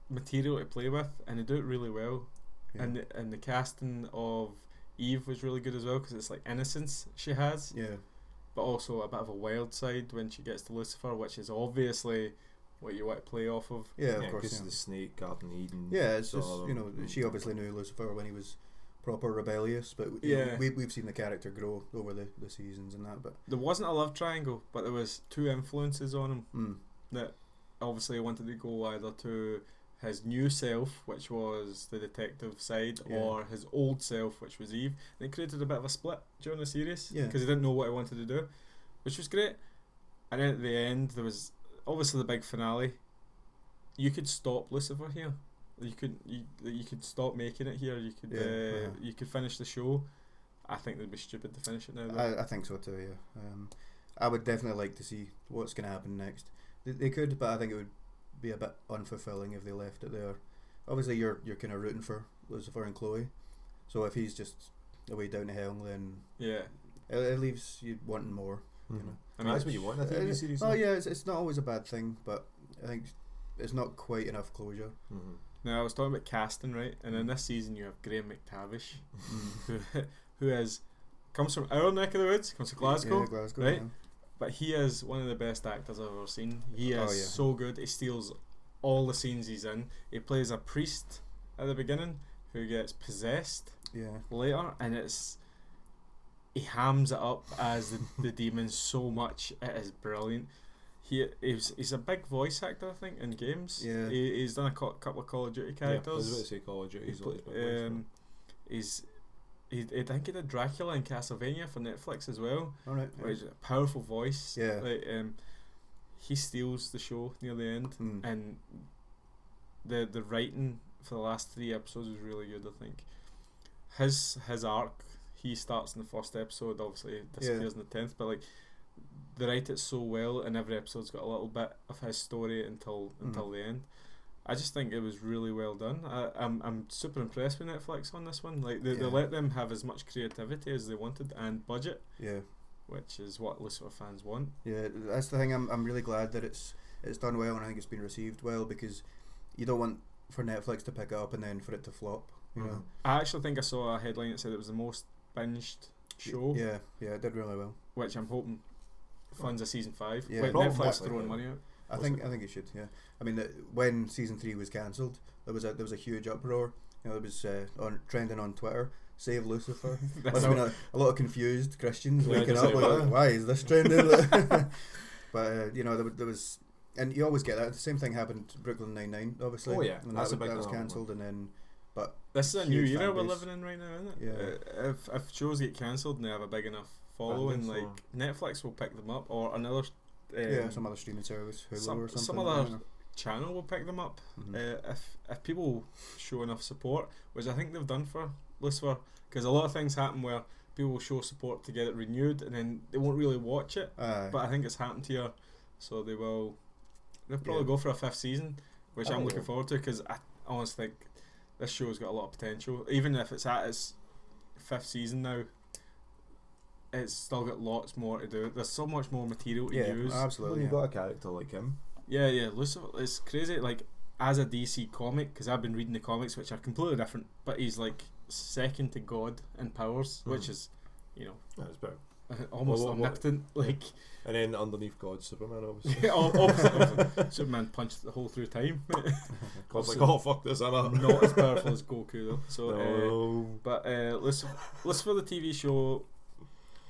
material to play with, and they do it really well. Yeah. And the casting of Eve was really good as well, because it's like innocence she has, but also a bit of a wild side when she gets to Lucifer, which is obviously what you want to play off of. Yeah, of course. Because the snake, Garden Eden. Yeah, it's just she obviously knew Lucifer when he was proper rebellious, but we've seen the character grow over the seasons and that. But there wasn't a love triangle, but there was two influences on him that obviously wanted to go either to his new self, which was the detective side, or his old self, which was Eve. And it created a bit of a split during the series because he didn't know what he wanted to do, which was great. And then at the end, there was obviously the big finale. You could stop Lucifer here. You could stop making it here. You could you could finish the show. I think it'd be stupid to finish it now, though. I think so too. Yeah, I would definitely like to see what's going to happen next. They could, but I think it would be a bit unfulfilling if they left it there. Obviously, you're kind of rooting for Lucifer and Chloe, so if he's just away down to hell, then it leaves you wanting more. You know, I mean, that's what you want in a TV series. Oh yeah, it's not always a bad thing, but I think it's not quite enough closure. Now I was talking about casting, right? And in this season you have Graham McTavish, who comes from our neck of the woods, comes from Glasgow, Glasgow, right? But he is one of the best actors I've ever seen. He is so good. He steals all the scenes he's in. He plays a priest at the beginning who gets possessed later, and he hams it up as the demon so much. It is brilliant. He's a big voice actor, I think, in games. Yeah, he's done a couple of Call of Duty characters. I was about to say Call of Duty. I think he did Dracula in Castlevania for Netflix as well. Alright, which is a powerful voice. Yeah, like, he steals the show near the end, and the writing for the last 3 episodes was really good. I think his arc, he starts in the first episode, obviously disappears in the 10th, but like they write it so well, and every episode's got a little bit of his story until the end. I just think it was really well done. I'm super impressed with Netflix on this one. Like they let them have as much creativity as they wanted and budget. Yeah, which is what Lucifer fans want. Yeah, that's the thing. I'm really glad that it's done well, and I think it's been received well, because you don't want for Netflix to pick it up and then for it to flop. You know. I actually think I saw a headline that said it was the most binged show. Yeah, it did really well. Which I'm hoping funds a season 5. Yeah, Netflix throwing money out. I think it should. Yeah, I mean, when season 3 was cancelled, there was a huge uproar. You know, it was trending on Twitter. Save Lucifer. Must have been a lot of confused Christians waking up like, why is this trending? But you know, there was, and you always get that. The same thing happened to Brooklyn Nine-Nine, obviously. Oh yeah, and that was cancelled, and then. But this is a new era we're living in right now, isn't it? Yeah. If shows get cancelled and they have a big enough following, like Netflix will pick them up, or another. Some other streaming service, Hulu or something. Some other channel will pick them up. If people show enough support, which I think they've done for Lucifer, because a lot of things happen where people will show support to get it renewed, and then they won't really watch it. But I think it's happened here, so they'll probably go for a 5th season, which I'm looking forward to, because I honestly think this show's got a lot of potential. Even if it's at its 5th season now, it's still got lots more to do. There's so much more material to use. Absolutely. When you've got a character like him. Yeah, Lucifer, it's crazy. Like, as a DC comic, because I've been reading the comics, which are completely different, but he's like second to God in powers, which is, that's better. almost What- omnipotent. Like, And then underneath God, Superman, obviously. yeah, opposite. Superman punched the hole through time. God's like, oh fuck this, I'm out. Not as powerful as Goku though. So, No. but listen for the TV show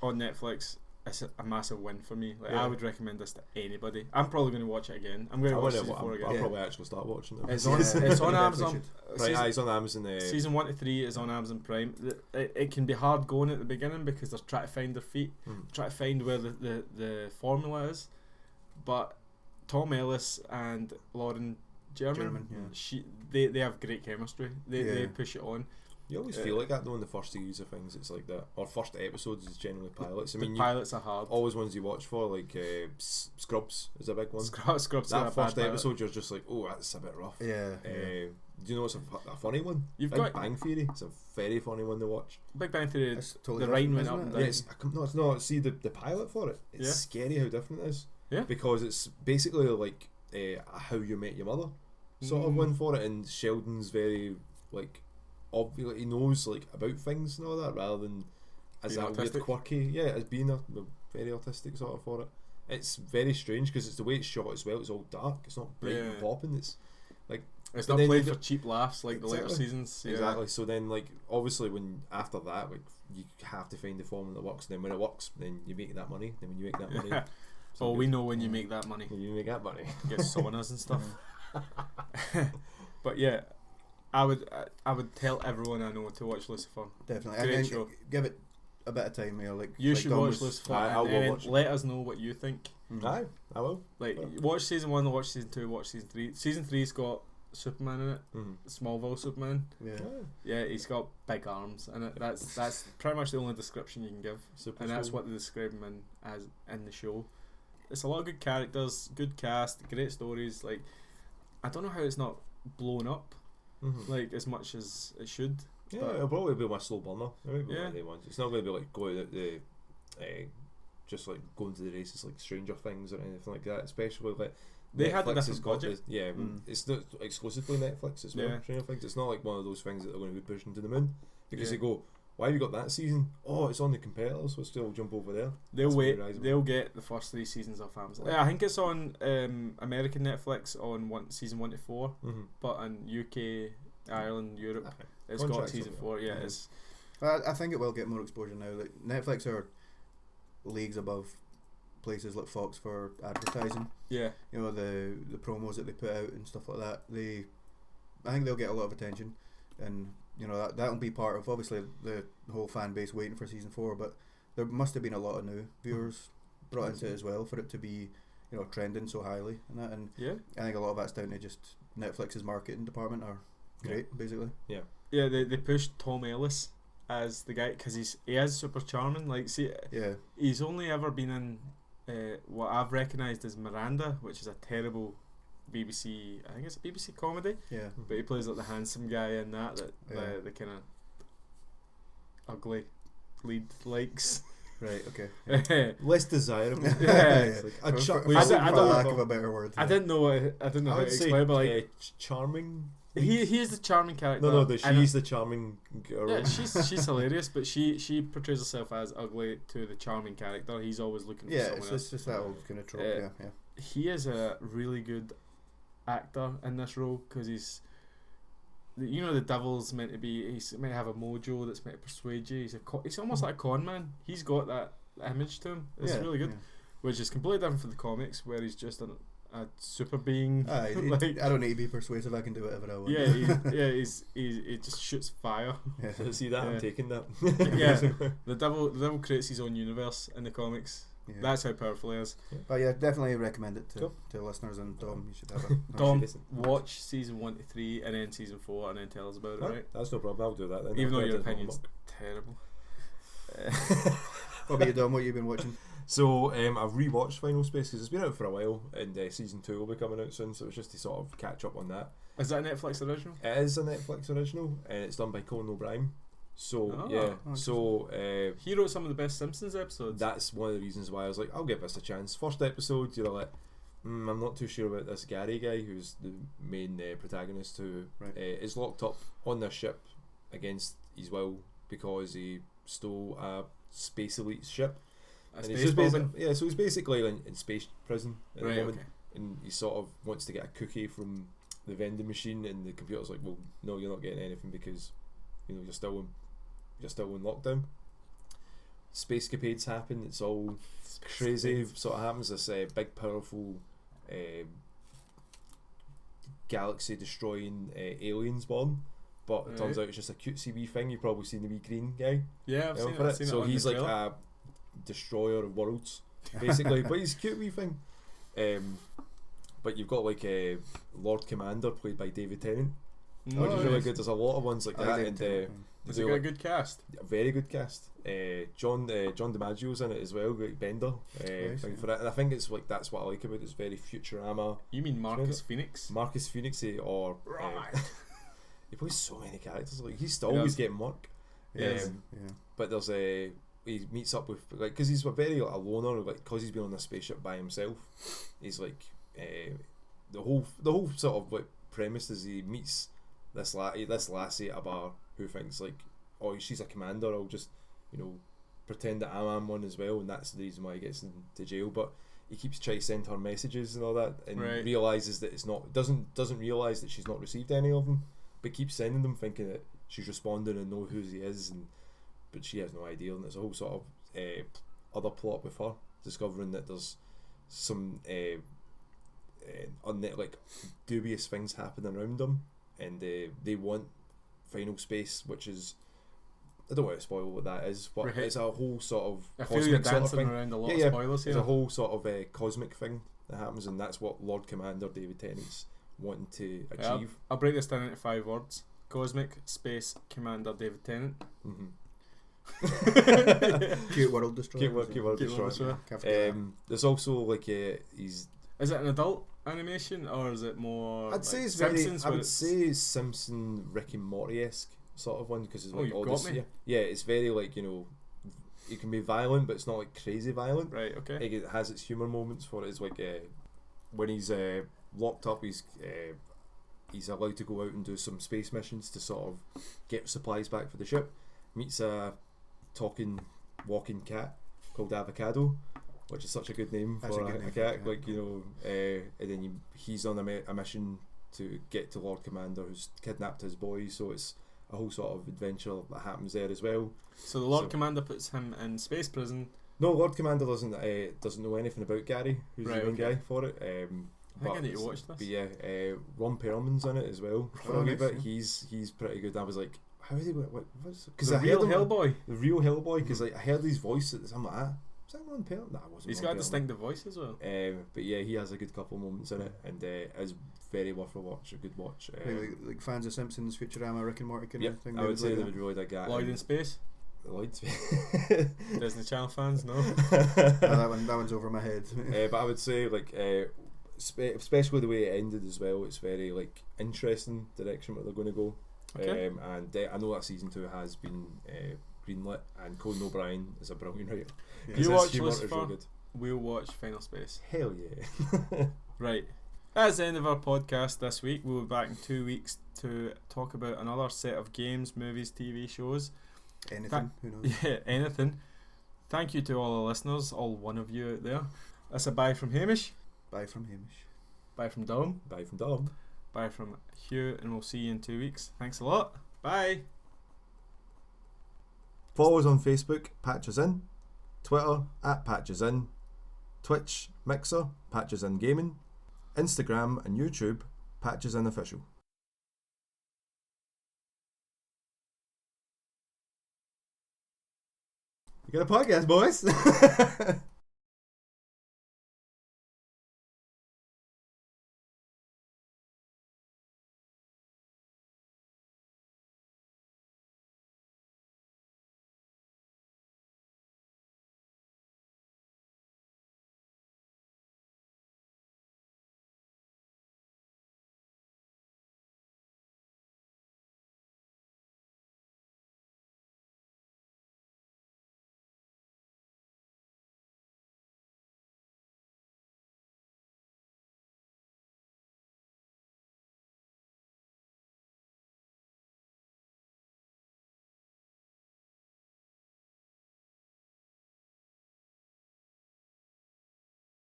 on Netflix. It's a massive win for me. Like, Yeah. I would recommend this to anybody. I'm probably going to watch it again. I'm going to watch season 4 again. I'll probably actually start watching it. It's on. It's on You definitely Amazon. should. Right, it's on Amazon. Season 1 to 3 is on Amazon Prime. It can be hard going at the beginning because they're trying to find their feet, trying to find where the formula is. But Tom Ellis and Lauren German, they have great chemistry. They push it on. You always feel like that though in the first series of things. It's like that, or first episodes is generally pilots. I mean, pilots are hard. Always ones you watch for, like Scrubs is a big one. Scrubs That first episode, you're just like, oh, that's a bit rough. Yeah. Do you know what's a funny one? You've Big got Bang Theory. It's a very funny one to watch. Big Bang Theory. That's totally The writing different, went up isn't and it? down. Yeah, it's not. See the pilot for it. It's scary how different it is. Yeah. Because it's basically like How You Met Your Mother sort of one for it, and Sheldon's very like obviously he knows like about things and all that rather than as Being that weird autistic. quirky, as being a very autistic sort of for it. It's very strange because it's the way it's shot as well. It's all dark. It's not bright and popping. It's like it's but not then played you for cheap laughs like the later seasons. Yeah. exactly. So then like obviously when after that like you have to find the formula that works. And then when it works, then you make that money. Then when you make that money, Oh, we know when you make that money. you make that money. Get saunas and stuff. But yeah, I would tell everyone I know to watch Lucifer. Definitely. Great And show. give it a bit of time. Like You like should Dom watch was- Lucifer I will and watch it. let us know what you think. Aye, I will. Like, Yeah. watch season 1, watch season 2, watch season 3. Season 3's got Superman in it, Smallville Superman. Yeah. Yeah, he's got big arms, and that's pretty much the only description you can give. Super And that's small. what they describe him as in the show. It's a lot of good characters, good cast, great stories. Like, I don't know how it's not blown up like as much as it should. Yeah, but it'll probably be my slow burner. It might be one Yeah. of the ones. It's not going to be like go out the just like going to the races like Stranger Things or anything like that. Especially like They had a Netflix has different got budget. it's not exclusively Netflix as well. Yeah. Stranger Things. It's not like one of those things that they're going to be pushing to the moon because Yeah. they go, why have you got that season? Oh, it's on the competitors. We'll still jump over there. They'll That's wait. very risable. They'll get the first 3 seasons off Amazon. Yeah, I think it's on American Netflix on season 1 to 4, but on UK, Ireland, Europe, it's got Contracts season on 4. Yeah, Yeah. it's I think it will get more exposure now. Like Netflix are leagues above places like Fox for advertising. yeah. You know, the promos that they put out and stuff like that. I think they'll get a lot of attention, and you know that'll be part of obviously the whole fan base waiting for season 4. But there must have been a lot of new viewers brought into it as well for it to be, you know, trending so highly and that. And Yeah. I think a lot of that's down to just Netflix's marketing department are great, basically. Yeah, they pushed Tom Ellis as the guy because he is super charming. Like, see, Yeah. he's only ever been in what I've recognised as Miranda, which is a terrible BBC. I think it's a BBC comedy, Yeah. but he plays like the handsome guy in that Yeah. the kind of ugly lead likes. Right. Okay. Less desirable. Yeah. It's like a For I don't- lack of a better word. I didn't know I didn't know I how to would say explain, but like charming. he is the charming character. No, and she's the charming girl. yeah, she's hilarious, but she portrays herself as ugly to the charming character. He's always looking for Yeah, someone it's else. just that old kind of trope. Uh, Yeah. He is a really good actor in this role because he's, you know, the devil's meant to be. He's meant to have a mojo that's meant to persuade you. He's almost like a con man. He's got that image to him. It's Yeah, really good, yeah. which is completely different from the comics where he's just a super being. Aye, like, I don't need to be persuasive. I can do whatever I want. yeah, he just shoots fire. Yeah. See that? Yeah. I'm taking that. Yeah, the devil creates his own universe in the comics. Yeah. That's how powerful he is. But yeah, definitely recommend it to, Cool. to listeners, and Dom, you should have a Dom, listen. watch season 1 to 3 and then season 4 and then tell us about it, right? That's no problem. I'll do that then. Even though I'll your do the opinion's homework. terrible. What about you, Dom? What you been watching? So I've rewatched Final Space because it's been out for a while, and season 2 will be coming out soon. So it's just to sort of catch up on that. Is that a Netflix original? It is a Netflix original, and it's done by Conan O'Brien. So Oh, yeah, oh, so He wrote some of the best Simpsons episodes. that's one of the reasons why I was like, I'll give this a chance. First episode, you're like, I'm not too sure about this Gary guy who's the main protagonist who Right. is locked up on this ship against his will because he stole a space elite ship. And space he's just bombing? so he's basically in space prison at the Right, moment, okay. and he sort of wants to get a cookie from the vending machine, and the computer's like, well, no, you're not getting anything because you're still in lockdown. Spacecapades happen. It's all crazy. Sort of happens. This big, powerful, galaxy-destroying aliens born. But it turns out it's just a cutesy wee thing. You've probably seen the wee green guy. Yeah, I've seen it. So he's like a destroyer of worlds, basically. But he's a cute wee thing. But you've got like a Lord Commander played by David Tennant, which is really good. There's a lot of ones like that, and has it got a good cast? A very good cast. John DiMaggio's in it as well, like Bender. Thing for it, and I think it's like that's what I like about it. It's very Futurama. You mean Marcus Phoenix? Marcus Phoenix, or right. He plays so many characters. Like he's still always getting work. But there's he meets up with like because he's very like, a loner, like because he's been on a spaceship by himself. He's like the whole sort of like premise is he meets this lassie at a bar who thinks like, oh, she's a commander. I'll just pretend that I'm one as well, and that's the reason why he gets into jail. But he keeps trying to send her messages and all that, and realizes that it's not doesn't realize that she's not received any of them, but keeps sending them thinking that she's responding and know who he is, but she has no idea, and there's a whole sort of other plot with her discovering that there's some like dubious things happening around them, and they want final space, which is, I don't want to spoil what that is, but it's a whole sort of I feel you're dancing sort of thing. around a lot of spoilers here. It's a whole sort of cosmic thing that happens, and that's what Lord Commander David Tennant's wanting to achieve. I'll break this down into 5 words: cosmic, space, Commander David Tennant. Cute world destroyer. Cute world destroyer. There's also like he's. Is it an adult animation or is it more? I'd say it's Simpsons. I would say Simpson, Rick and Morty-esque sort of one because it's like all this. Yeah, it's very like it can be violent, but it's not like crazy violent. Right. Okay. Like, it has its humor moments for it. It's like when he's locked up, he's allowed to go out and do some space missions to sort of get supplies back for the ship. Meets a walking cat called Avocado, which is such a good name for a cat. Like and then he's on a mission to get to Lord Commander, who's kidnapped his boy. So it's a whole sort of adventure that happens there as well. So the Lord Commander puts him in space prison. No, Lord Commander doesn't know anything about Gary, who's the main guy for it. I think I need to watch this. But yeah, Ron Perlman's in it as well. For a wee bit, he's pretty good. I was like, how is he? Because the real Hellboy. The real Hellboy. Because like I heard his voice. I'm like, is that Ron Perlman? Nah, it wasn't. He's got a distinctive voice as well. But yeah, he has a good couple of moments in it, and is very worth a watch. A good watch. Like fans of Simpsons, Futurama, Rick and Morty kind of thing. I would say they would really dig that. Lloyd in Space. Lloyd Disney Channel fans, no. That one's over my head. But I would say like especially the way it ended as well. It's very like interesting direction what they're going to go. Okay. And I know that season 2 has been greenlit, and Conan O'Brien is a brilliant writer. Yeah. You watch Lucifer? Really good. We'll watch Final Space. Hell yeah! Right. That's the end of our podcast this week. We'll be back in 2 weeks to talk about another set of games, movies, TV shows. Anything. Who knows? Yeah, anything. Thank you to all the listeners, all one of you out there. That's a bye from Hamish. Bye from Hamish. Bye from Dom. Bye from Dom. Bye from Hugh, and we'll see you in 2 weeks. Thanks a lot. Bye. Follow us on Facebook, Patches In, Twitter, @Patches In, Twitch, Mixer, Patches In Gaming, Instagram and YouTube, Patches In Official. We got a podcast, boys!